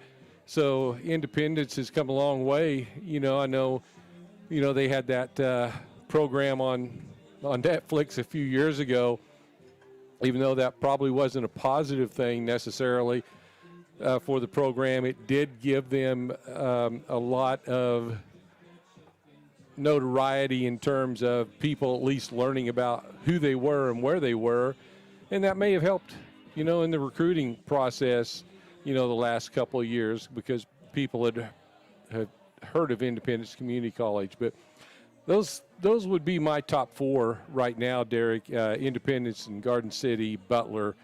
So Independence has come a long way. I know, they had that program on Netflix a few years ago, even though that probably wasn't a positive thing necessarily for the program. It did give them a lot of notoriety in terms of people at least learning about who they were and where they were. And that may have helped, in the recruiting process, the last couple of years, because people had heard of Independence Community College. But those would be my top four right now, Derek. Independence and Garden City, Butler,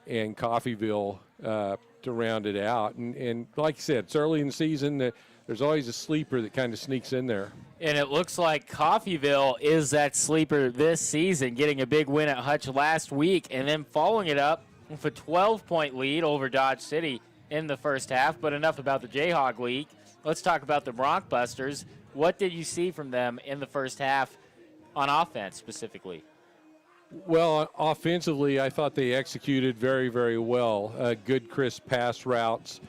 and Coffeyville to round it out. And like I said, it's early in the season. There's always a sleeper that kind of sneaks in there. And it looks like Coffeyville is that sleeper this season, getting a big win at Hutch last week and then following it up with a 12-point lead over Dodge City in the first half. But enough about the Jayhawk League. Let's talk about the Broncbusters. What did you see from them in the first half on offense specifically? Well, offensively, I thought they executed very, very well. Good, crisp pass routes.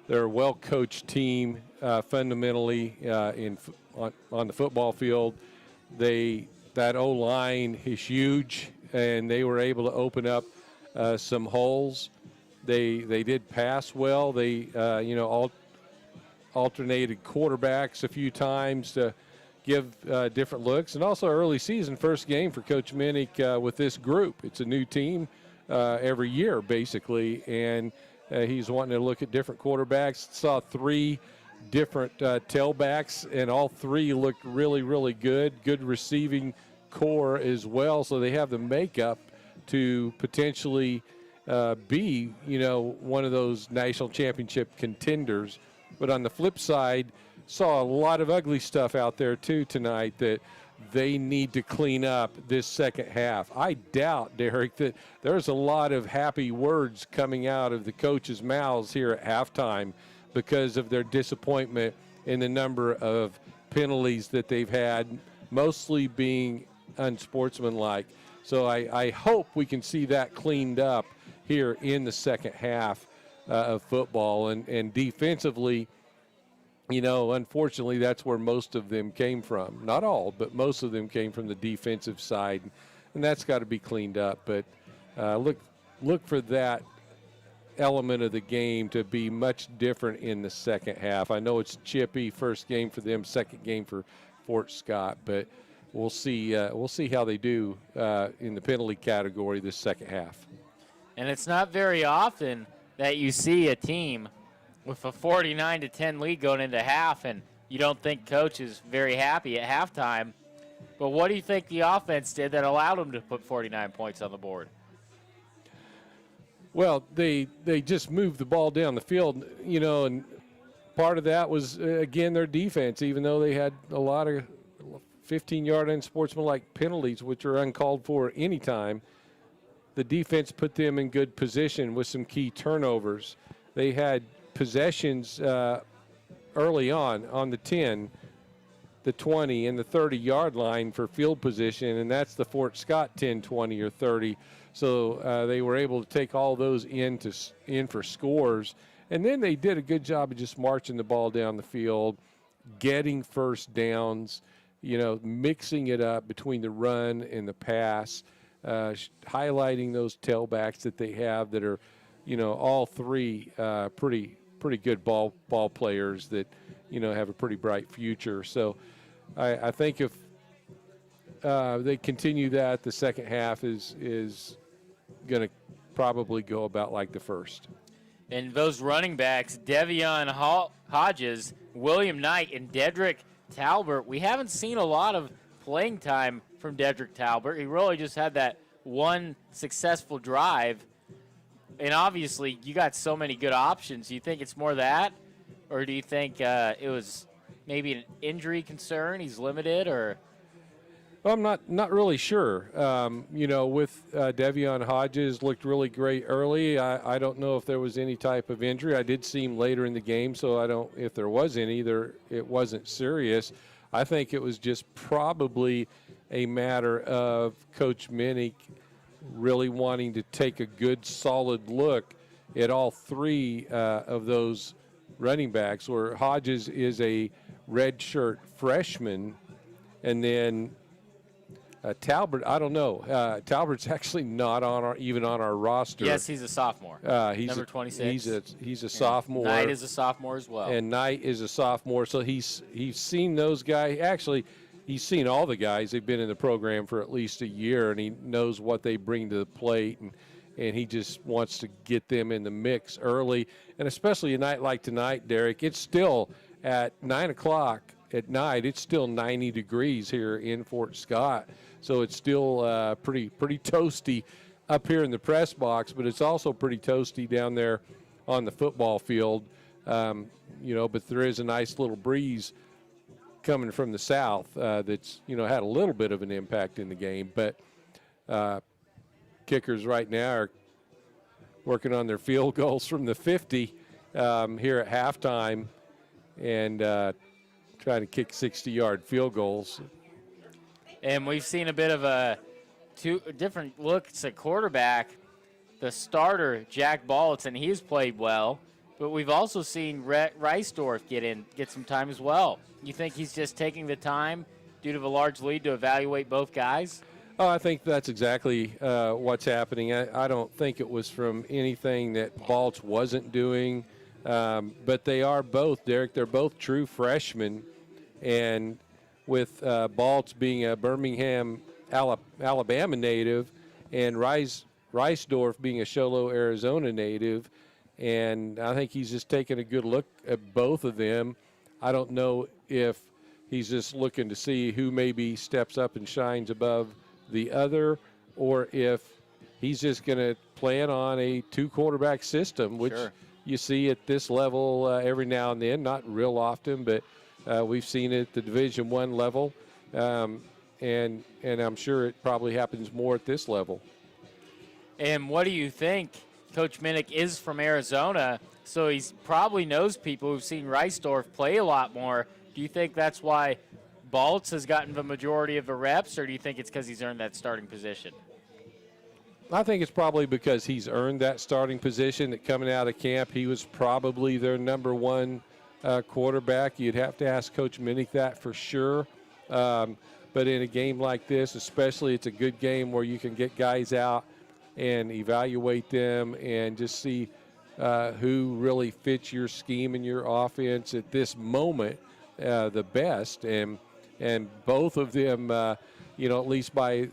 They're a well-coached team fundamentally on the football field. That O-line is huge, and they were able to open up some holes. They did pass well. They alternated quarterbacks a few times to give different looks. And also early season, first game for Coach Minnick with this group. It's a new team every year, basically, and he's wanting to look at different quarterbacks. Saw 3 different tailbacks, and all 3 looked really, really good. Good receiving core as well, so they have the makeup to potentially be, one of those national championship contenders. But on the flip side, saw a lot of ugly stuff out there too tonight that they need to clean up this second half. I doubt, Derek, that there's a lot of happy words coming out of the coaches' mouths here at halftime because of their disappointment in the number of penalties that they've had, mostly being unsportsmanlike. So I hope we can see that cleaned up here in the second half of football. And defensively, unfortunately, that's where most of them came from. Not all, but most of them came from the defensive side, and that's got to be cleaned up. But look for that element of the game to be much different in the second half. I know it's chippy, first game for them, second game for Fort Scott, but we'll see how they do in the penalty category this second half. And it's not very often that you see a team with a 49-10 lead going into half, and you don't think coach is very happy at halftime. But what do you think the offense did that allowed them to put 49 points on the board? Well, they just moved the ball down the field, and part of that was, again, their defense, even though they had a lot of 15-yard unsportsmanlike penalties, which are uncalled for anytime. The defense put them in good position with some key turnovers. They had possessions early on the 10, the 20, and the 30-yard line for field position, and that's the Fort Scott 10, 20, or 30. So they were able to take all those in for scores. And then they did a good job of just marching the ball down the field, getting first downs, mixing it up between the run and the pass, highlighting those tailbacks that they have that are, all 3 pretty good ball players that, have a pretty bright future. So I think if they continue that, the second half is going to probably go about like the first. And those running backs, Devion Hodges, William Knight, and Dedrick Talbert, we haven't seen a lot of playing time from Dedrick Talbert. He really just had that one successful drive. And obviously, you got so many good options. Do you think it's more that? Or do you think it was maybe an injury concern? He's limited, or? Well, I'm not really sure. With Devion Hodges, looked really great early. I don't know if there was any type of injury. I did see him later in the game, so if there was any, it wasn't serious. I think it was just probably a matter of Coach Minnick really wanting to take a good, solid look at all three of those running backs, where Hodges is a redshirt freshman, and then Talbot, I don't know. Talbot's actually not even on our roster. Yes, he's a sophomore. He's number 26. He's a sophomore. Knight is a sophomore as well. And Knight is a sophomore, so he's seen those guys. Actually, he's seen all the guys. They've been in the program for at least a year, and he knows what they bring to the plate, and he just wants to get them in the mix early. And especially a night like tonight, Derek, it's still at 9 o'clock at night. It's still 90 degrees here in Fort Scott, so it's still pretty toasty up here in the press box, but it's also pretty toasty down there on the football field. But there is a nice little breeze coming from the south that's had a little bit of an impact in the game. But kickers right now are working on their field goals from the 50 here at halftime, and trying to kick 60-yard field goals. And we've seen a bit of two different looks at quarterback. The starter, Jack Ballitz, he's played well, but we've also seen Reisdorf get some time as well. You think he's just taking the time due to the large lead to evaluate both guys? Oh, I think that's exactly what's happening. I don't think it was from anything that Baltz wasn't doing, but they are both, Derek, they're both true freshmen. And with Baltz being a Birmingham, Alabama native, and Reisdorf being a Show Low, Arizona native, and I think he's just taking a good look at both of them. I don't know if he's just looking to see who maybe steps up and shines above the other, or if he's just going to plan on a two-quarterback system, which you see at this level every now and then, not real often, but we've seen it at the Division I level, and I'm sure it probably happens more at this level. And what do you think? Coach Minnick is from Arizona, so he probably knows people who've seen Reisdorf play a lot more. Do you think that's why Baltz has gotten the majority of the reps, or do you think it's because he's earned that starting position? I think it's probably because he's earned that starting position. That coming out of camp, he was probably their number one quarterback. You'd have to ask Coach Minnick that for sure. But in a game like this, especially, it's a good game where you can get guys out and evaluate them and just see who really fits your scheme and your offense at this moment the best. And both of them, at least by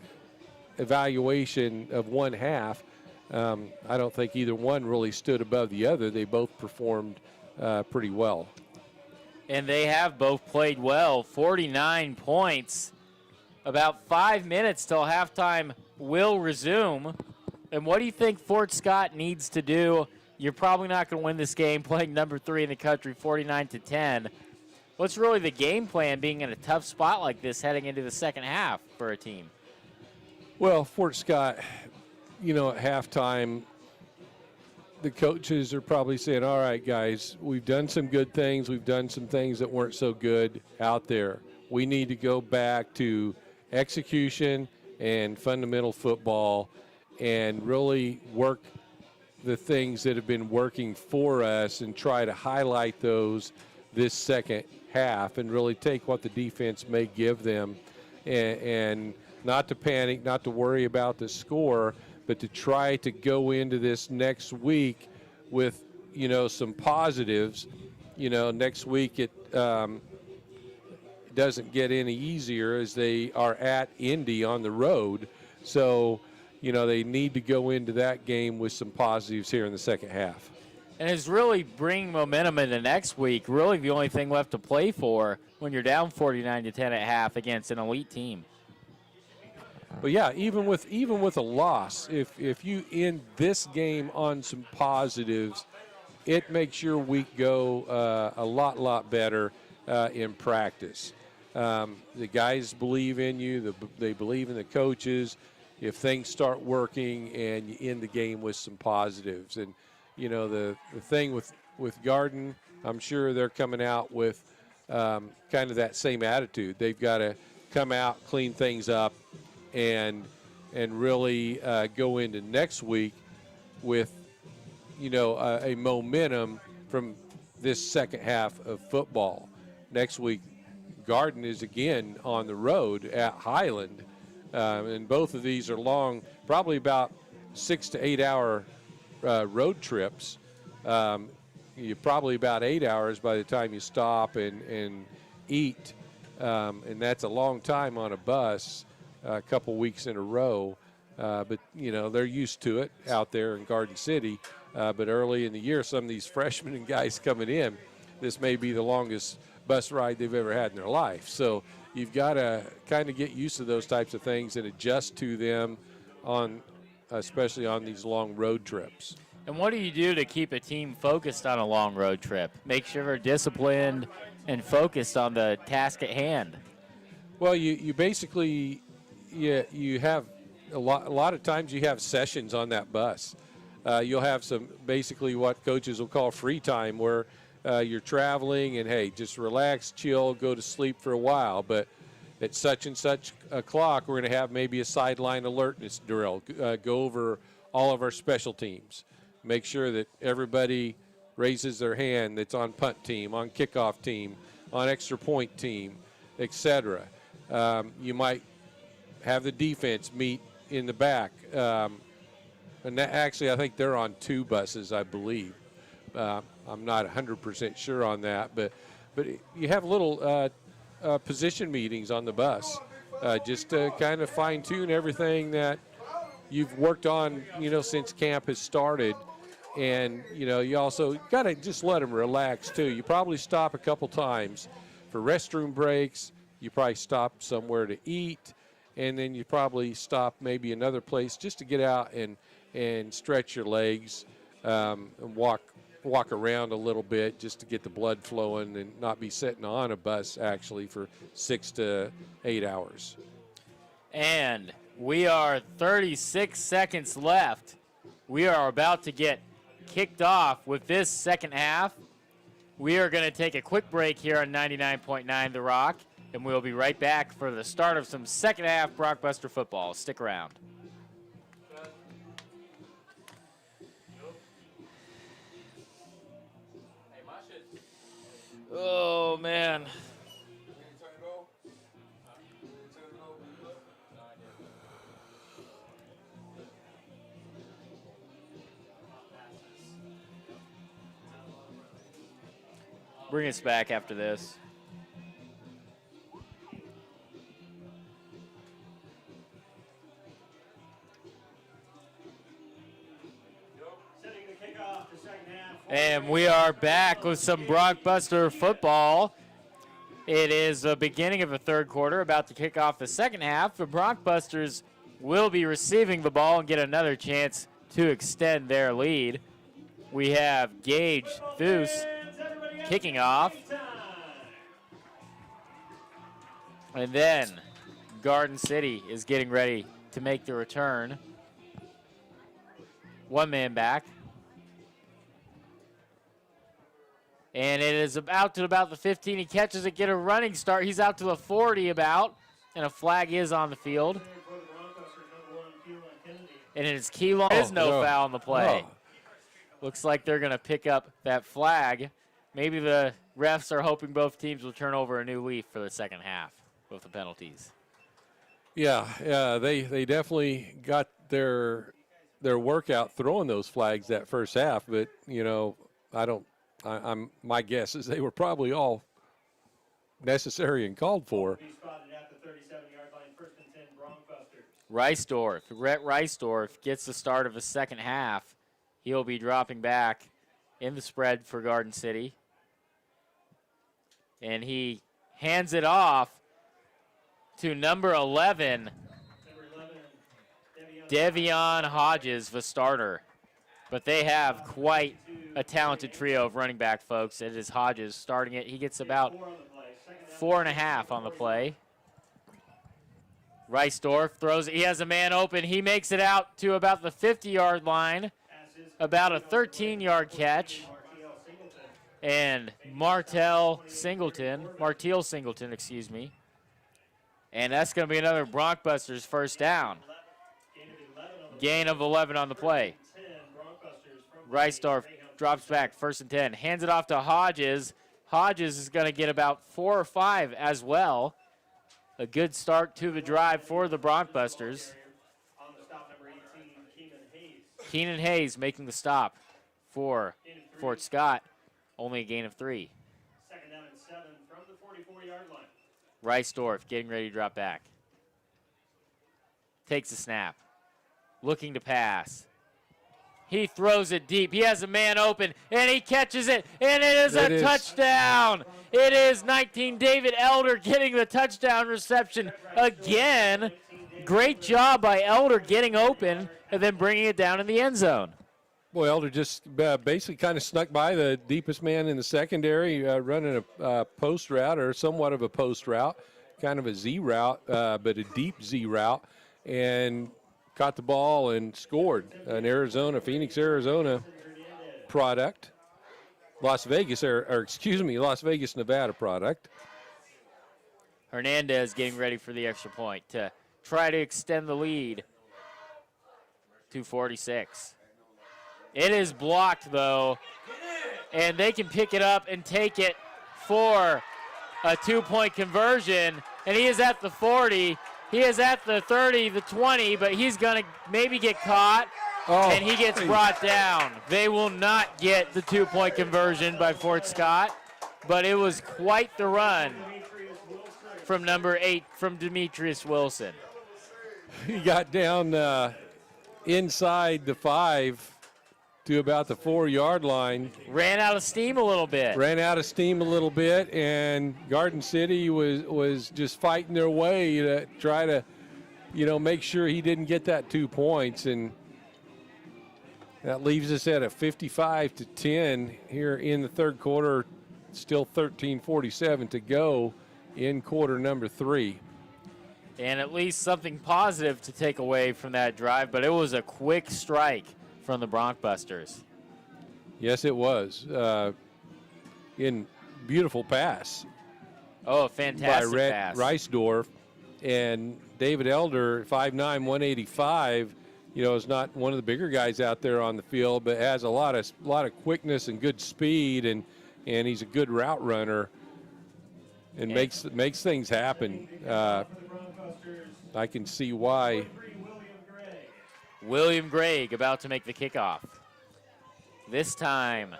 evaluation of one half, I don't think either one really stood above the other. They both performed pretty well. And they have both played well. 49 points. About 5 minutes till halftime will resume. And what do you think Fort Scott needs to do? You're probably not going to win this game playing number 3 in the country, 49-10. What's really the game plan being in a tough spot like this heading into the second half for a team? Well, Fort Scott, at halftime, the coaches are probably saying, all right, guys, we've done some good things. We've done some things that weren't so good out there. We need to go back to execution and fundamental football and really work the things that have been working for us and try to highlight those this second half and really take what the defense may give them and not to panic, not to worry about the score, but to try to go into this next week with, some positives. Next week it doesn't get any easier as they are at Indy on the road. So, they need to go into that game with some positives here in the second half. And it's really bringing momentum into next week. Really the only thing left to play for when you're down 49-10 at half against an elite team. But yeah, even with a loss, if you end this game on some positives, it makes your week go a lot better in practice. The guys believe in you. They believe in the coaches. If things start working and you end the game with some positives. And, the thing with Garden, I'm sure they're coming out with kind of that same attitude. They've got to come out, clean things up, and really go into next week with, a momentum from this second half of football. Next week, Garden is again on the road at Highland, and both of these are long, probably about 6 to 8 hour road trips. You're probably about 8 hours by the time you stop and eat, and that's a long time on a bus, a couple weeks in a row. But they're used to it out there in Garden City. But early in the year, some of these freshmen and guys coming in, this may be the longest bus ride they've ever had in their life. So you've got to kind of get used to those types of things and adjust to them especially on these long road trips. And what do you do to keep a team focused on a long road trip? Make sure they're disciplined and focused on the task at hand. Well, you basically you have a lot of times you have sessions on that bus. You'll have some basically what coaches will call free time, where you're traveling and, hey, just relax, chill, go to sleep for a while. But at such and such o'clock, we're going to have maybe a sideline alertness drill, go over all of our special teams, make sure that everybody raises their hand that's on punt team, on kickoff team, on extra point team, etc. You might have the defense meet in the back. And actually, I think they're on 2 buses, I believe. I'm not 100% sure on that, but you have little position meetings on the bus, just to kind of fine-tune everything that you've worked on, since camp has started. And, you also got to just let them relax, too. You probably stop a couple times for restroom breaks. You probably stop somewhere to eat. And then you probably stop maybe another place just to get out and stretch your legs, and walk around a little bit just to get the blood flowing and not be sitting on a bus actually for 6 to 8 hours. And we are 36 seconds left. We are about to get kicked off with this second half. We are going to take a quick break here on 99.9 The Rock, and we'll be right back for the start of some second half Broncbuster football. Stick around. Oh, man. Bring us back after this. And we are back with some Broncbuster football. It is the beginning of the third quarter, about to kick off the second half. The Broncbusters will be receiving the ball and get another chance to extend their lead. We have Gage Thues kicking off. And then Garden City is getting ready to make the return. One man back. And it is about the 15. He catches it, get a running start. He's out to the 40 about, and a flag is on the field. And it is Keelan. There is no foul on the play. Oh. Looks like they're going to pick up that flag. Maybe the refs are hoping both teams will turn over a new leaf for the second half with the penalties. Yeah, they definitely got their workout throwing those flags that first half, but my guess is they were probably all necessary and called for. Rhett Reisdorf gets the start of the second half. He'll be dropping back in the spread for Garden City. And he hands it off to number 11, Devion Hodges, the starter. But they have quite a talented trio of running back folks. It is Hodges starting it. He gets about 4.5 on the play. Reisdorf throws it. He has a man open. He makes it out to about the 50-yard line, about a 13-yard catch. and Martell Singleton, excuse me. And that's going to be another Broncbusters first down. Gain of 11 on the play. Reisdorf drops back, 1st and 10. Hands it off to Hodges. Hodges is going to get about 4 or 5 as well. A good start to the drive for the Broncbusters. Keenan Hayes making the stop for Fort Scott. Only a gain of 3. 2nd down and 7 from the 44-yard line. Reisdorf getting ready to drop back. Takes a snap. Looking to pass. He throws it deep. He has a man open, and he catches it, and it is a touchdown. It is 19, David Elder getting the touchdown reception again. Great job by Elder getting open and then bringing it down in the end zone. Boy, Elder just basically kind of snuck by the deepest man in the secondary, running a post route or somewhat of a post route, kind of a Z route, but a deep Z route, and caught the ball and scored. An Phoenix, Arizona product. Las Vegas, Nevada product. Hernandez getting ready for the extra point to try to extend the lead to 46. It is blocked, though, and they can pick it up and take it for a 2-point conversion, and he is at the 40. He is at the 30, the 20, but he's going to maybe get caught, and he gets brought down. They will not get the 2-point conversion by Fort Scott, but it was quite the run from number 8, from Demetrius Wilson. He got down inside the 5 to about the 4-yard line. Ran out of steam a little bit. And Garden City was just fighting their way to try to, make sure he didn't get that 2 points. And that leaves us at a 55-10 here in the third quarter. Still 13:47 to go in quarter number 3. And at least something positive to take away from that drive, but it was a quick strike from the Broncbusters. Yes, it was. In beautiful pass. Oh, fantastic by pass. Reisdorf. And David Elder, 5'9", 185, is not one of the bigger guys out there on the field, but has a lot of quickness and good speed, and he's a good route runner and makes things happen. I can see why. William Gregg about to make the kickoff. This time,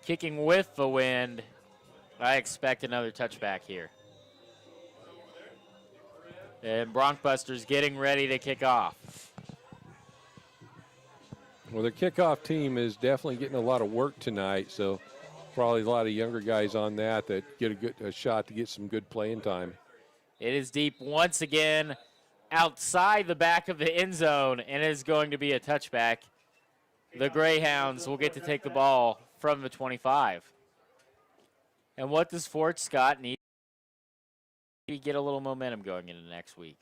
kicking with the wind. I expect another touchback here. And Broncbusters getting ready to kick off. Well, their kickoff team is definitely getting a lot of work tonight, so probably a lot of younger guys on that get a shot to get some good playing time. It is deep once again outside the back of the end zone, and it is going to be a touchback. The Greyhounds will get to take the ball from the 25. And what does Fort Scott need to get a little momentum going into next week?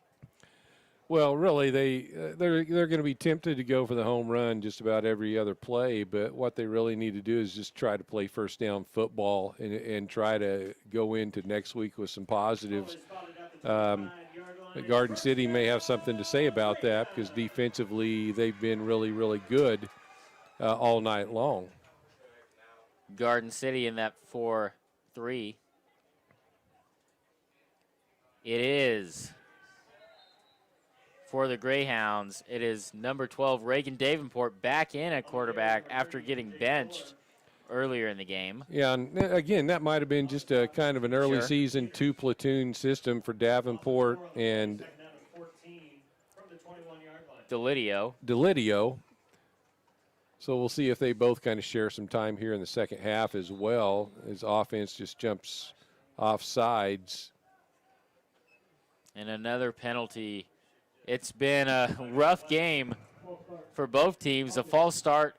Well, really, they're going to be tempted to go for the home run just about every other play, but what they really need to do is just try to play first down football and try to go into next week with some positives. Garden City may have something to say about that because defensively they've been really, really good all night long. Garden City in that 4-3. It is for the Greyhounds. It is number 12, Reagan Davenport, back in at quarterback after getting benched earlier in the game. Yeah, and again, that might have been just a kind of an early season 2-platoon system for Davenport and Delidio. So we'll see if they both kind of share some time here in the second half as well. His offense just jumps off sides. And another penalty. It's been a rough game for both teams. A false start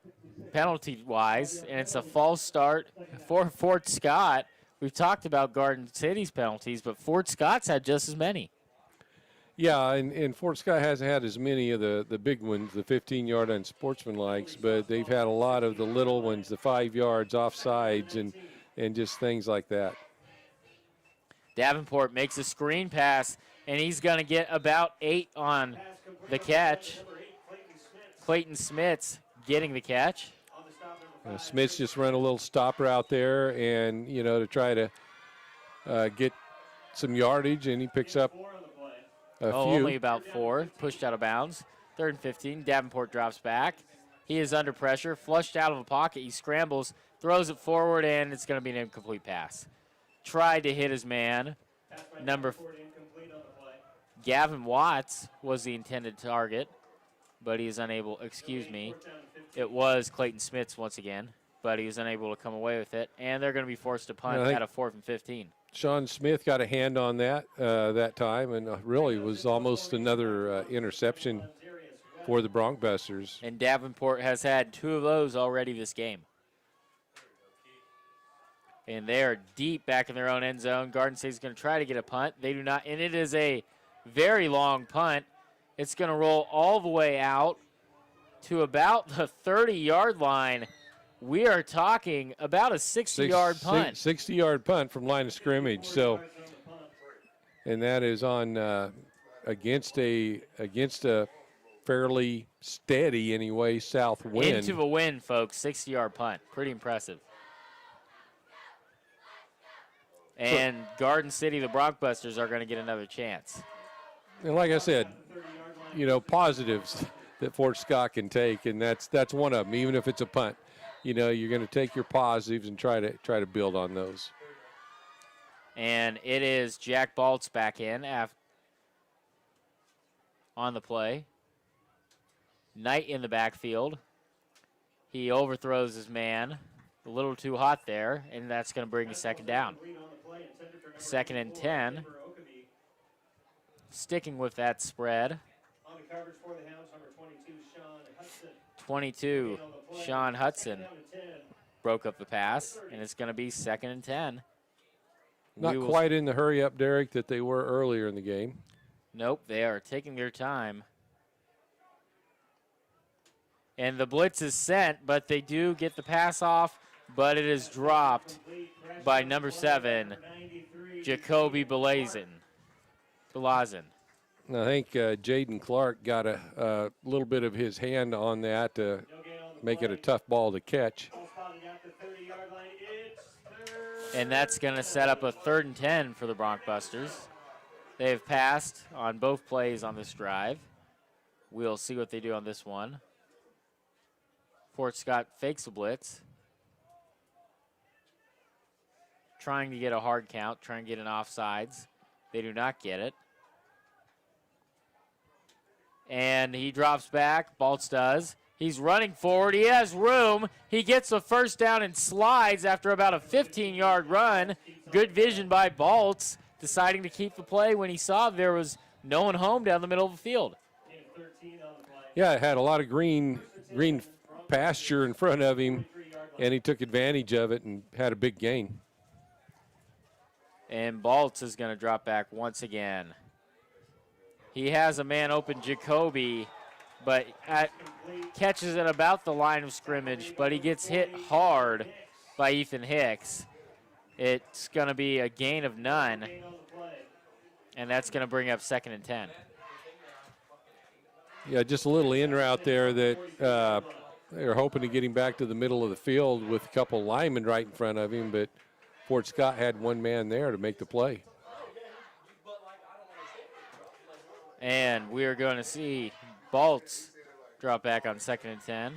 penalty-wise, and it's a false start for Fort Scott. We've talked about Garden City's penalties, but Fort Scott's had just as many. Yeah, and Fort Scott hasn't had as many of the big ones, the 15-yard unsportsmanlikes, but they've had a lot of the little ones, the 5 yards offsides and just things like that. Davenport makes a screen pass, and he's going to get about 8 on the catch. Clayton Smits getting the catch. Smith's just run a little stop route there and, to try to get some yardage, and he picks up a few. Only about 4. Pushed out of bounds. 3rd and 15. Davenport drops back. He is under pressure. Flushed out of a pocket. He scrambles, throws it forward, and it's going to be an incomplete pass. Tried to hit his man. Gavin Watts was the intended target, but he is unable, it was Clayton Smits once again, but he was unable to come away with it, and they're going to be forced to punt at a 4th and 15. Sean Smith got a hand on that that time, and really was almost another interception for the Broncbusters. And Davenport has had 2 of those already this game. And they are deep back in their own end zone. Garden State's going to try to get a punt. They do not, and it is a very long punt. It's going to roll all the way out to about the 30-yard line. We are talking about a 60-yard punt. 60-yard punt from line of scrimmage. So, and that is on against a fairly steady anyway south wind. Into the wind, folks. 60-yard punt. Pretty impressive. And Garden City, the Broncbusters, are going to get another chance. And like I said, positives that Fort Scott can take, and that's one of them. Even if it's a punt, you're going to take your positives and try to build on those. And it is Jack Baltz back in on the play. Knight in the backfield. He overthrows his man. A little too hot there, and that's going to bring a 2nd down. 2nd and 10. Sticking with that spread. 22, Sean Hudson broke up the pass, and it's going to be 2nd and 10. Not quite in the hurry up, Derek, that they were earlier in the game. Nope, they are taking their time. And the blitz is sent, but they do get the pass off, but it is dropped by number 7, Jacoby Balazin. I think Jaden Clark got a little bit of his hand on that to make it a tough ball to catch. And that's going to set up a 3rd and 10 for the Broncbusters. They have passed on both plays on this drive. We'll see what they do on this one. Fort Scott fakes a blitz. Trying to get a hard count, trying to get an offsides. They do not get it. And he drops back. Baltz does. He's running forward. He has room. He gets a 1st down and slides after about a 15-yard run. Good vision by Baltz, deciding to keep the play when he saw there was no one home down the middle of the field. Yeah, it had a lot of green pasture in front of him, and he took advantage of it and had a big gain. And Baltz is going to drop back once again. He has a man open, Jacoby, but catches it about the line of scrimmage, but he gets hit hard by Ethan Hicks. It's going to be a gain of none, and that's going to bring up 2nd and 10. Yeah, just a little in route there that they're hoping to get him back to the middle of the field with a couple linemen right in front of him, but Fort Scott had one man there to make the play. And we are going to see Baltz drop back on 2nd and 10.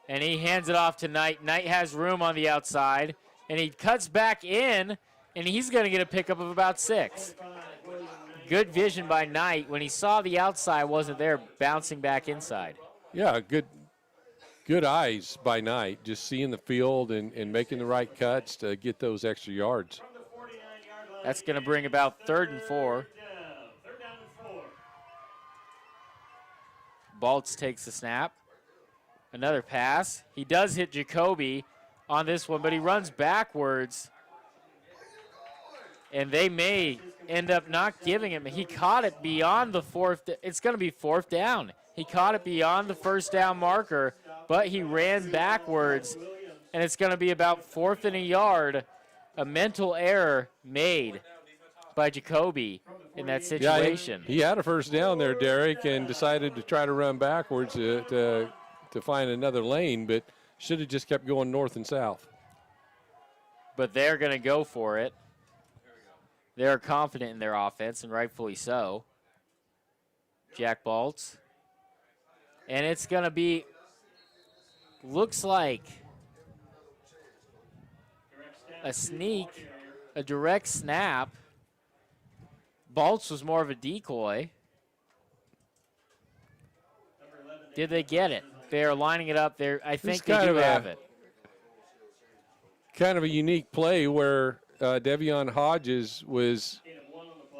And he hands it off to Knight. Knight has room on the outside, and he cuts back in, and he's going to get a pickup of about 6. Good vision by Knight. When he saw the outside wasn't there, bouncing back inside. Yeah, good eyes by Knight, just seeing the field and making the right cuts to get those extra yards. That's going to bring about 3rd and 4. Baltz takes the snap. Another pass. He does hit Jacoby on this one, but he runs backwards. And they may end up not giving him. He caught it beyond the fourth. It's going to be fourth down. He caught it beyond the first down marker, but he ran backwards, and it's going to be about 4th and a yard. A mental error made by Jacoby in that situation. Yeah, he had a first down there, Derek, and decided to try to run backwards to find another lane, but should have just kept going north and south. But they're going to go for it. They're confident in their offense, and rightfully so. Jack Baltz. And it's going to be, looks like a sneak, a direct snap. Baltz was more of a decoy. Did they get it? They're lining it up there. I think they do have it. Kind of a unique play where Devion Hodges was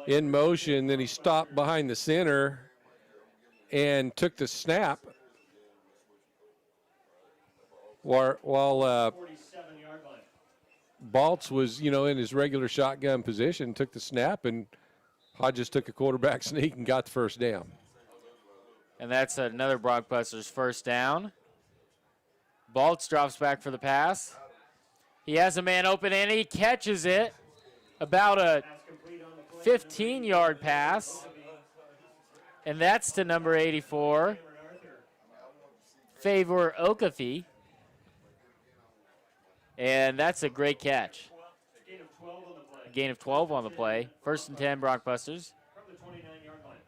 in motion, then he stopped behind the center and took the snap while Baltz was, in his regular shotgun position, took the snap, and Hodges took a quarterback sneak and got the first down. And that's another Broncbusters first down. Baltz drops back for the pass. He has a man open, and he catches it. About a 15-yard pass. And that's to number 84, Favor Okafe. And that's a great catch. Gain of 12 on the play. 1st and 10, Broncbusters.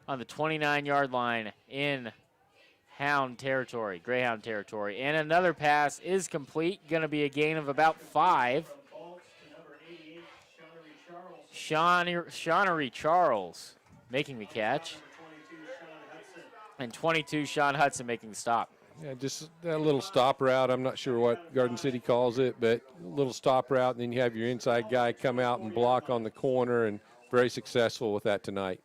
On the 29-yard line in Greyhound territory. And another pass is complete. Going to be a gain of about 5. Shawnery Charles making the catch. And 22, Sean Hudson making the stop. Yeah, just that little stop route. I'm not sure what Garden City calls it, but a little stop route, and then you have your inside guy come out and block on the corner, and very successful with that tonight.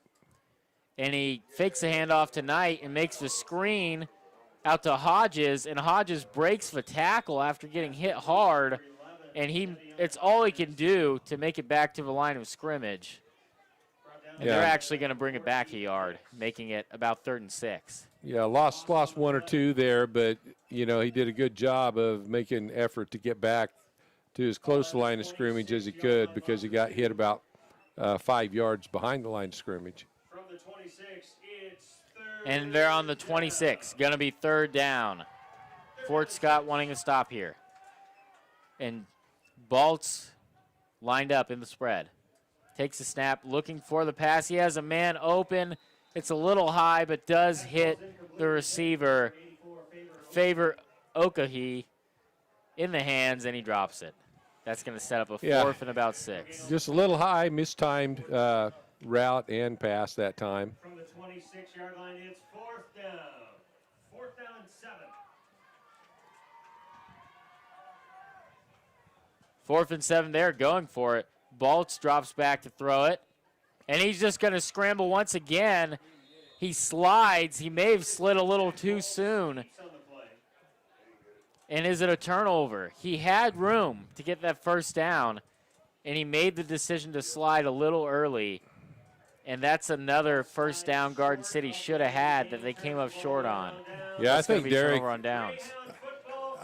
And he fakes the handoff tonight and makes the screen out to Hodges, and Hodges breaks the tackle after getting hit hard, and it's all he can do to make it back to the line of scrimmage. And they're actually going to bring it back a yard, making it about 3rd and 6. Yeah, lost 1 or 2 there, but, he did a good job of making an effort to get back to as close to the line of scrimmage as he could, because he got hit about 5 yards behind the line of scrimmage. From the 26, it's 3rd. And they're on the 26. Going to be 3rd down. Fort Scott wanting a stop here. And Baltz lined up in the spread. Takes a snap, looking for the pass. He has a man open. It's a little high, but does hit the receiver, Favor Okafe, in the hands, and he drops it. That's going to set up a 4th and about 6. Just a little high, mistimed route and pass that time. From the 26-yard line, it's 4th down. 4th down and 7. 4th and 7 there, going for it. Baltz drops back to throw it. And he's just going to scramble once again. He slides. He may have slid a little too soon. And is it a turnover? He had room to get that first down, and he made the decision to slide a little early. And that's another first down Garden City should have had that they came up short on. Yeah, that's I think Derek, on downs.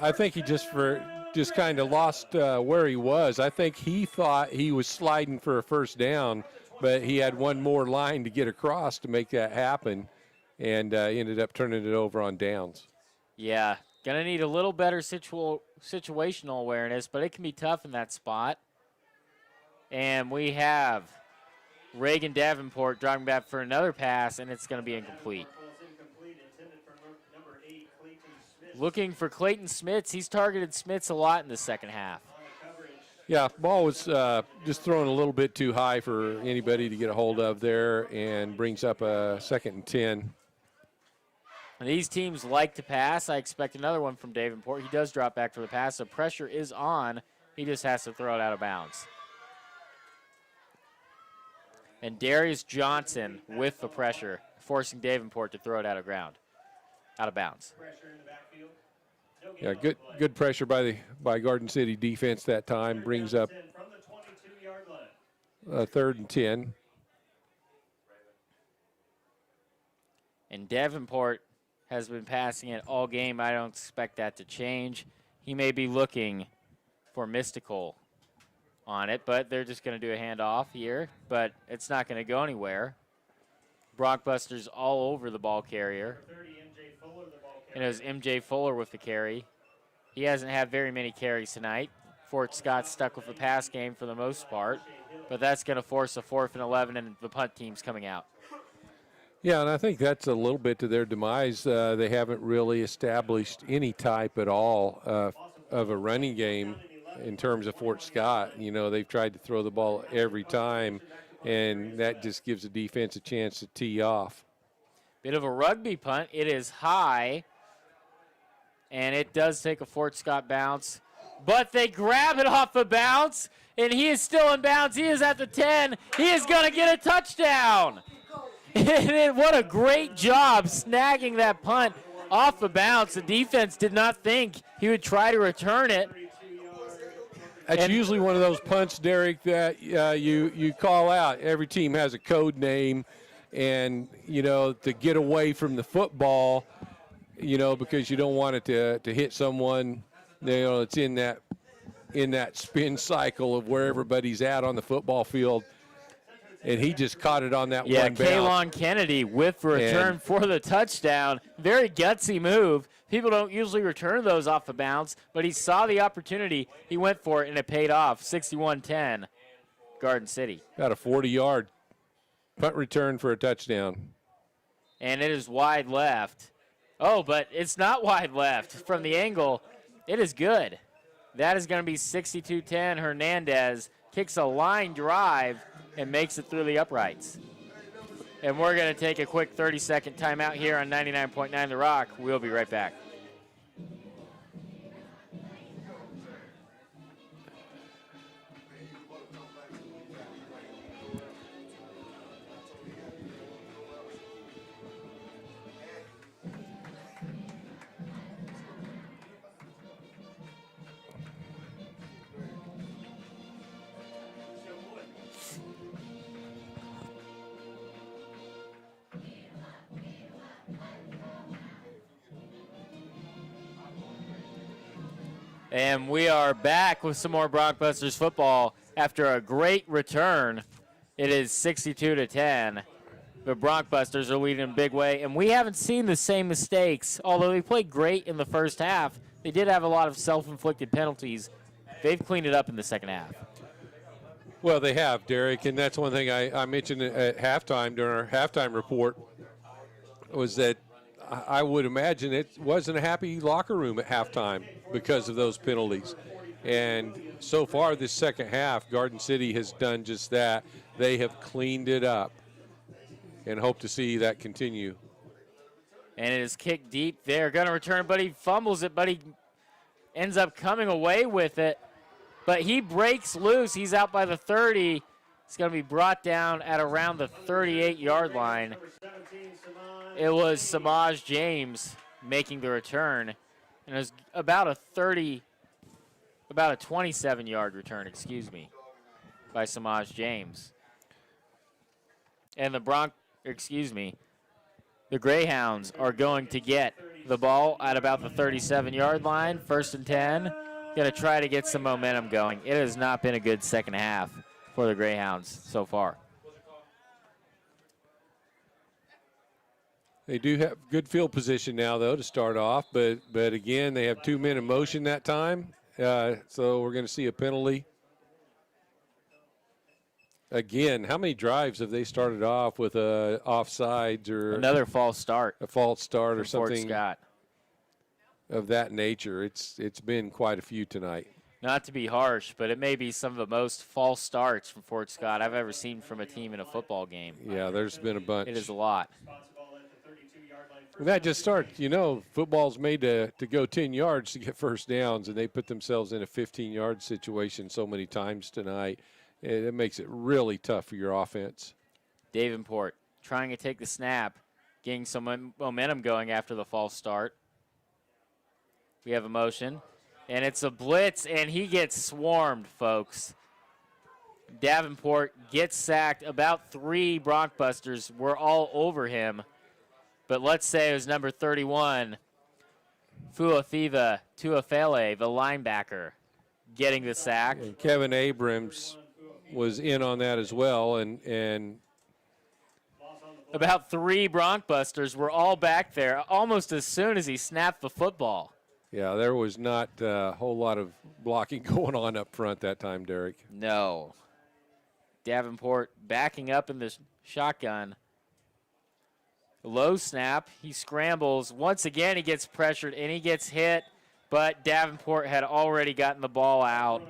I think he just kind of lost where he was. I think he thought he was sliding for a first down, but he had one more line to get across to make that happen, and ended up turning it over on downs. Yeah, going to need a little better situational awareness, but it can be tough in that spot. And we have Reagan Davenport driving back for another pass, and it's going to be incomplete. Looking for Clayton Smits. He's targeted Smits a lot in the second half. Yeah, ball was just thrown a little bit too high for anybody to get a hold of there, and brings up a 2nd and 10. And these teams like to pass. I expect another one from Davenport. He does drop back for the pass, so pressure is on. He just has to throw it out of bounds. And Darius Johnson with the pressure, forcing Davenport to throw it out of bounds. Yeah, good pressure by Garden City defense that time. Brings up 3rd and 10. And Davenport has been passing it all game. I don't expect that to change. He may be looking for Mystical on it, but they're just going to do a handoff here, but it's not going to go anywhere. Broncbusters all over the ball carrier. And it was MJ Fuller with the carry. He hasn't had very many carries tonight. Fort Scott stuck with the pass game for the most part, but that's going to force a 4th and 11, and the punt team's coming out. Yeah, and I think that's a little bit to their demise. They haven't really established any type at all of a running game in terms of Fort Scott. You know, they've tried to throw the ball every time, and that just gives the defense a chance to tee off. Bit of a rugby punt. It is high, and it does take a Fort Scott bounce, but they grab it off the bounce, and he is still in bounds. He is at the 10. He is going to get a touchdown. What a great job snagging that punt off the bounce. The defense did not think he would try to return it. That's usually one of those punts, Derek, that you call out. Every team has a code name, and, you know, to get away from the football, you know, because you don't want it to hit someone, you know, it's in that spin cycle of where everybody's at on the football field. And he just caught it on that one bounce. Yeah, Kaylon Kennedy with return for the touchdown. Very gutsy move. People don't usually return those off the bounce, but he saw the opportunity. He went for it, and it paid off. 61-10, Garden City. Got a 40-yard punt return for a touchdown. And it is wide left. Oh, but it's not wide left. From the angle, it is good. That is going to be 62-10. Hernandez kicks a line drive and makes it through the uprights. And we're going to take a quick 30-second timeout here on 99.9 The Rock. We'll be right back. And we are back with some more Broncbusters football after a great return. It is 62-10. The Broncbusters are leading in a big way, and we haven't seen the same mistakes. Although they played great in the first half, they did have a lot of self-inflicted penalties. They've cleaned it up in the second half. Well, they have, Derek, and that's one thing I mentioned at halftime during our halftime report was that I would imagine it wasn't a happy locker room at halftime because of those penalties. And so far this second half, Garden City has done just that. They have cleaned it up and hope to see that continue. And it is kicked deep there. Going to return, but he fumbles it, but he ends up coming away with it. But he breaks loose. He's out by the 30. It's going to be brought down at around the 38-yard line. It was Samaj James making the return. And it was about a 27-yard return, by Samaj James. And the Greyhounds are going to get the ball at about the 37-yard line, 1st and 10. Going to try to get some momentum going. It has not been a good second half for the Greyhounds so far. They do have good field position now, though, to start off. But again, they have 2 men in motion that time. So we're going to see a penalty. Again, how many drives have they started off with offsides or another false start? A false start or Fort something Scott. Of that nature. It's been quite a few tonight. Not to be harsh, but it may be some of the most false starts from Fort Scott I've ever seen from a team in a football game. Yeah, there's been a bunch. It is a lot. And that just starts, you know, football's made to go 10 yards to get first downs, and they put themselves in a 15-yard situation so many times tonight. It makes it really tough for your offense. Davenport trying to take the snap, getting some momentum going after the false start. We have a motion, and it's a blitz, and he gets swarmed, folks. Davenport gets sacked. About 3 Broncbusters were all over him. but let's say it was number 31, Fuafiva Tuafele, the linebacker, getting the sack. And Kevin Abrams was in on that as well, and About 3 Broncbusters were all back there almost as soon as he snapped the football. yeah, there was not a whole lot of blocking going on up front that time, Derek. No. Davenport backing up in the shotgun. Low snap. He scrambles. Once again, he gets pressured and he gets hit, but Davenport had already gotten the ball out.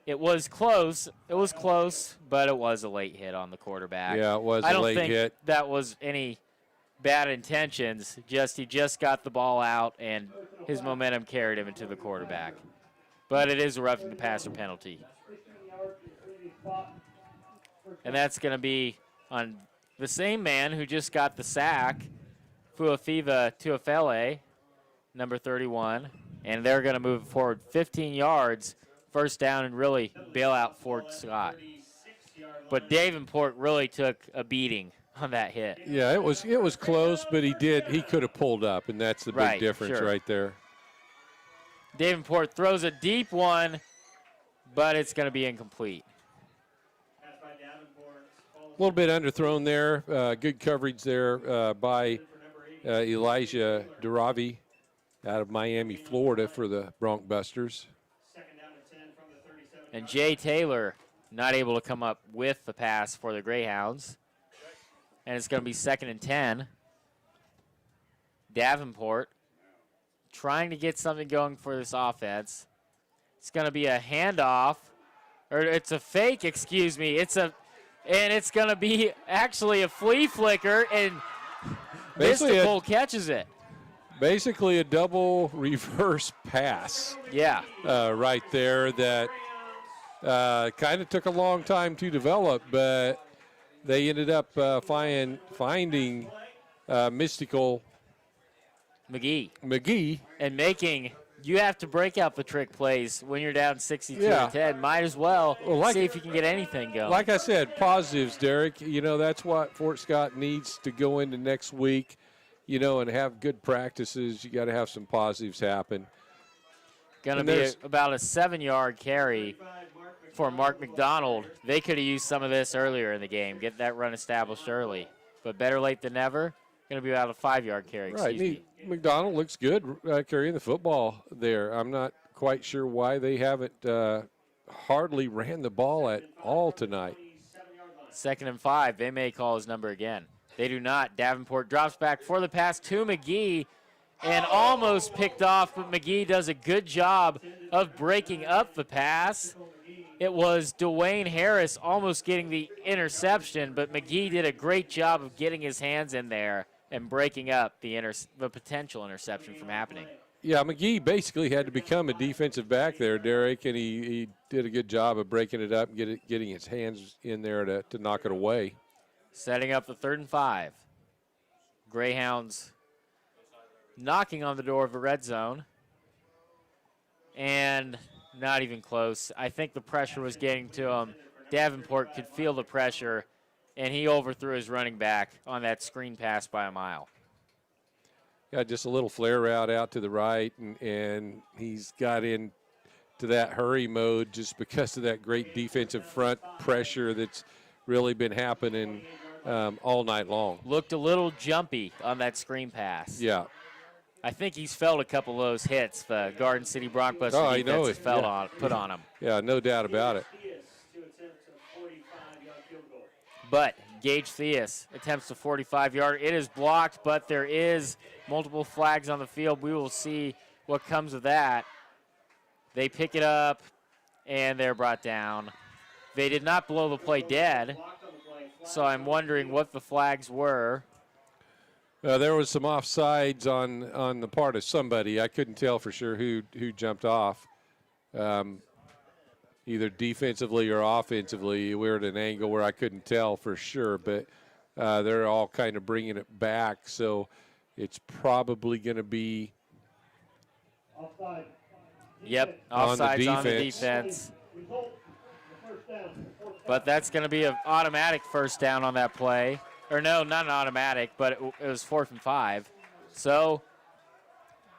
It was close. It was close, but it was a late hit on the quarterback. Yeah, it was I a don't late think hit. that was any bad intentions. He just got the ball out, and his momentum carried him into the quarterback. But it is a roughing the passer penalty. And that's going to be on the same man who just got the sack, Fuafiva Tuafele, number 31. And they're going to move forward 15 yards, first down, and really bail out Fort Scott. But Davenport really took a beating on that hit. Yeah, it was close, but he could have pulled up, and that's the big Right, difference sure. right there. Davenport throws a deep one, but it's going to be incomplete. A little bit underthrown there. Good coverage there by Elijah Duravi out of Miami, Florida for the Broncbusters. And Jay Taylor not able to come up with the pass for the Greyhounds. And it's going to be 2nd and 10. Davenport trying to get something going for this offense. It's going to be a handoff, or it's a fake, excuse me. And it's going to be actually a flea flicker, and Mystical catches it. Basically a double reverse pass. Yeah. Right there that kind of took a long time to develop, but they ended up finding Mystical McGee. And making, you have to break out the trick plays when you're down 62-10. Might as well see if you can get anything going. Like I said, positives, Derek. You know, that's what Fort Scott needs to go into next week, you know, and have good practices. You got to have some positives happen. Going to be about a 7-yard carry for Mark McDonald. They could have used some of this earlier in the game, get that run established early. But better late than never. Going to be about a 5-yard carry. Right. McDonald looks good carrying the football there. I'm not quite sure why they haven't hardly ran the ball at all tonight. 2nd and 5. They may call his number again. They do not. Davenport drops back for the pass to McGee and almost picked off, but McGee does a good job of breaking up the pass. It was Dwayne Harris almost getting the interception, but McGee did a great job of getting his hands in there and breaking up the potential interception from happening. Yeah, McGee basically had to become a defensive back there, Derek, and he did a good job of breaking it up and getting his hands in there to knock it away. Setting up the 3rd and 5. Greyhounds knocking on the door of the red zone. And not even close. I think the pressure was getting to him. Davenport could feel the pressure, and he overthrew his running back on that screen pass by a mile. Got just a little flare route out to the right, and he's got into that hurry mode just because of that great defensive front pressure that's really been happening all night long. Looked a little jumpy on that screen pass. Yeah. I think he's felt a couple of those hits the Garden City Broncbusters defense has put on him. Yeah, no doubt about it. But Gage Theus attempts a 45-yard. It is blocked, but there is multiple flags on the field. We will see what comes of that. They pick it up, and they're brought down. They did not blow the play dead, so I'm wondering what the flags were. There was some offsides on the part of somebody. I couldn't tell for sure who jumped off, either defensively or offensively. We were at an angle where I couldn't tell for sure, but they're all kind of bringing it back. So it's probably going to be Offside. Yep, on the offsides on the defense. defense. Result, the first down. But that's going to be an automatic first down on that play. Or no, not an automatic, but it was 4th and 5. So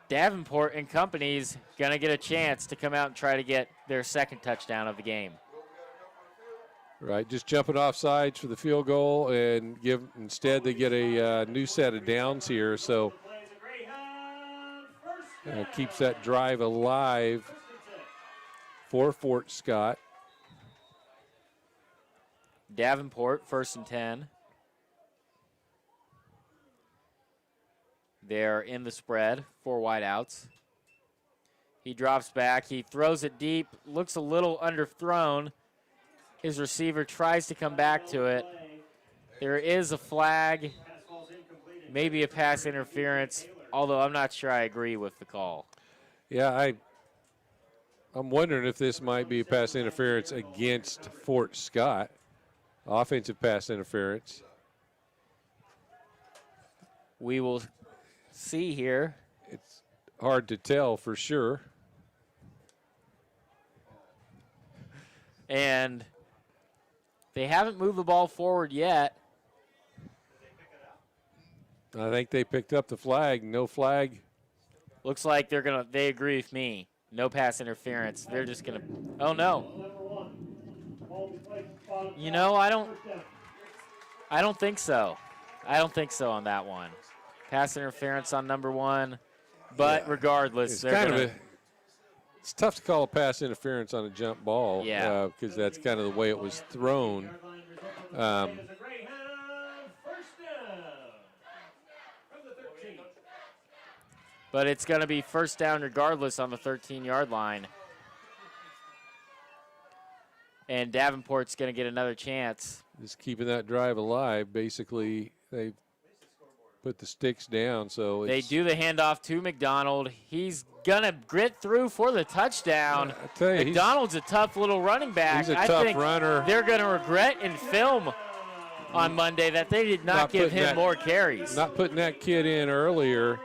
Davenport and company's going to get a chance to come out and try to get their second touchdown of the game. Right, just jumping off sides for the field goal, and instead they get a new set of downs here, so keeps that drive alive for Fort Scott. Davenport, 1st and 10. They're in the spread, 4 wideouts. He drops back, he throws it deep, looks a little underthrown. His receiver tries to come back to it. There is a flag, maybe a pass interference, although I'm not sure I agree with the call. Yeah, I'm wondering if this might be a pass interference against Fort Scott. Offensive pass interference. We will see here. It's hard to tell for sure. And they haven't moved the ball forward yet. I think they picked up the flag. No flag. Looks like they agree with me. No pass interference. They're just gonna, oh no. You know, I don't think so. I don't think so on that one. Pass interference on number 1, but yeah. regardless, it's tough to call a pass interference on a jump ball. Yeah. Because that's kind of the way it was thrown. But it's going to be 1st down regardless on the 13-yard line. And Davenport's going to get another chance. Just keeping that drive alive. Basically, they put the sticks down. So they do the handoff to McDonald. He's going to grit through for the touchdown. I tell you, McDonald's a tough little running back. He's a tough think runner. They're going to regret in film on Monday that they did not give him more carries. Not putting that kid in earlier.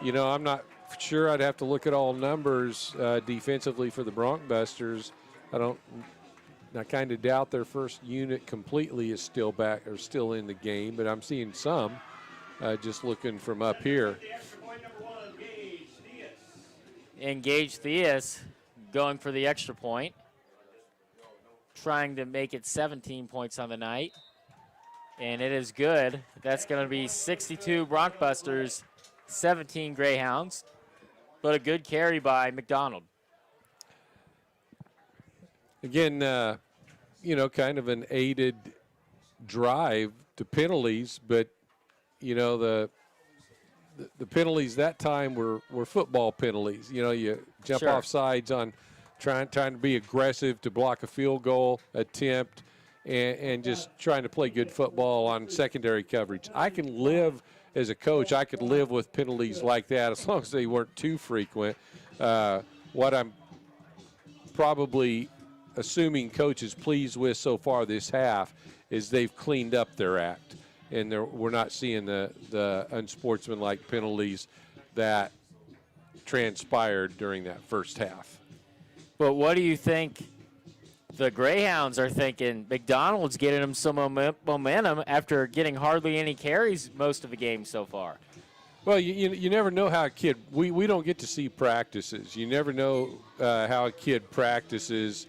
You know, I'm not sure. I'd have to look at all numbers defensively for the Broncbusters. I kind of doubt their first unit completely is still back or still in the game, but I'm seeing some just looking from up here. Engage Theus going for the extra point, trying to make it 17 points on the night, and it is good. That's going to be 62 Broncbusters, 17 Greyhounds, but a good carry by McDonald. Again, you know, kind of an aided drive to penalties, but, you know, the penalties that time were football penalties. You know, you jump off sides on trying to be aggressive to block a field goal attempt and just trying to play good football on secondary coverage. I can live as a coach, I could live with penalties like that as long as they weren't too frequent. What I'm probably assuming coach is pleased with so far this half is they've cleaned up their act, and we're not seeing the unsportsmanlike penalties that transpired during that first half. But what do you think the Greyhounds are thinking? McDonald's getting them some momentum after getting hardly any carries most of the game so far. Well, you never know how a kid – we don't get to see practices. You never know how a kid practices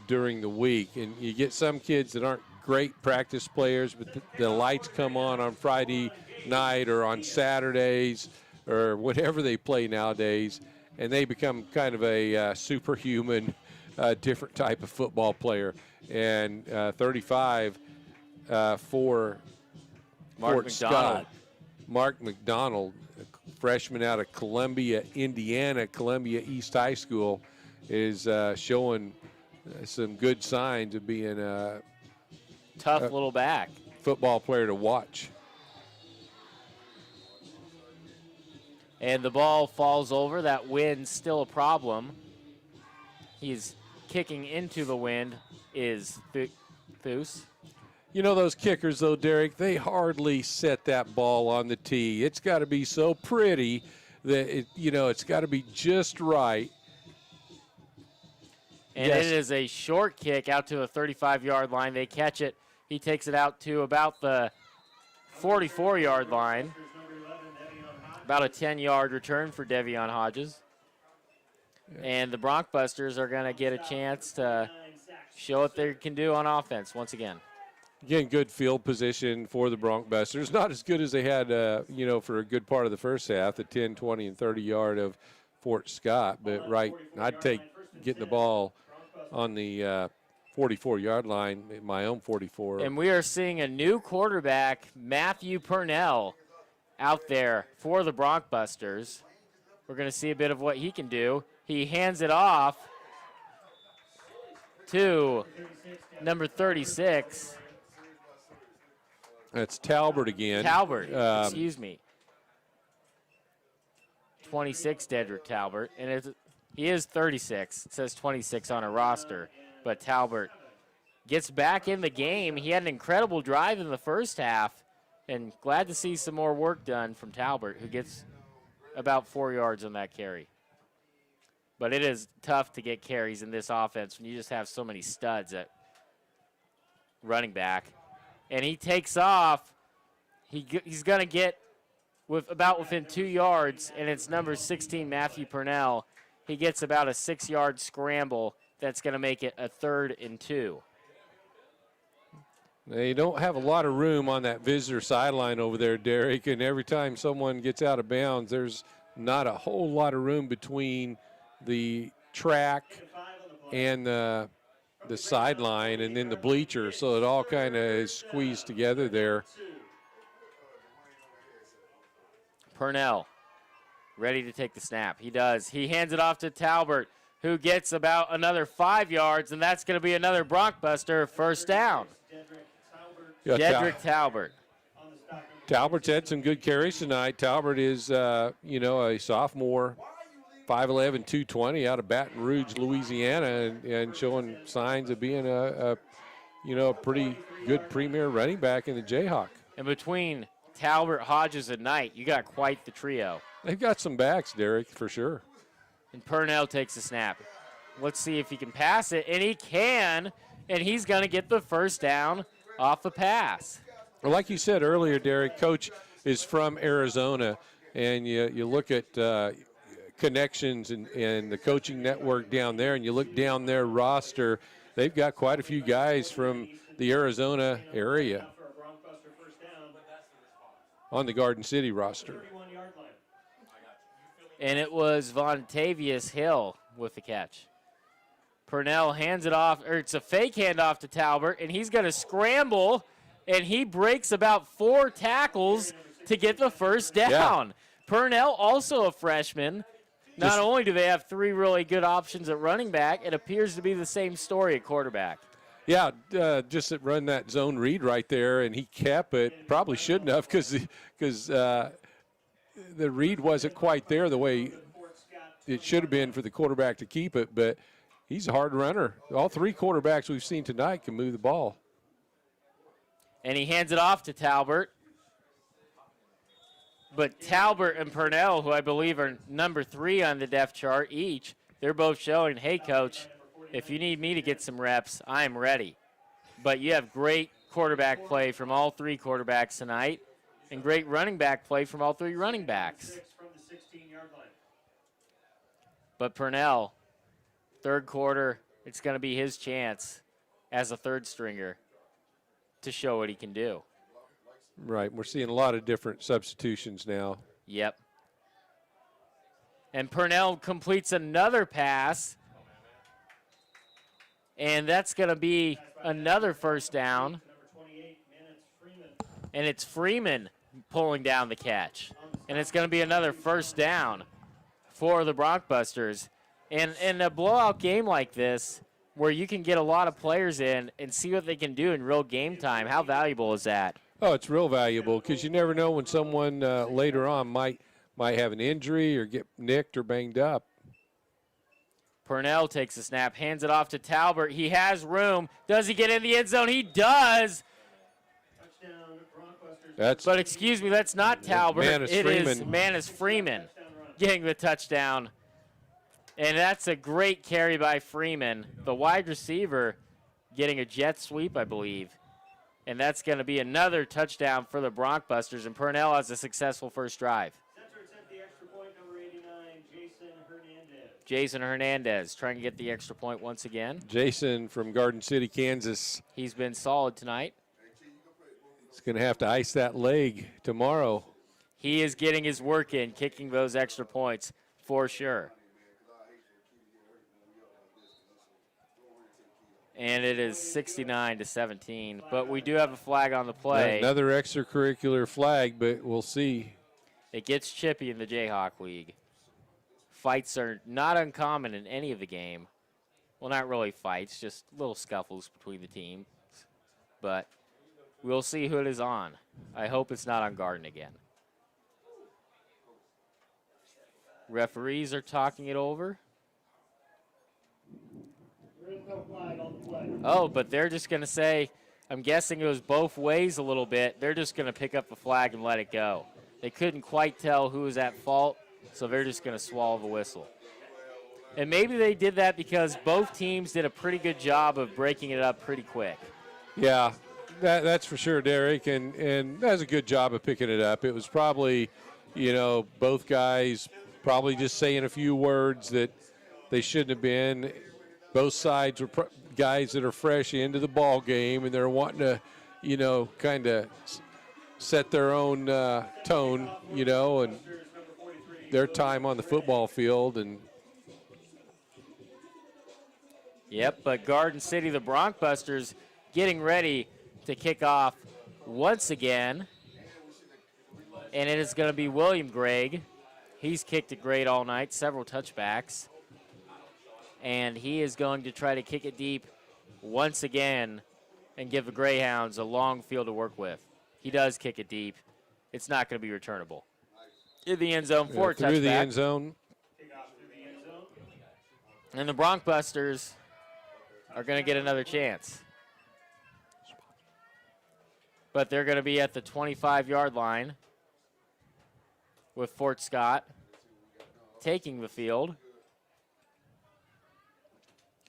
during the week. And you get some kids that aren't great practice players, but the lights come on Friday night or on Saturdays or whatever they play nowadays, and they become kind of a superhuman, different type of football player. And 35 for Fort Scott. Mark McDonald, a freshman out of Columbia, Indiana, Columbia East High School, is showing some good signs of being a tough little back football player to watch. And the ball falls over. That wind's still a problem. He's kicking into the wind is Thues. You know those kickers, though, Derek, they hardly set that ball on the tee. It's got to be so pretty that, it's got to be just right. And yes. It is a short kick out to a 35-yard line. They catch it. He takes it out to about the 44-yard line. About a 10-yard return for Devion Hodges. And the Broncbusters are going to get a chance to show what they can do on offense once again. Again, good field position for the Broncbusters. Not as good as they had, for a good part of the first half, the 10, 20, and 30-yard of Fort Scott. But, I'd take getting the ball on the 44-yard line, my own 44. And we are seeing a new quarterback, Matthew Purnell, out there for the Broncbusters. We're going to see a bit of what he can do. He hands it off to number 36. That's Talbert again. Talbert, excuse me. 26, Dedrick Talbert. And he is 36. It says 26 on a roster. But Talbert gets back in the game. He had an incredible drive in the first half. And glad to see some more work done from Talbert, who gets about 4 yards on that carry. But it is tough to get carries in this offense when you just have so many studs at running back. And he takes off. He's going to get within 2 yards, and it's number 16, Matthew Purnell. He gets about a 6-yard scramble. That's going to make it a 3rd and 2. They don't have a lot of room on that visitor sideline over there, Derek, and every time someone gets out of bounds, there's not a whole lot of room between the track and the sideline and then the bleacher, so it all kind of is squeezed together there. Purnell ready to take the snap. He does. He hands it off to Talbert, who gets about another 5 yards, and that's going to be another Broncbuster first down. Yeah, Dedrick Talbert. Talbert's had some good carries tonight. Talbert is, a sophomore, 5'11", 220 out of Baton Rouge, Louisiana, and showing signs of being a pretty good premier running back in the Jayhawk. And between Talbert, Hodges, and Knight, you got quite the trio. They've got some backs, Derek, for sure. And Purnell takes the snap. Let's see if he can pass it, and he can, and he's going to get the first down off the pass. Well, like you said earlier, Derek, Coach is from Arizona, and you look at connections and the coaching network down there, and you look down their roster, they've got quite a few guys from the Arizona area on the Garden City roster. And it was Vontavious Hill with the catch. Purnell hands it off, or it's a fake handoff to Talbert, and he's going to scramble, and he breaks about 4 tackles to get the first down. Yeah. Purnell, also a freshman. Not only do they have 3 really good options at running back, it appears to be the same story at quarterback. Yeah, just run that zone read right there, and he kept it. Probably shouldn't have because the read wasn't quite there the way it should have been for the quarterback to keep it, but he's a hard runner. All 3 quarterbacks we've seen tonight can move the ball. And he hands it off to Talbert. But Talbert and Purnell, who I believe are number 3 on the depth chart each, they're both showing, hey, Coach, if you need me to get some reps, I'm ready. But you have great quarterback play from all 3 quarterbacks tonight and great running back play from all 3 running backs. But Purnell, 3rd quarter, it's going to be his chance as a 3rd stringer to show what he can do. Right, we're seeing a lot of different substitutions now. Yep. And Purnell completes another pass, and that's going to be another first down. And it's Freeman pulling down the catch. And it's going to be another first down for the Broncbusters. And in a blowout game like this, where you can get a lot of players in and see what they can do in real game time, how valuable is that? Oh, it's real valuable because you never know when someone later on might have an injury or get nicked or banged up. Purnell takes a snap, hands it off to Talbert. He has room. Does he get in the end zone? He does. But excuse me, that's not Talbert. It is Manus Freeman getting the touchdown. And that's a great carry by Freeman. The wide receiver getting a jet sweep, I believe. And that's going to be another touchdown for the Broncbusters, and Purnell has a successful first drive. Center attempt the extra point, number 89, Jason Hernandez. Jason Hernandez trying to get the extra point once again. Jason from Garden City, Kansas. He's been solid tonight. He's going to have to ice that leg tomorrow. He is getting his work in, kicking those extra points for sure. And it is 69-17, but we do have a flag on the play. Another extracurricular flag, but we'll see. It gets chippy in the Jayhawk League. Fights are not uncommon in any of the game. Well, not really fights, just little scuffles between the teams. But we'll see who it is on. I hope it's not on Garden again. Referees are talking it over. There is no flag on the play. Oh, but they're just going to say, I'm guessing it was both ways a little bit. They're just going to pick up the flag and let it go. They couldn't quite tell who was at fault, so they're just going to swallow the whistle. And maybe they did that because both teams did a pretty good job of breaking it up pretty quick. Yeah, that's for sure, Derek, and that was a good job of picking it up. It was probably, both guys probably just saying a few words that they shouldn't have been. Both sides were guys that are fresh into the ball game, and they're wanting to, kind of set their own tone, and their time on the football field. And Yep, but Garden City, the Broncbusters, getting ready to kick off once again. And it is going to be William Gregg. He's kicked it great all night, several touchbacks. And he is going to try to kick it deep once again and give the Greyhounds a long field to work with. He does kick it deep. It's not going to be returnable. In the end zone for a touchback. Through the end zone. And the Broncbusters are going to get another chance. But they're going to be at the 25-yard line with Fort Scott taking the field.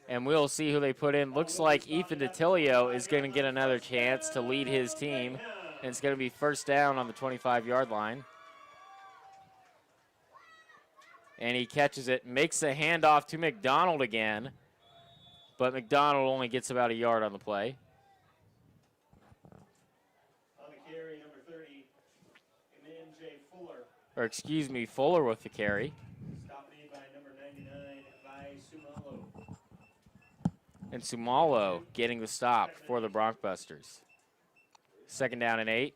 And we'll see who they put in. Looks like Ethan DiTilio is going to get another chance to lead his team. And it's going to be first down on the 25-yard line. And he catches it, makes a handoff to McDonald again. But McDonald only gets about a yard on the play. On the carry, number 30, J. Fuller. Or excuse me, Fuller with the carry. Stop made by number 99, by Sumalo. And Sumalo getting the stop for the Broncbusters. Second down and 8.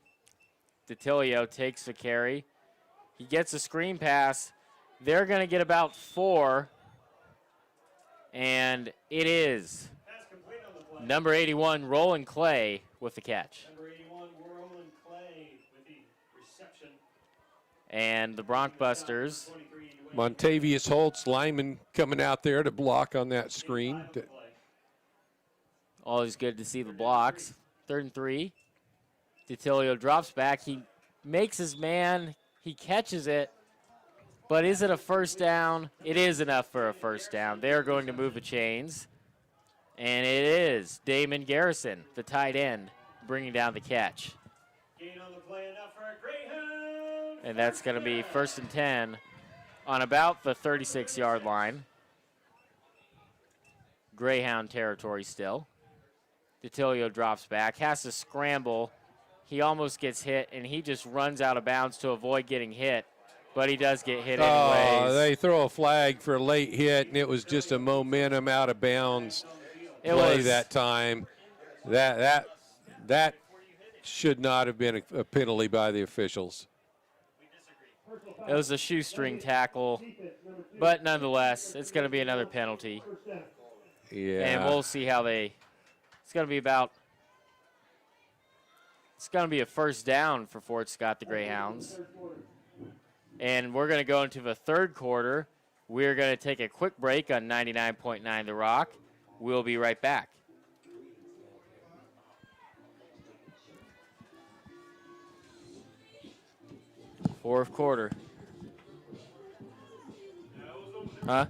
DiTilio takes the carry. He gets a screen pass. They're going to get about 4. And it is number 81, Roland Clay, with the catch. Number 81, Roland Clay with the reception. And the Broncbusters. Montavious Holtz, lineman, coming out there to block on that screen. Always good to see the blocks. 3rd and 3. DiTilio drops back. He makes his man. He catches it. But is it a first down? It is enough for a first down. They're going to move the chains. And it is Damon Garrison, the tight end, bringing down the catch. Gain on the play, enough for a Greyhound. And that's going to be 1st and 10 on about the 36-yard line. Greyhound territory still. DiTilio drops back, has to scramble. He almost gets hit, and he just runs out of bounds to avoid getting hit. But he does get hit anyways. Oh, they throw a flag for a late hit, and it was just a momentum out of bounds play that time. That should not have been a penalty by the officials. It was a shoestring tackle, but nonetheless, it's going to be another penalty. Yeah. And we'll see how they. It's going to be about. It's going to be a first down for Fort Scott, the Greyhounds. And we're going to go into the 3rd quarter. We're going to take a quick break on 99.9 The Rock. We'll be right back. Fourth quarter. Huh?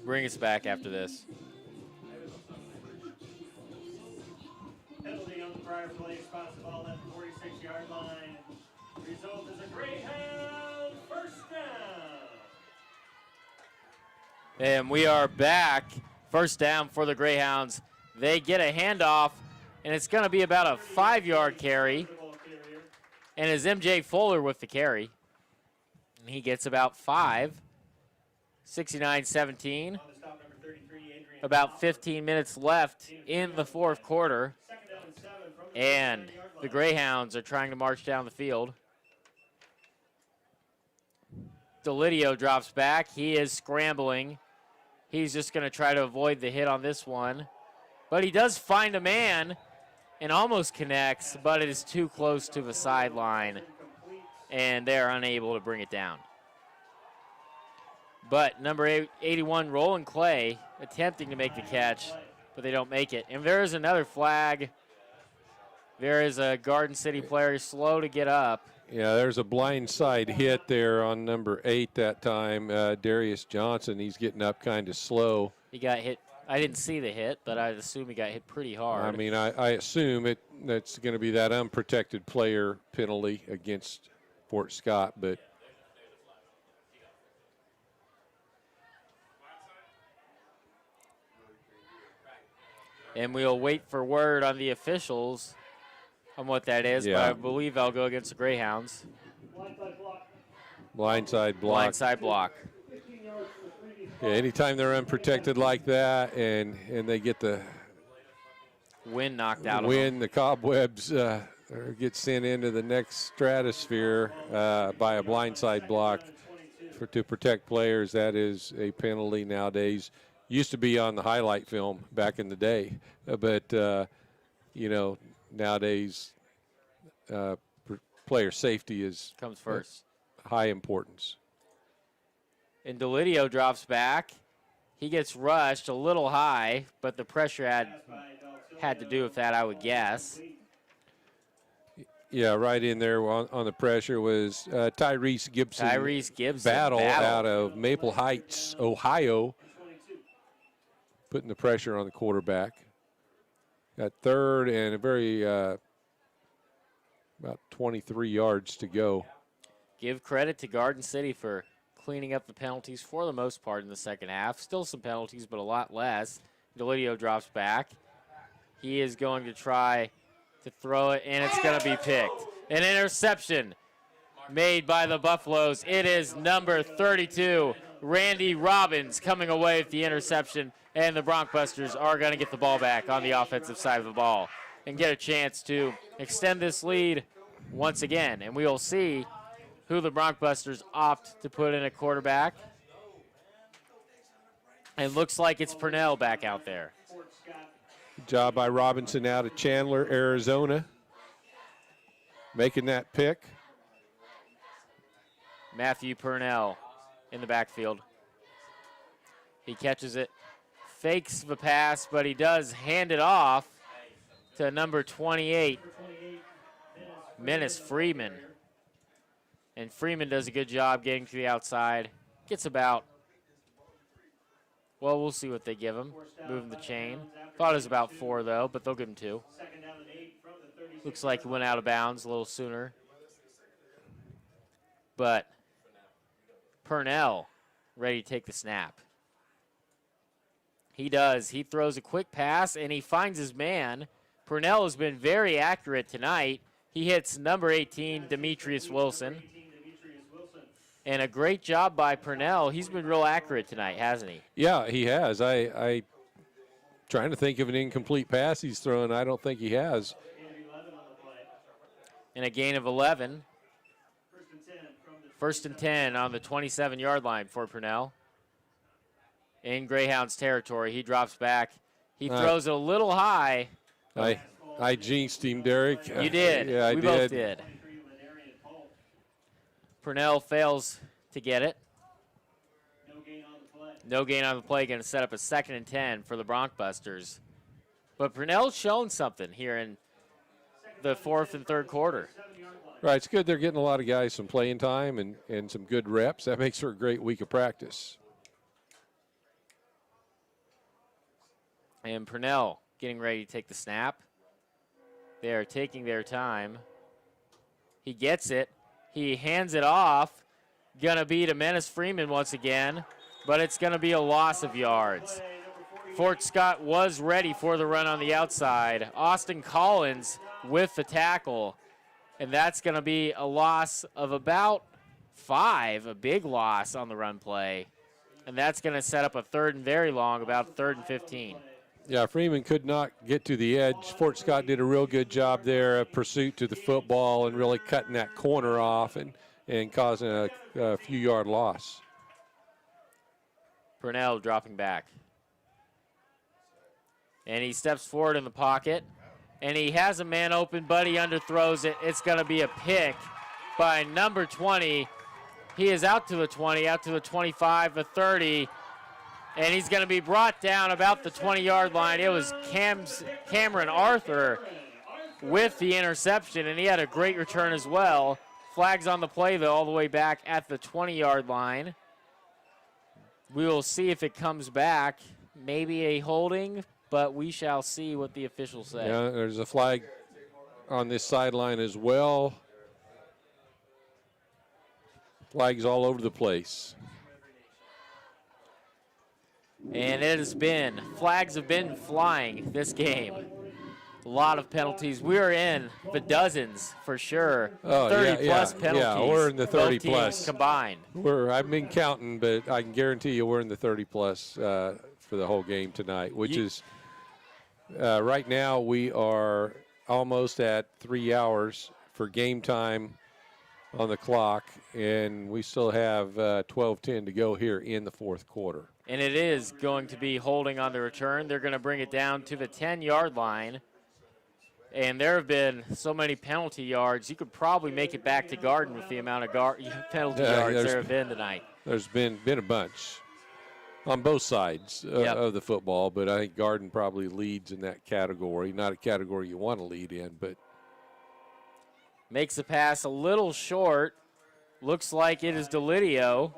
bring us back after this. Penalty on the prior play, spots the ball at the 46-yard line. Result is a Greyhound first down. And we are back. First down for the Greyhounds. They get a handoff, and it's going to be about a 5-yard carry. And it's MJ Fuller with the carry. And he gets about 5. 69-17. About 15 minutes left in the fourth quarter. And the Greyhounds are trying to march down the field. Delidio drops back. He is scrambling. He's just going to try to avoid the hit on this one. But he does find a man and almost connects, but it is too close to the sideline, and they're unable to bring it down. But number 81, Roland Clay, attempting to make the catch, but they don't make it. And there is another flag. There is a Garden City player slow to get up. Yeah, there's a blindside hit there on number 8 that time, Darius Johnson. He's getting up kind of slow. He got hit. I didn't see the hit, but I'd assume he got hit pretty hard. I mean, I assume that's going to be that unprotected player penalty against Fort Scott, but and we'll wait for word on the officials on what that is, but I believe I'll go against the Greyhounds. Blindside block. Blindside block. Yeah, anytime they're unprotected like that and they get the wind knocked out of them. The cobwebs get sent into the next stratosphere by a blindside block to protect players. That is a penalty nowadays. Used to be on the highlight film back in the day, but you know, nowadays player safety comes first. High importance. And Delidio drops back. He gets rushed a little high, but the pressure had to do with that, I would guess. Yeah, right in there on the pressure was Tyrese Gibson. Tyrese Gibson. Battle out of Maple Heights, Ohio. Putting the pressure on the quarterback. Got third and a very about 23 yards to go. Give credit to Garden City for cleaning up the penalties for the most part in the second half. Still some penalties, but a lot less. Delidio drops back. He is going to try to throw it, and it's going to be picked. An interception made by the Buffaloes. It is number 32, Randy Robbins, coming away with the interception, and the Broncbusters are going to get the ball back on the offensive side of the ball and get a chance to extend this lead once again. And we will see who the Broncbusters opt to put in a quarterback. And it looks like it's Purnell back out there. Good job by Robinson out of Chandler, Arizona. Making that pick. Matthew Purnell in the backfield. He catches it, fakes the pass, but he does hand it off to number 28, Menace Freeman. And Freeman does a good job getting to the outside. Gets about, well, we'll see what they give him. Moving the chain. Thought it was about 4, though, but they'll give him 2. Looks like he went out of bounds a little sooner. But Purnell ready to take the snap. He does. He throws a quick pass, and he finds his man. Purnell has been very accurate tonight. He hits number 18, Demetrius Wilson. And a great job by Purnell. He's been real accurate tonight, hasn't he? Yeah, he has. I trying to think of an incomplete pass he's thrown. I don't think he has. And a gain of 11. First and 10 on the 27-yard line for Purnell. In Greyhounds territory, he drops back. He throws it a little high. I jinxed him, Derek. You did. Yeah, I did. We both did. Purnell fails to get it. No gain on the play. Going to set up a 2nd and 10 for the Broncbusters. But Purnell's shown something here in the 4th and 3rd quarter. Right, it's good they're getting a lot of guys some playing time and some good reps. That makes for a great week of practice. And Purnell getting ready to take the snap. They are taking their time. He gets it. He hands it off. Going to be to Menace Freeman once again, but it's going to be a loss of yards. Fort Scott was ready for the run on the outside. Austin Collins with the tackle, and that's going to be a loss of about 5, a big loss on the run play. And that's going to set up a 3rd and very long, about 3rd and 15. Yeah, Freeman could not get to the edge. Fort Scott did a real good job there of pursuit to the football and really cutting that corner off and causing a few-yard loss. Purnell dropping back. And he steps forward in the pocket. And he has a man open, but he underthrows it. It's going to be a pick by number 20. He is out to the 20, out to the 25, the 30. And he's going to be brought down about the 20-yard line. It was Cameron Arthur with the interception, and he had a great return as well. Flags on the play, though, all the way back at the 20-yard line. We will see if it comes back. Maybe a holding, but we shall see what the officials say. Yeah, there's a flag on this sideline as well. Flags all over the place. And it has been, flags have been flying this game. A lot of penalties. We're in the dozens for sure. 30-plus penalties. Yeah, we're in the 30-plus combined. I've been counting, but I can guarantee you we're in the 30-plus for the whole game tonight, which is right now we are almost at 3 hours for game time on the clock, and we still have 12:10 to go here in the 4th quarter. And it is going to be holding on the return. They're going to bring it down to the 10-yard line. And there have been so many penalty yards, you could probably make it back to Garden with the amount of penalty yards there have been tonight. There's been a bunch on both sides of the football, but I think Garden probably leads in that category. Not a category you want to lead in, but. Makes the pass a little short. Looks like it is Delidio.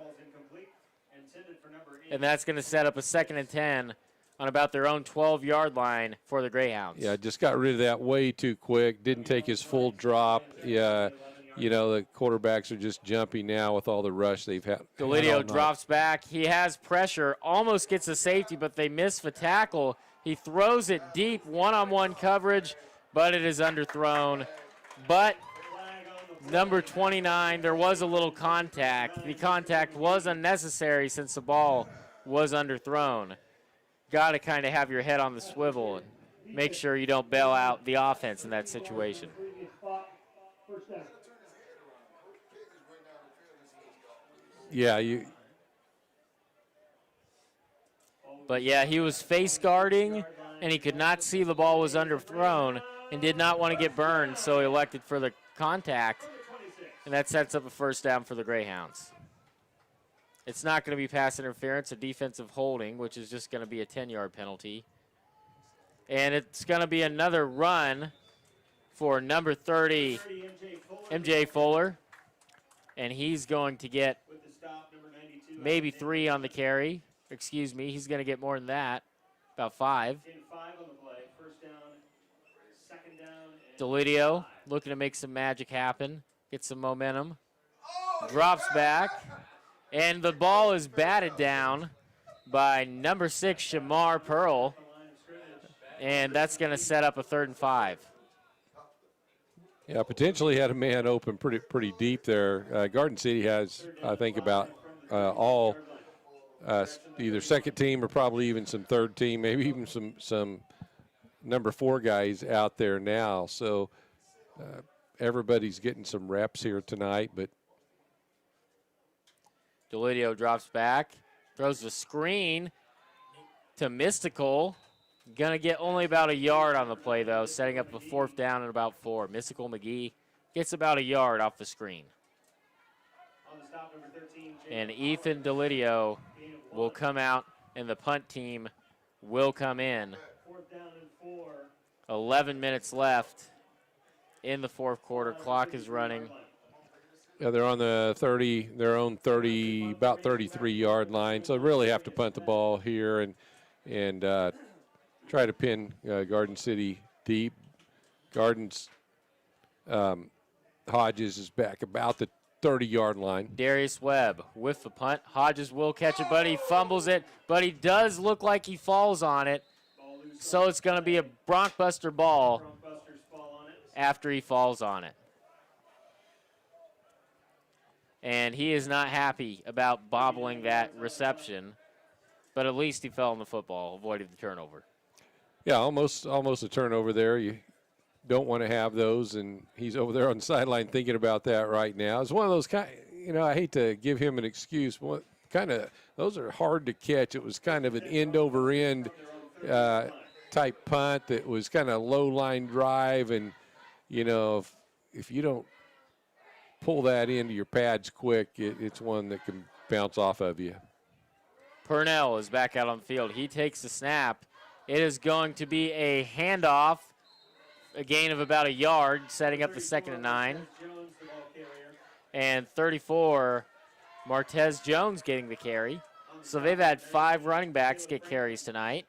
And that's going to set up a 2nd and 10 on about their own 12-yard line for the Greyhounds. Yeah, just got rid of that way too quick. Didn't take his full drop. Yeah, you know, the quarterbacks are just jumpy now with all the rush they've had. Delidio drops back. He has pressure, almost gets a safety, but they miss the tackle. He throws it deep, one-on-one coverage, but it is underthrown. But number 29, there was a little contact. The contact was unnecessary since the ball was underthrown. Got to kind of have your head on the swivel and make sure you don't bail out the offense in that situation. Yeah, But, yeah, he was face guarding, and he could not see the ball was underthrown and did not want to get burned, so he elected for the contact, and that sets up a 1st down for the Greyhounds. It's not going to be pass interference, a defensive holding, which is just going to be a 10-yard penalty. And it's going to be another run for number 30, MJ Fuller. And he's going to get maybe 3 on the carry. Excuse me, he's going to get more than that, about 5. Delidio looking to make some magic happen, get some momentum. Drops back. And the ball is batted down by number 6, Shamar Pearl. And that's going to set up a 3rd and 5. Yeah, potentially had a man open pretty deep there. Garden City has, I think, about all either 2nd team or probably even some 3rd team, maybe even some number 4 guys out there now. So everybody's getting some reps here tonight, but. Delidio drops back, throws the screen to Mystical. Going to get only about a yard on the play, though, setting up a 4th down and about 4. Mystical McGee gets about a yard off the screen. And Ethan Delidio will come out, and the punt team will come in. 11 minutes left in the 4th quarter. Clock is running. Yeah, they're on the 30, their own 30, about 33-yard line. So they really have to punt the ball here and try to pin Garden City deep. Garden's Hodges is back about the 30-yard line. Darius Webb with the punt. Hodges will catch it, but he fumbles it. But he does look like he falls on it. So it's going to be a Broncbuster ball after he falls on it. And he is not happy about bobbling that reception. But at least he fell on the football, avoided the turnover. Yeah, almost a turnover there. You don't want to have those, and he's over there on the sideline thinking about that right now. It's one of those kind. I hate to give him an excuse, but those are hard to catch. It was kind of an end over end type punt that was kind of low line drive, and if you don't pull that into your pads quick, it's one that can bounce off of you. Purnell is back out on the field. He takes the snap. It is going to be a handoff, a gain of about a yard, setting up the 2nd and 9. And 34, Martez Jones getting the carry. So they've had 5 running backs get carries tonight.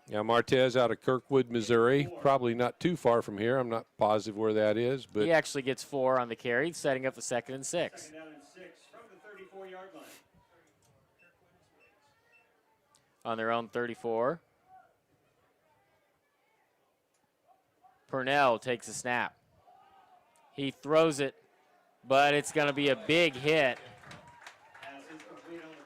Yeah, Martez out of Kirkwood, Missouri. Probably not too far from here. I'm not positive where that is, but he actually gets 4 on the carry, setting up the 2nd and 6. 2nd down and 6 from the 34-yard line. On their own 34. Purnell takes a snap. He throws it, but it's going to be a big hit.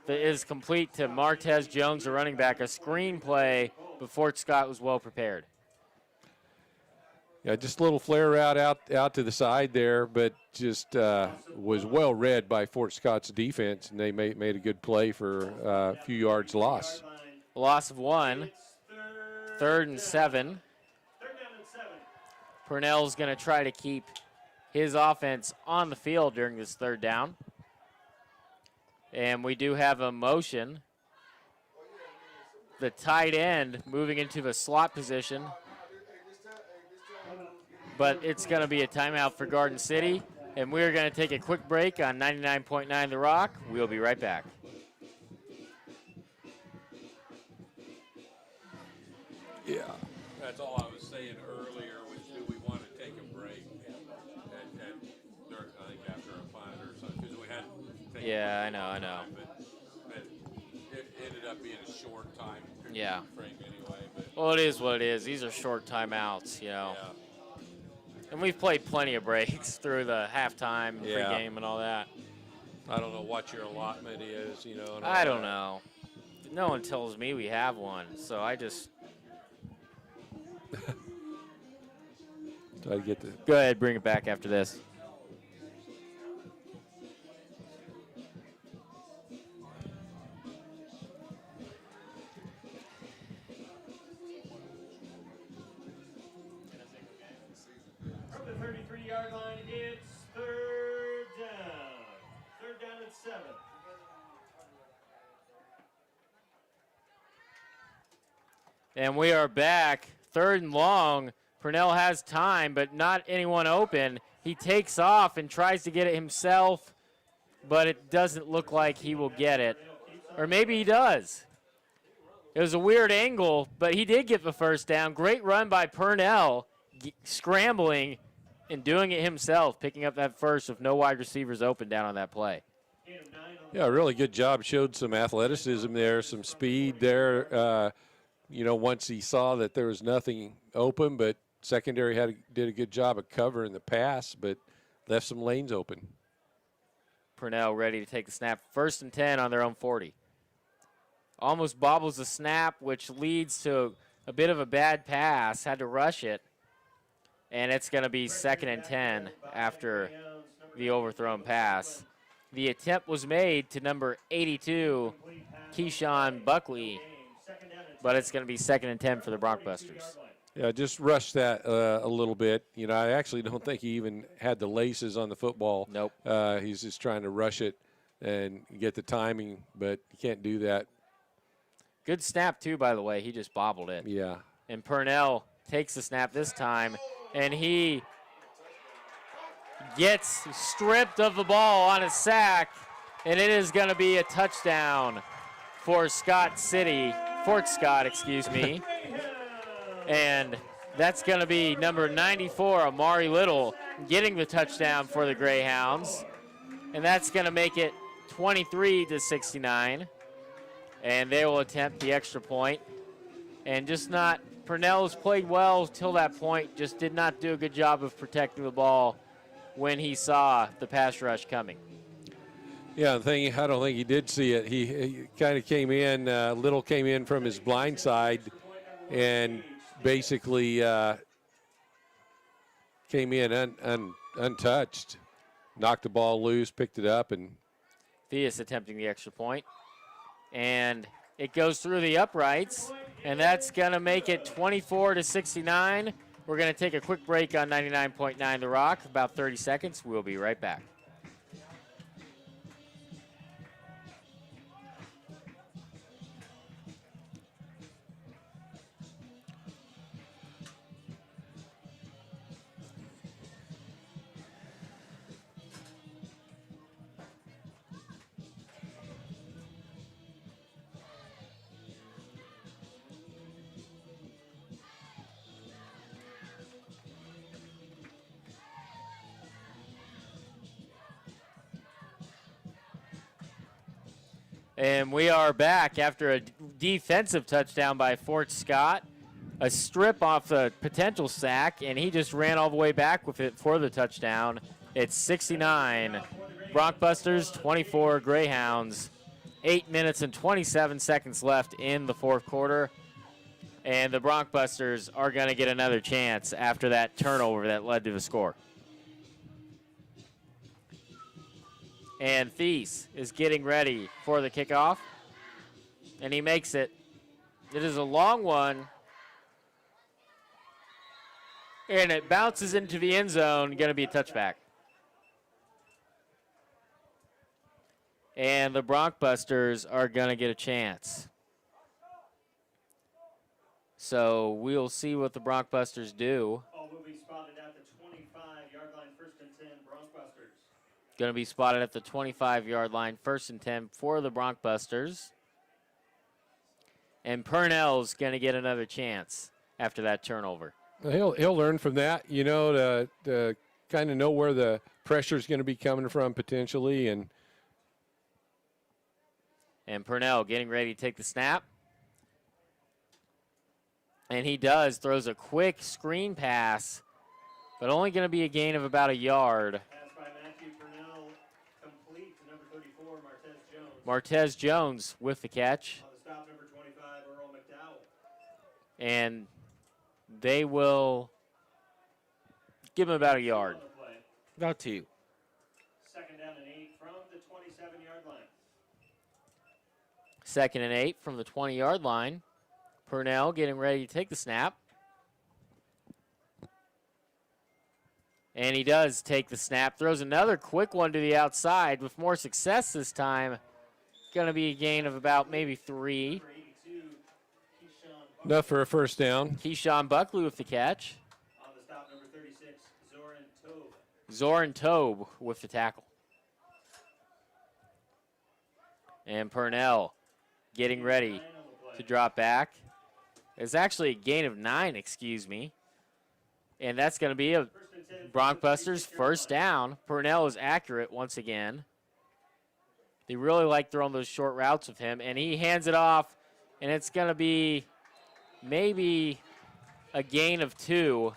That is complete to Martez Jones, the running back. A screen play, but Fort Scott was well prepared. Yeah, just a little flare route out to the side there, but just was well read by Fort Scott's defense, and they made a good play for a few yards loss. A loss of 1. 3rd and 7. Purnell's going to try to keep his offense on the field during this 3rd down. And we do have a motion. The tight end moving into the slot position. But it's going to be a timeout for Garden City. And we're going to take a quick break on 99.9 The Rock. We'll be right back. Yeah. That's all I was saying earlier, was do we want to take a break I think after a punt or something, because we had taken Yeah, I know. But it ended up being a short time Yeah. frame anyway. But Well, it is what it is. These are short timeouts, yeah. And we've played plenty of breaks through the halftime, Yeah. pregame, and all that. I don't know what your allotment is, and all I don't that. know. No one tells me we have one, so I just Try to get the go ahead, bring it back after this. From the 33-yard line, it's 3rd down. 3rd down and 7. And we are back. 3rd and long. Purnell has time, but not anyone open. He takes off and tries to get it himself, but it doesn't look like he will get it. Or maybe he does. It was a weird angle, but he did get the 1st down. Great run by Purnell, scrambling and doing it himself, picking up that 1st with no wide receivers open down on that play. Yeah, really good job. Showed some athleticism there, some speed there. Once he saw that there was nothing open, but secondary did a good job of covering the pass, but left some lanes open. Purnell ready to take the snap. 1st and 10 on their own 40. Almost bobbles the snap, which leads to a bit of a bad pass. Had to rush it. And it's going to be 2nd and 10 after the overthrown pass. The attempt was made to number 82, Keyshawn Buckley, but it's going to be 2nd and 10 for the Broncbusters. Yeah, just rush that a little bit. I actually don't think he even had the laces on the football. Nope. He's just trying to rush it and get the timing, but you can't do that. Good snap, too, by the way. He just bobbled it. Yeah. And Purnell takes the snap this time, and he gets stripped of the ball on a sack, and it is going to be a touchdown for Fort Scott, excuse me. And that's going to be number 94, Amari Little, getting the touchdown for the Greyhounds. And that's going to make it 23-69. And they will attempt the extra point. And just not, Purnell's played well till that point, just did not do a good job of protecting the ball when he saw the pass rush coming. Yeah, I don't think he did see it. He kind of came in, Little came in from his blind side and basically came in untouched, knocked the ball loose, picked it up, and Theus attempting the extra point. And it goes through the uprights, and that's going to make it 24-69. We're going to take a quick break on 99.9 The Rock, about 30 seconds. We'll be right back. And we are back after a defensive touchdown by Fort Scott. A strip off the potential sack, and he just ran all the way back with it for the touchdown. It's 69 Broncbusters, 24 Greyhounds. 8 minutes and 27 seconds left in the fourth quarter. And the Broncbusters are going to get another chance after that turnover that led to the score. And Thies is getting ready for the kickoff. And he makes it. It is a long one. And it bounces into the end zone, going to be a touchback. And the Broncbusters are going to get a chance. So we'll see what the Broncbusters do. Ball will be spotted at the 25-yard line, 1st and 10, Broncbusters. Going to be spotted at the 25-yard line, 1st and 10 for the Broncbusters. And Purnell's going to get another chance after that turnover. He'll learn from that, you know, to kind of know where the pressure is going to be coming from potentially. And Purnell getting ready to take the snap. And he does, throws a quick screen pass, but only going to be a gain of about a yard. Pass by Matthew Purnell, complete to number 34, Martez Jones. Martez Jones with the catch. On the stop, number 25, Earl McDowell. And they will give him about a yard. On the play. About 2. 2nd down and 8 from the 27-yard line. 2nd and 8 from the 20-yard line. Purnell getting ready to take the snap. And he does take the snap. Throws another quick one to the outside with more success this time. Going to be a gain of about maybe 3. Number 82, Keyshawn enough for a first down. Keyshawn Buckley with the catch. on the stop, number 36, Zoran Tobe. Zoran Tobe with the tackle. And Purnell getting ready 9 on the play. to drop back. It's actually a gain of 9, excuse me. And that's going to be a 1st and 10 from the Broncbusters 36-yard first line. down. Purnell is accurate once again. They really like throwing those short routes with him. And he hands it off, and it's going to be maybe a gain of 2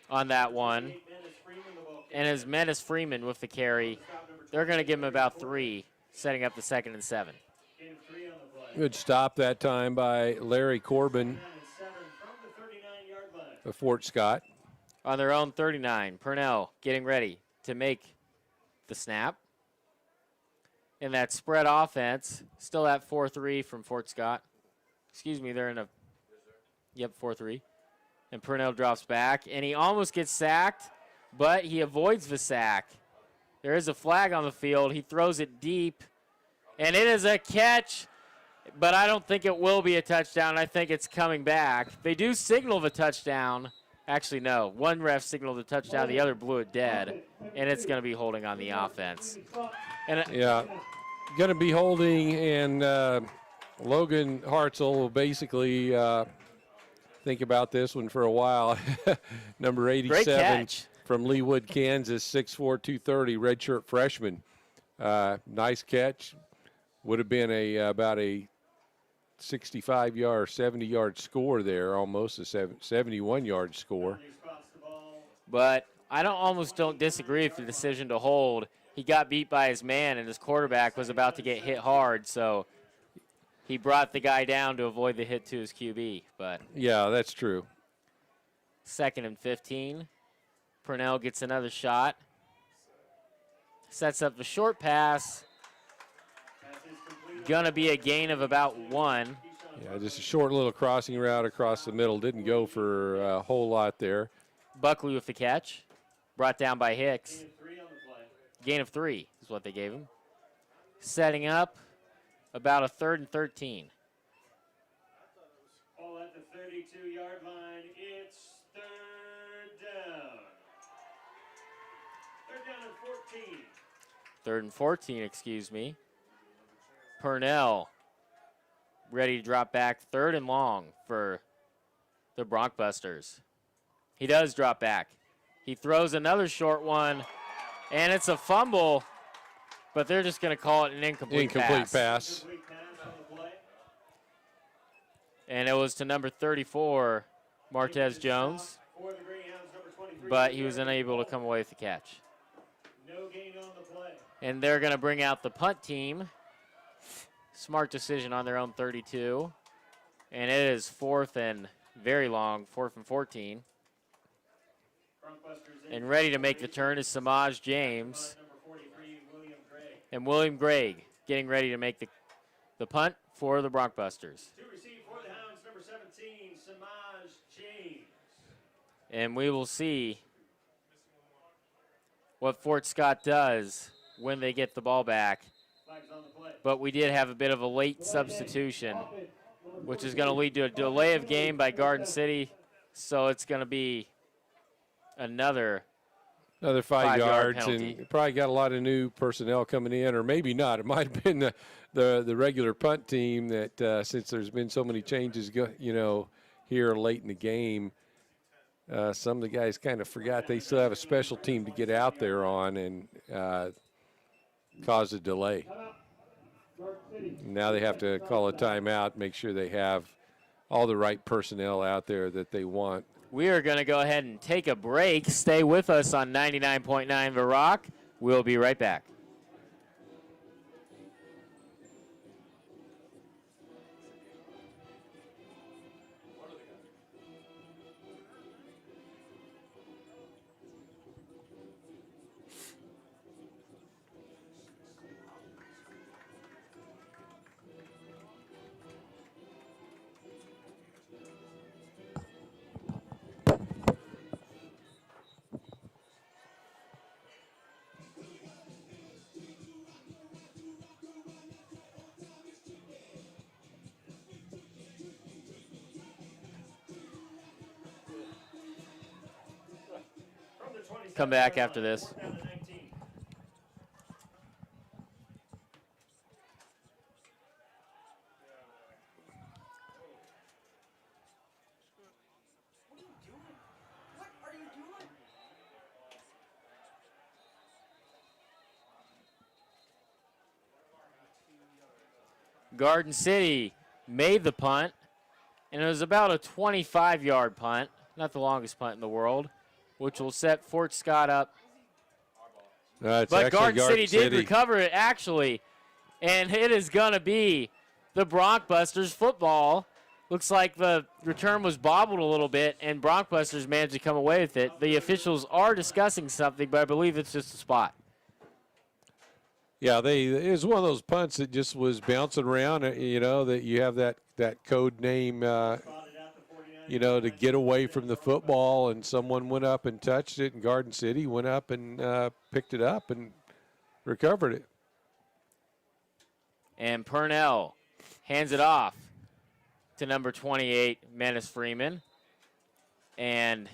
on that one. 38, Menace Freeman, the ball And as Menace Freeman with the carry, stop, number they're going to 28, give him about 3, setting up the 2nd and 7. gain of 3 on the play. Good stop that time by Larry Corbin 9 and 7 from the 39-yard line. of Fort Scott. On their own 39, Purnell getting ready to make the snap. In that spread offense, still at 4-3 from Fort Scott. Excuse me, they're in a, yep, 4-3. And Purnell drops back, and he almost gets sacked, but he avoids the sack. There is a flag on the field. He throws it deep, and it is a catch, but I don't think it will be a touchdown. I think it's coming back. They do signal the touchdown. Actually, no. One ref signaled the touchdown. The other blew it dead, and it's going to be holding on the offense. And Yeah, going to be holding, and Logan Hartzell will basically, I think about this one for a while. Number 87 catch. from Leawood, Kansas, 6'4", 230, redshirt freshman. Nice catch. Would have been about a 65-yard, 70-yard score there, almost a 71-yard score. But I almost don't disagree with the decision to hold. He got beat by his man, and his quarterback was about to get hit hard, so he brought the guy down to avoid the hit to his QB. But yeah, that's true. 2nd and 15. Purnell gets another shot. Sets up the short pass. Gonna be a gain of about 1. Yeah, just a short little crossing route across the middle. Didn't go for a whole lot there. Buckley with the catch. Brought down by Hicks. Gain of 3 is what they gave him. Setting up about a 3rd and 13. Ball at the 32-yard line. It's 3rd down. 3rd down and 14. 3rd and 14, excuse me. Purnell ready to drop back, 3rd and long for the Broncbusters. He does drop back. He throws another short one, and it's a fumble, but they're just going to call it an incomplete pass. And it was to number 34, Martez Jones, but he was unable to come away with the catch. No gain on the play. And they're going to bring out the punt team. Smart decision on their own 32. And it is 4th and very long, 4th and 14. And ready to make the turn is Samaj James. And William Gregg getting ready to make the punt for the Broncbusters. To receive for the Hounds, number 17, Samaj James. And we will see what Fort Scott does when they get the ball back. But we did have a bit of a late substitution, which is going to lead to a delay of game by Garden City. So it's going to be another 5 yards, penalty. and probably got a lot of new personnel coming in, or maybe not. It might have been the regular punt team that since there's been so many changes, here late in the game, some of the guys kind of forgot they still have a special team to get out there on and cause a delay. Now they have to call a timeout, make sure they have all the right personnel out there that they want. We are going to go ahead and take a break. Stay with us on 99.9 The Rock. We'll be right back. Come back after this. Garden City made the punt, and it was about a 25-yard punt, not the longest punt in the world, which will set Fort Scott up. But Garden City did recover it, actually, and it is going to be the Broncbusters football. Looks like the return was bobbled a little bit, and Broncbusters managed to come away with it. The officials are discussing something, but I believe it's just a spot. Yeah, it was one of those punts that just was bouncing around, that you have that code name, to get away from the football, and someone went up and touched it, and Garden City went up and picked it up and recovered it. And Purnell hands it off to number 28, Menace Freeman. And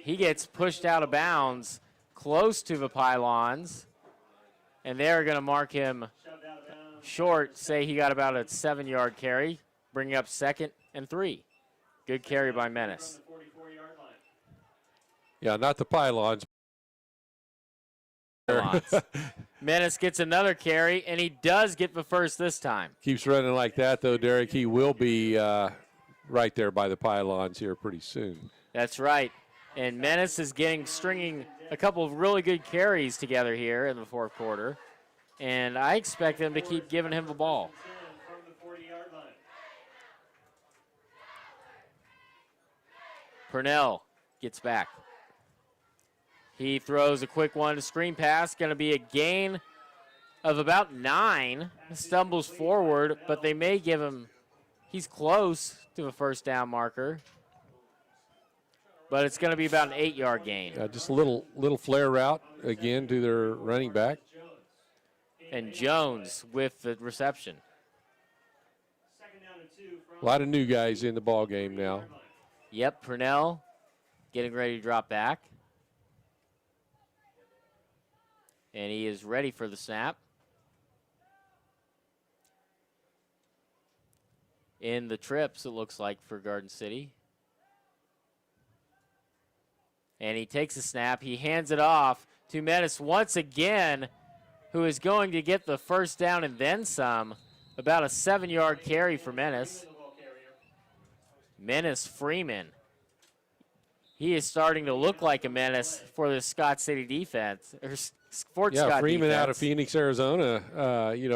he gets pushed out of bounds close to the pylons. And they're going to mark him short, say he got about a 7-yard carry, bringing up 2nd and 3. Good carry by Menace. From the 44-yard line. Yeah, not the pylons. Menace gets another carry, and he does get the first this time. Keeps running like that, though, Derek. He will be right there by the pylons here pretty soon. That's right. And Menace is stringing a couple of really good carries together here in the fourth quarter. And I expect them to keep giving him the ball. From the 40-yard line. Purnell gets back. He throws a quick one, screen pass, going to be a gain of about 9. Stumbles forward, but they may give him, he's close to a first down marker. But it's going to be about an 8-yard gain. Just a little flare route, again, to their running back. And Jones with the reception. A lot of new guys in the ball game now. Yep, Purnell getting ready to drop back. And he is ready for the snap. In the trips, it looks like, for Garden City. And he takes a snap. He hands it off to Menace once again, who is going to get the first down and then some. About a 7-yard carry for Menace. Menace Freeman. He is starting to look like a menace for the Scott City defense. Fort Scott Freeman defense. out of Phoenix, Arizona,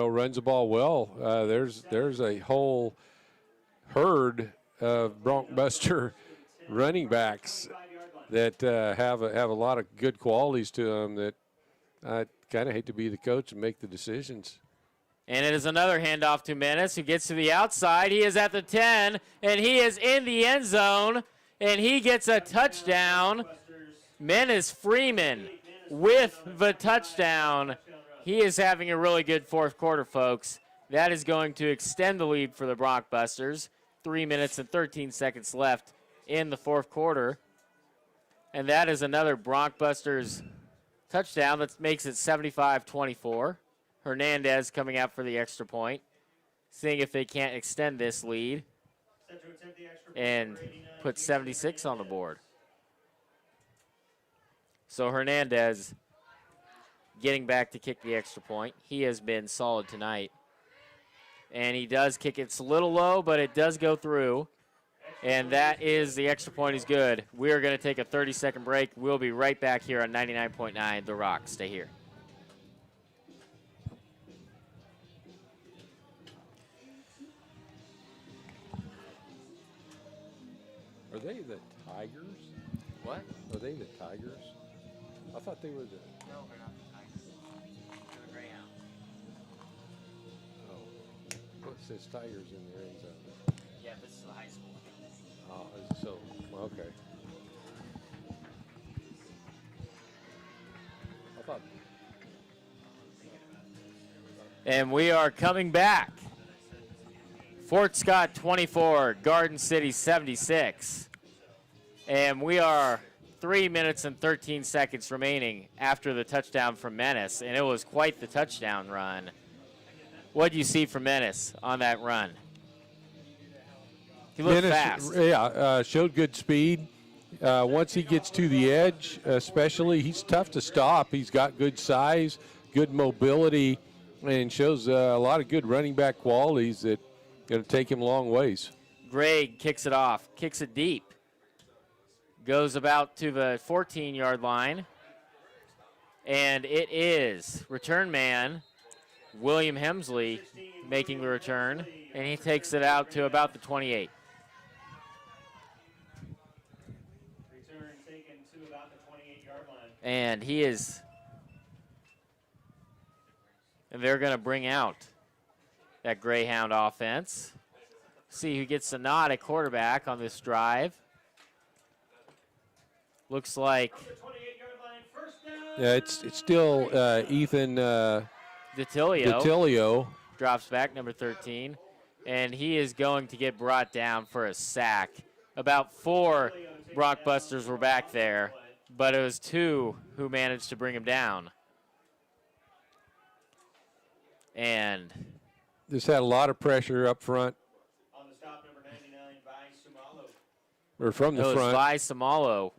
runs the ball well. There's a whole herd of Broncbuster running backs that have a lot of good qualities to them that I kind of hate to be the coach and make the decisions. And it is another handoff to Menace, who gets to the outside. He is at the 10, and he is in the end zone, and he gets a touchdown. Menace Freeman with the touchdown. He is having a really good fourth quarter, folks. That is going to extend the lead for the Broncbusters. 3 minutes and 13 seconds left in the fourth quarter. And that is another Broncbusters touchdown that makes it 75-24. Hernandez coming out for the extra point, seeing if they can't extend this lead and put 76 on the board. So Hernandez getting back to kick the extra point. He has been solid tonight. And he does kick it. It's a little low, but it does go through. And that is the extra point is good. We are going to take a 30-second break. We'll be right back here on 99.9 The Rock. Stay here. Are they the Tigers? What? Are they the Tigers? I thought they were the... No, they're not the Tigers. They're the Greyhounds. Oh. It says Tigers in their end zone. Yeah, this is the high school. Oh, so, okay. I thought... And we are coming back. Fort Scott 24, Garden City 76. And we are 3 minutes and 13 seconds remaining after the touchdown from Menace. And it was quite the touchdown run. What do you see from Menace on that run? He looked fast. Yeah, showed good speed. Once he gets to the edge, especially, he's tough to stop. He's got good size, good mobility, and shows a lot of good running back qualities that going to take him a long ways. Greg kicks it off, kicks it deep. Goes about to the 14-yard line. And it is return man William Hemsley making the return, and he takes it out to about the 28. Return taken to about the 28-yard line. And he is, and they're going to bring out that Greyhound offense. See who gets the nod at quarterback on this drive. Looks like yeah, it's still Ethan Detilio drops back, number 13, and he is going to get brought down for a sack. About 4 Broncbusters were back there, but it was 2 who managed to bring him down. And just had a lot of pressure up front. On the stop, number 99, by Sumalo. or from the it was front. Vi Samalo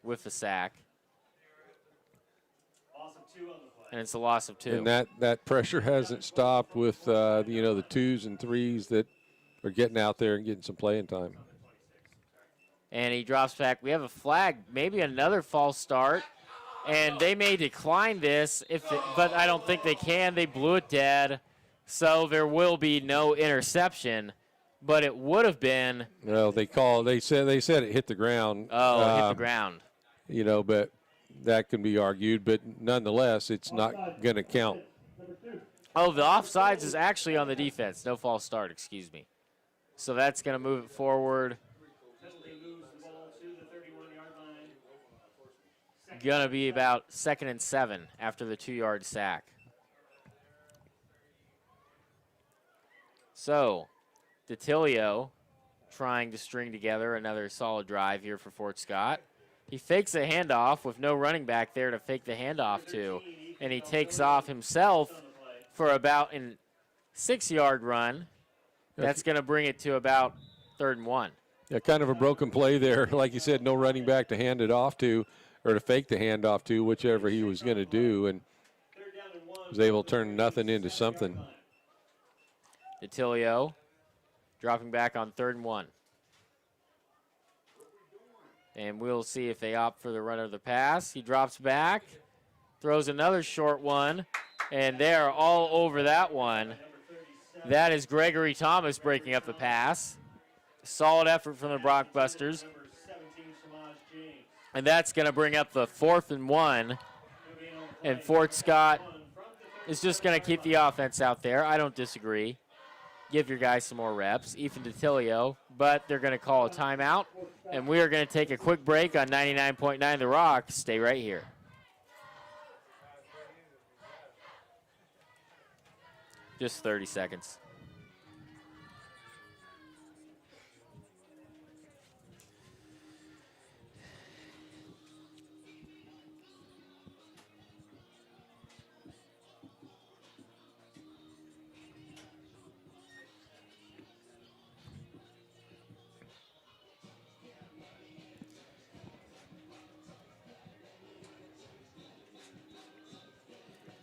with the sack. Loss of 2 on the play. And it's a loss of 2. And that pressure hasn't stopped with, the 2s and 3s that are getting out there and getting some playing time. And he drops back. We have a flag, maybe another false start. And they may decline this, but I don't think they can. They blew it dead. So there will be no interception. But it would have been. Well, they said it hit the ground. Oh, it hit the ground. But that can be argued. But nonetheless, it's not going to count. Oh, the offsides is actually on the defense. No false start, excuse me. So that's going to move it forward. Penalty moves the ball to the 31-yard line. Going to be about 2nd and 7 after the 2-yard sack. So, DeTilio trying to string together another solid drive here for Fort Scott. He fakes a handoff with no running back there to fake the handoff to, and he takes off himself for about a 6-yard run. That's going to bring it to about 3rd and 1. Yeah, kind of a broken play there. Like you said, no running back to hand it off to or to fake the handoff to, whichever he was going to do, and was able to turn nothing into something. DeTilio dropping back on 3rd and 1. And we'll see if they opt for the run or the pass. He drops back, throws another short one, and they're all over that one. That is Gregory Thomas breaking up the pass. Solid effort from the Broncbusters. And that's going to bring up the 4th and 1. And Fort Scott is just going to keep the offense out there. I don't disagree. Give your guys some more reps. Ethan DeTilio, but they're going to call a timeout. And we are going to take a quick break on 99.9 The Rock. Stay right here. Just 30 seconds.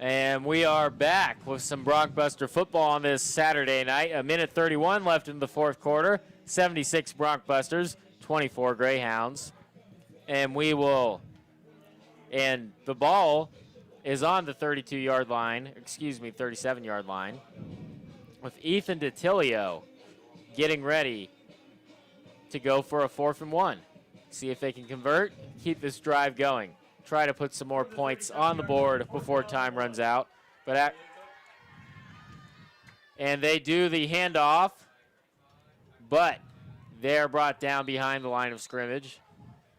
And we are back with some Broncbuster football on this Saturday night. 1:31 left in the 4th quarter. 76 Broncbusters, 24 Greyhounds. And the ball is on the 32-yard line, 37-yard line, with Ethan DeTilio getting ready to go for a 4th and 1. See if they can convert, keep this drive going. Try to put some more points on the board before time runs out. And they do the handoff, but they're brought down behind the line of scrimmage,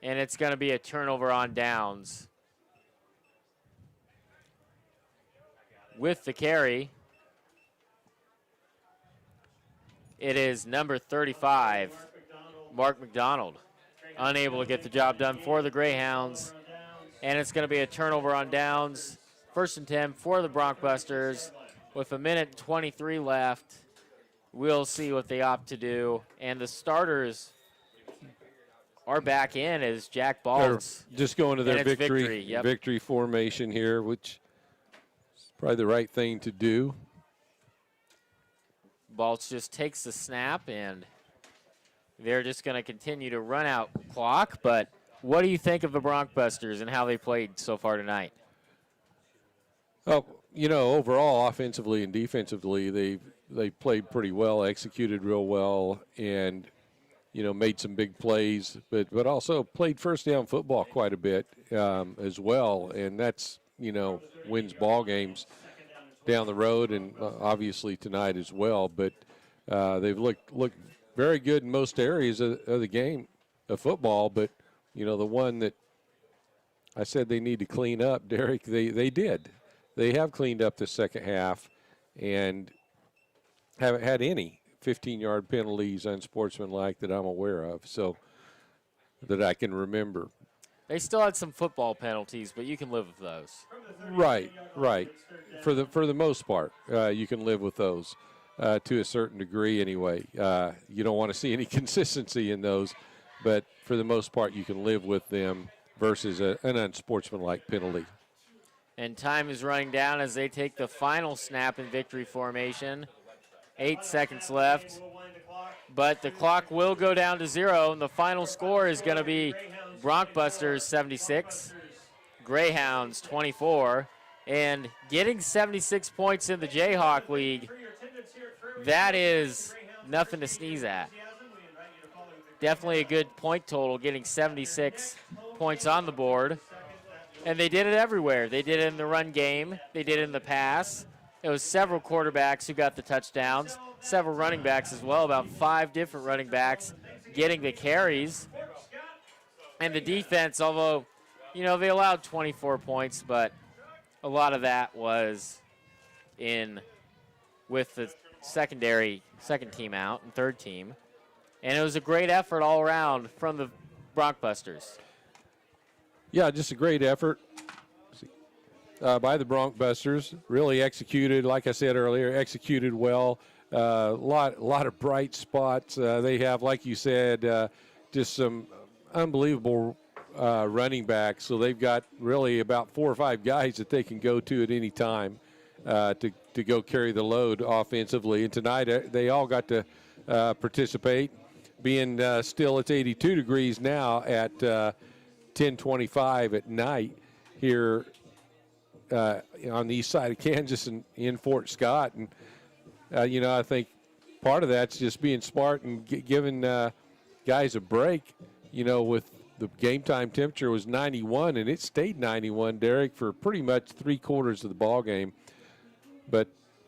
and it's going to be a turnover on downs. With the carry, it is number 35, Mark McDonald, unable to get the job done for the Greyhounds. And it's going to be a turnover on downs. 1st and 10 for the Broncbusters. With 1:23 left, we'll see what they opt to do. And the starters are back in as Jack Balls. Just going to their Yep. victory formation here, which is probably the right thing to do. Balls just takes the snap, and they're just going to continue to run out clock. But what do you think of the Broncbusters and how they played so far tonight? Oh, overall, offensively and defensively, they played pretty well, executed real well, and made some big plays, but also played first down football quite a bit as well, and that's wins ball games down the road, and obviously tonight as well. But they've looked very good in most areas of the game of football, but the one that I said they need to clean up, Derek, they did. They have cleaned up the second half and haven't had any 15-yard penalties unsportsmanlike that I'm aware of, so that I can remember. They still had some football penalties, but you can live with those. Right. For the most part, you can live with those to a certain degree anyway. You don't want to see any consistency in those. but for the most part, you can live with them versus an unsportsmanlike penalty. And time is running down as they take the final snap in victory formation. 8 seconds left. But the clock will go down to 0, and the final score is going to be Broncbusters 76, Greyhounds 24. And getting 76 points in the Jayhawk League, that is nothing to sneeze at. Definitely a good point total, getting 76 points on the board. And they did it everywhere. They did it in the run game. They did it in the pass. It was several quarterbacks who got the touchdowns, several running backs as well, about 5 different running backs getting the carries. And the defense, although, you know, they allowed 24 points, but a lot of that was in with the second team out and third team. And it was a great effort all around from the Broncbusters. Yeah, just a great effort by the Broncbusters. Really executed, like I said earlier, executed well. A lot of bright spots. They have, like you said, just some unbelievable running backs. So they've got really about 4 or 5 guys that they can go to at any time to go carry the load offensively. And tonight they all got to participate. Being still, it's 82 degrees now at 10:25 at night here on the east side of Kansas and in Fort Scott. And, you know, I think part of that's just being smart and giving guys a break. You know, with the game time temperature was 91, and it stayed 91, Derek, for pretty much 3/4 of the ball game. But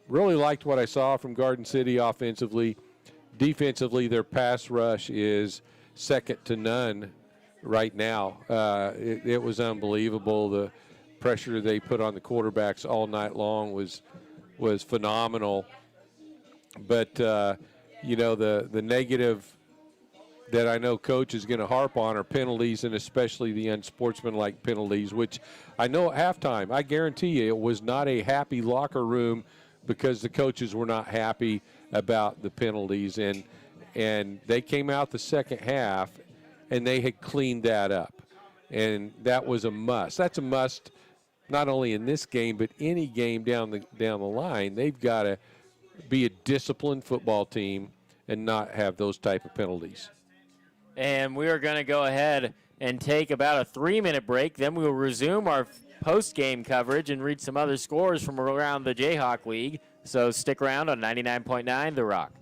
really liked what I saw from Garden City offensively. Defensively, their pass rush is second to none right now. It was unbelievable. The pressure they put on the quarterbacks all night long was phenomenal. But, you know, the negative that I know Coach is going to harp on are penalties, and especially the unsportsmanlike penalties, which I know at halftime, I guarantee you it was not a happy locker room because the coaches were not happy about the penalties. And they came out the second half, and they had cleaned that up. And that was a must. That's a must not only in this game, but any game down the line. They've got to be a disciplined football team and not have those type of penalties. And we are going to go ahead and take about a 3-minute break. Then we will resume our post-game coverage and read some other scores from around the Jayhawk League. So stick around on 99.9 The Rock.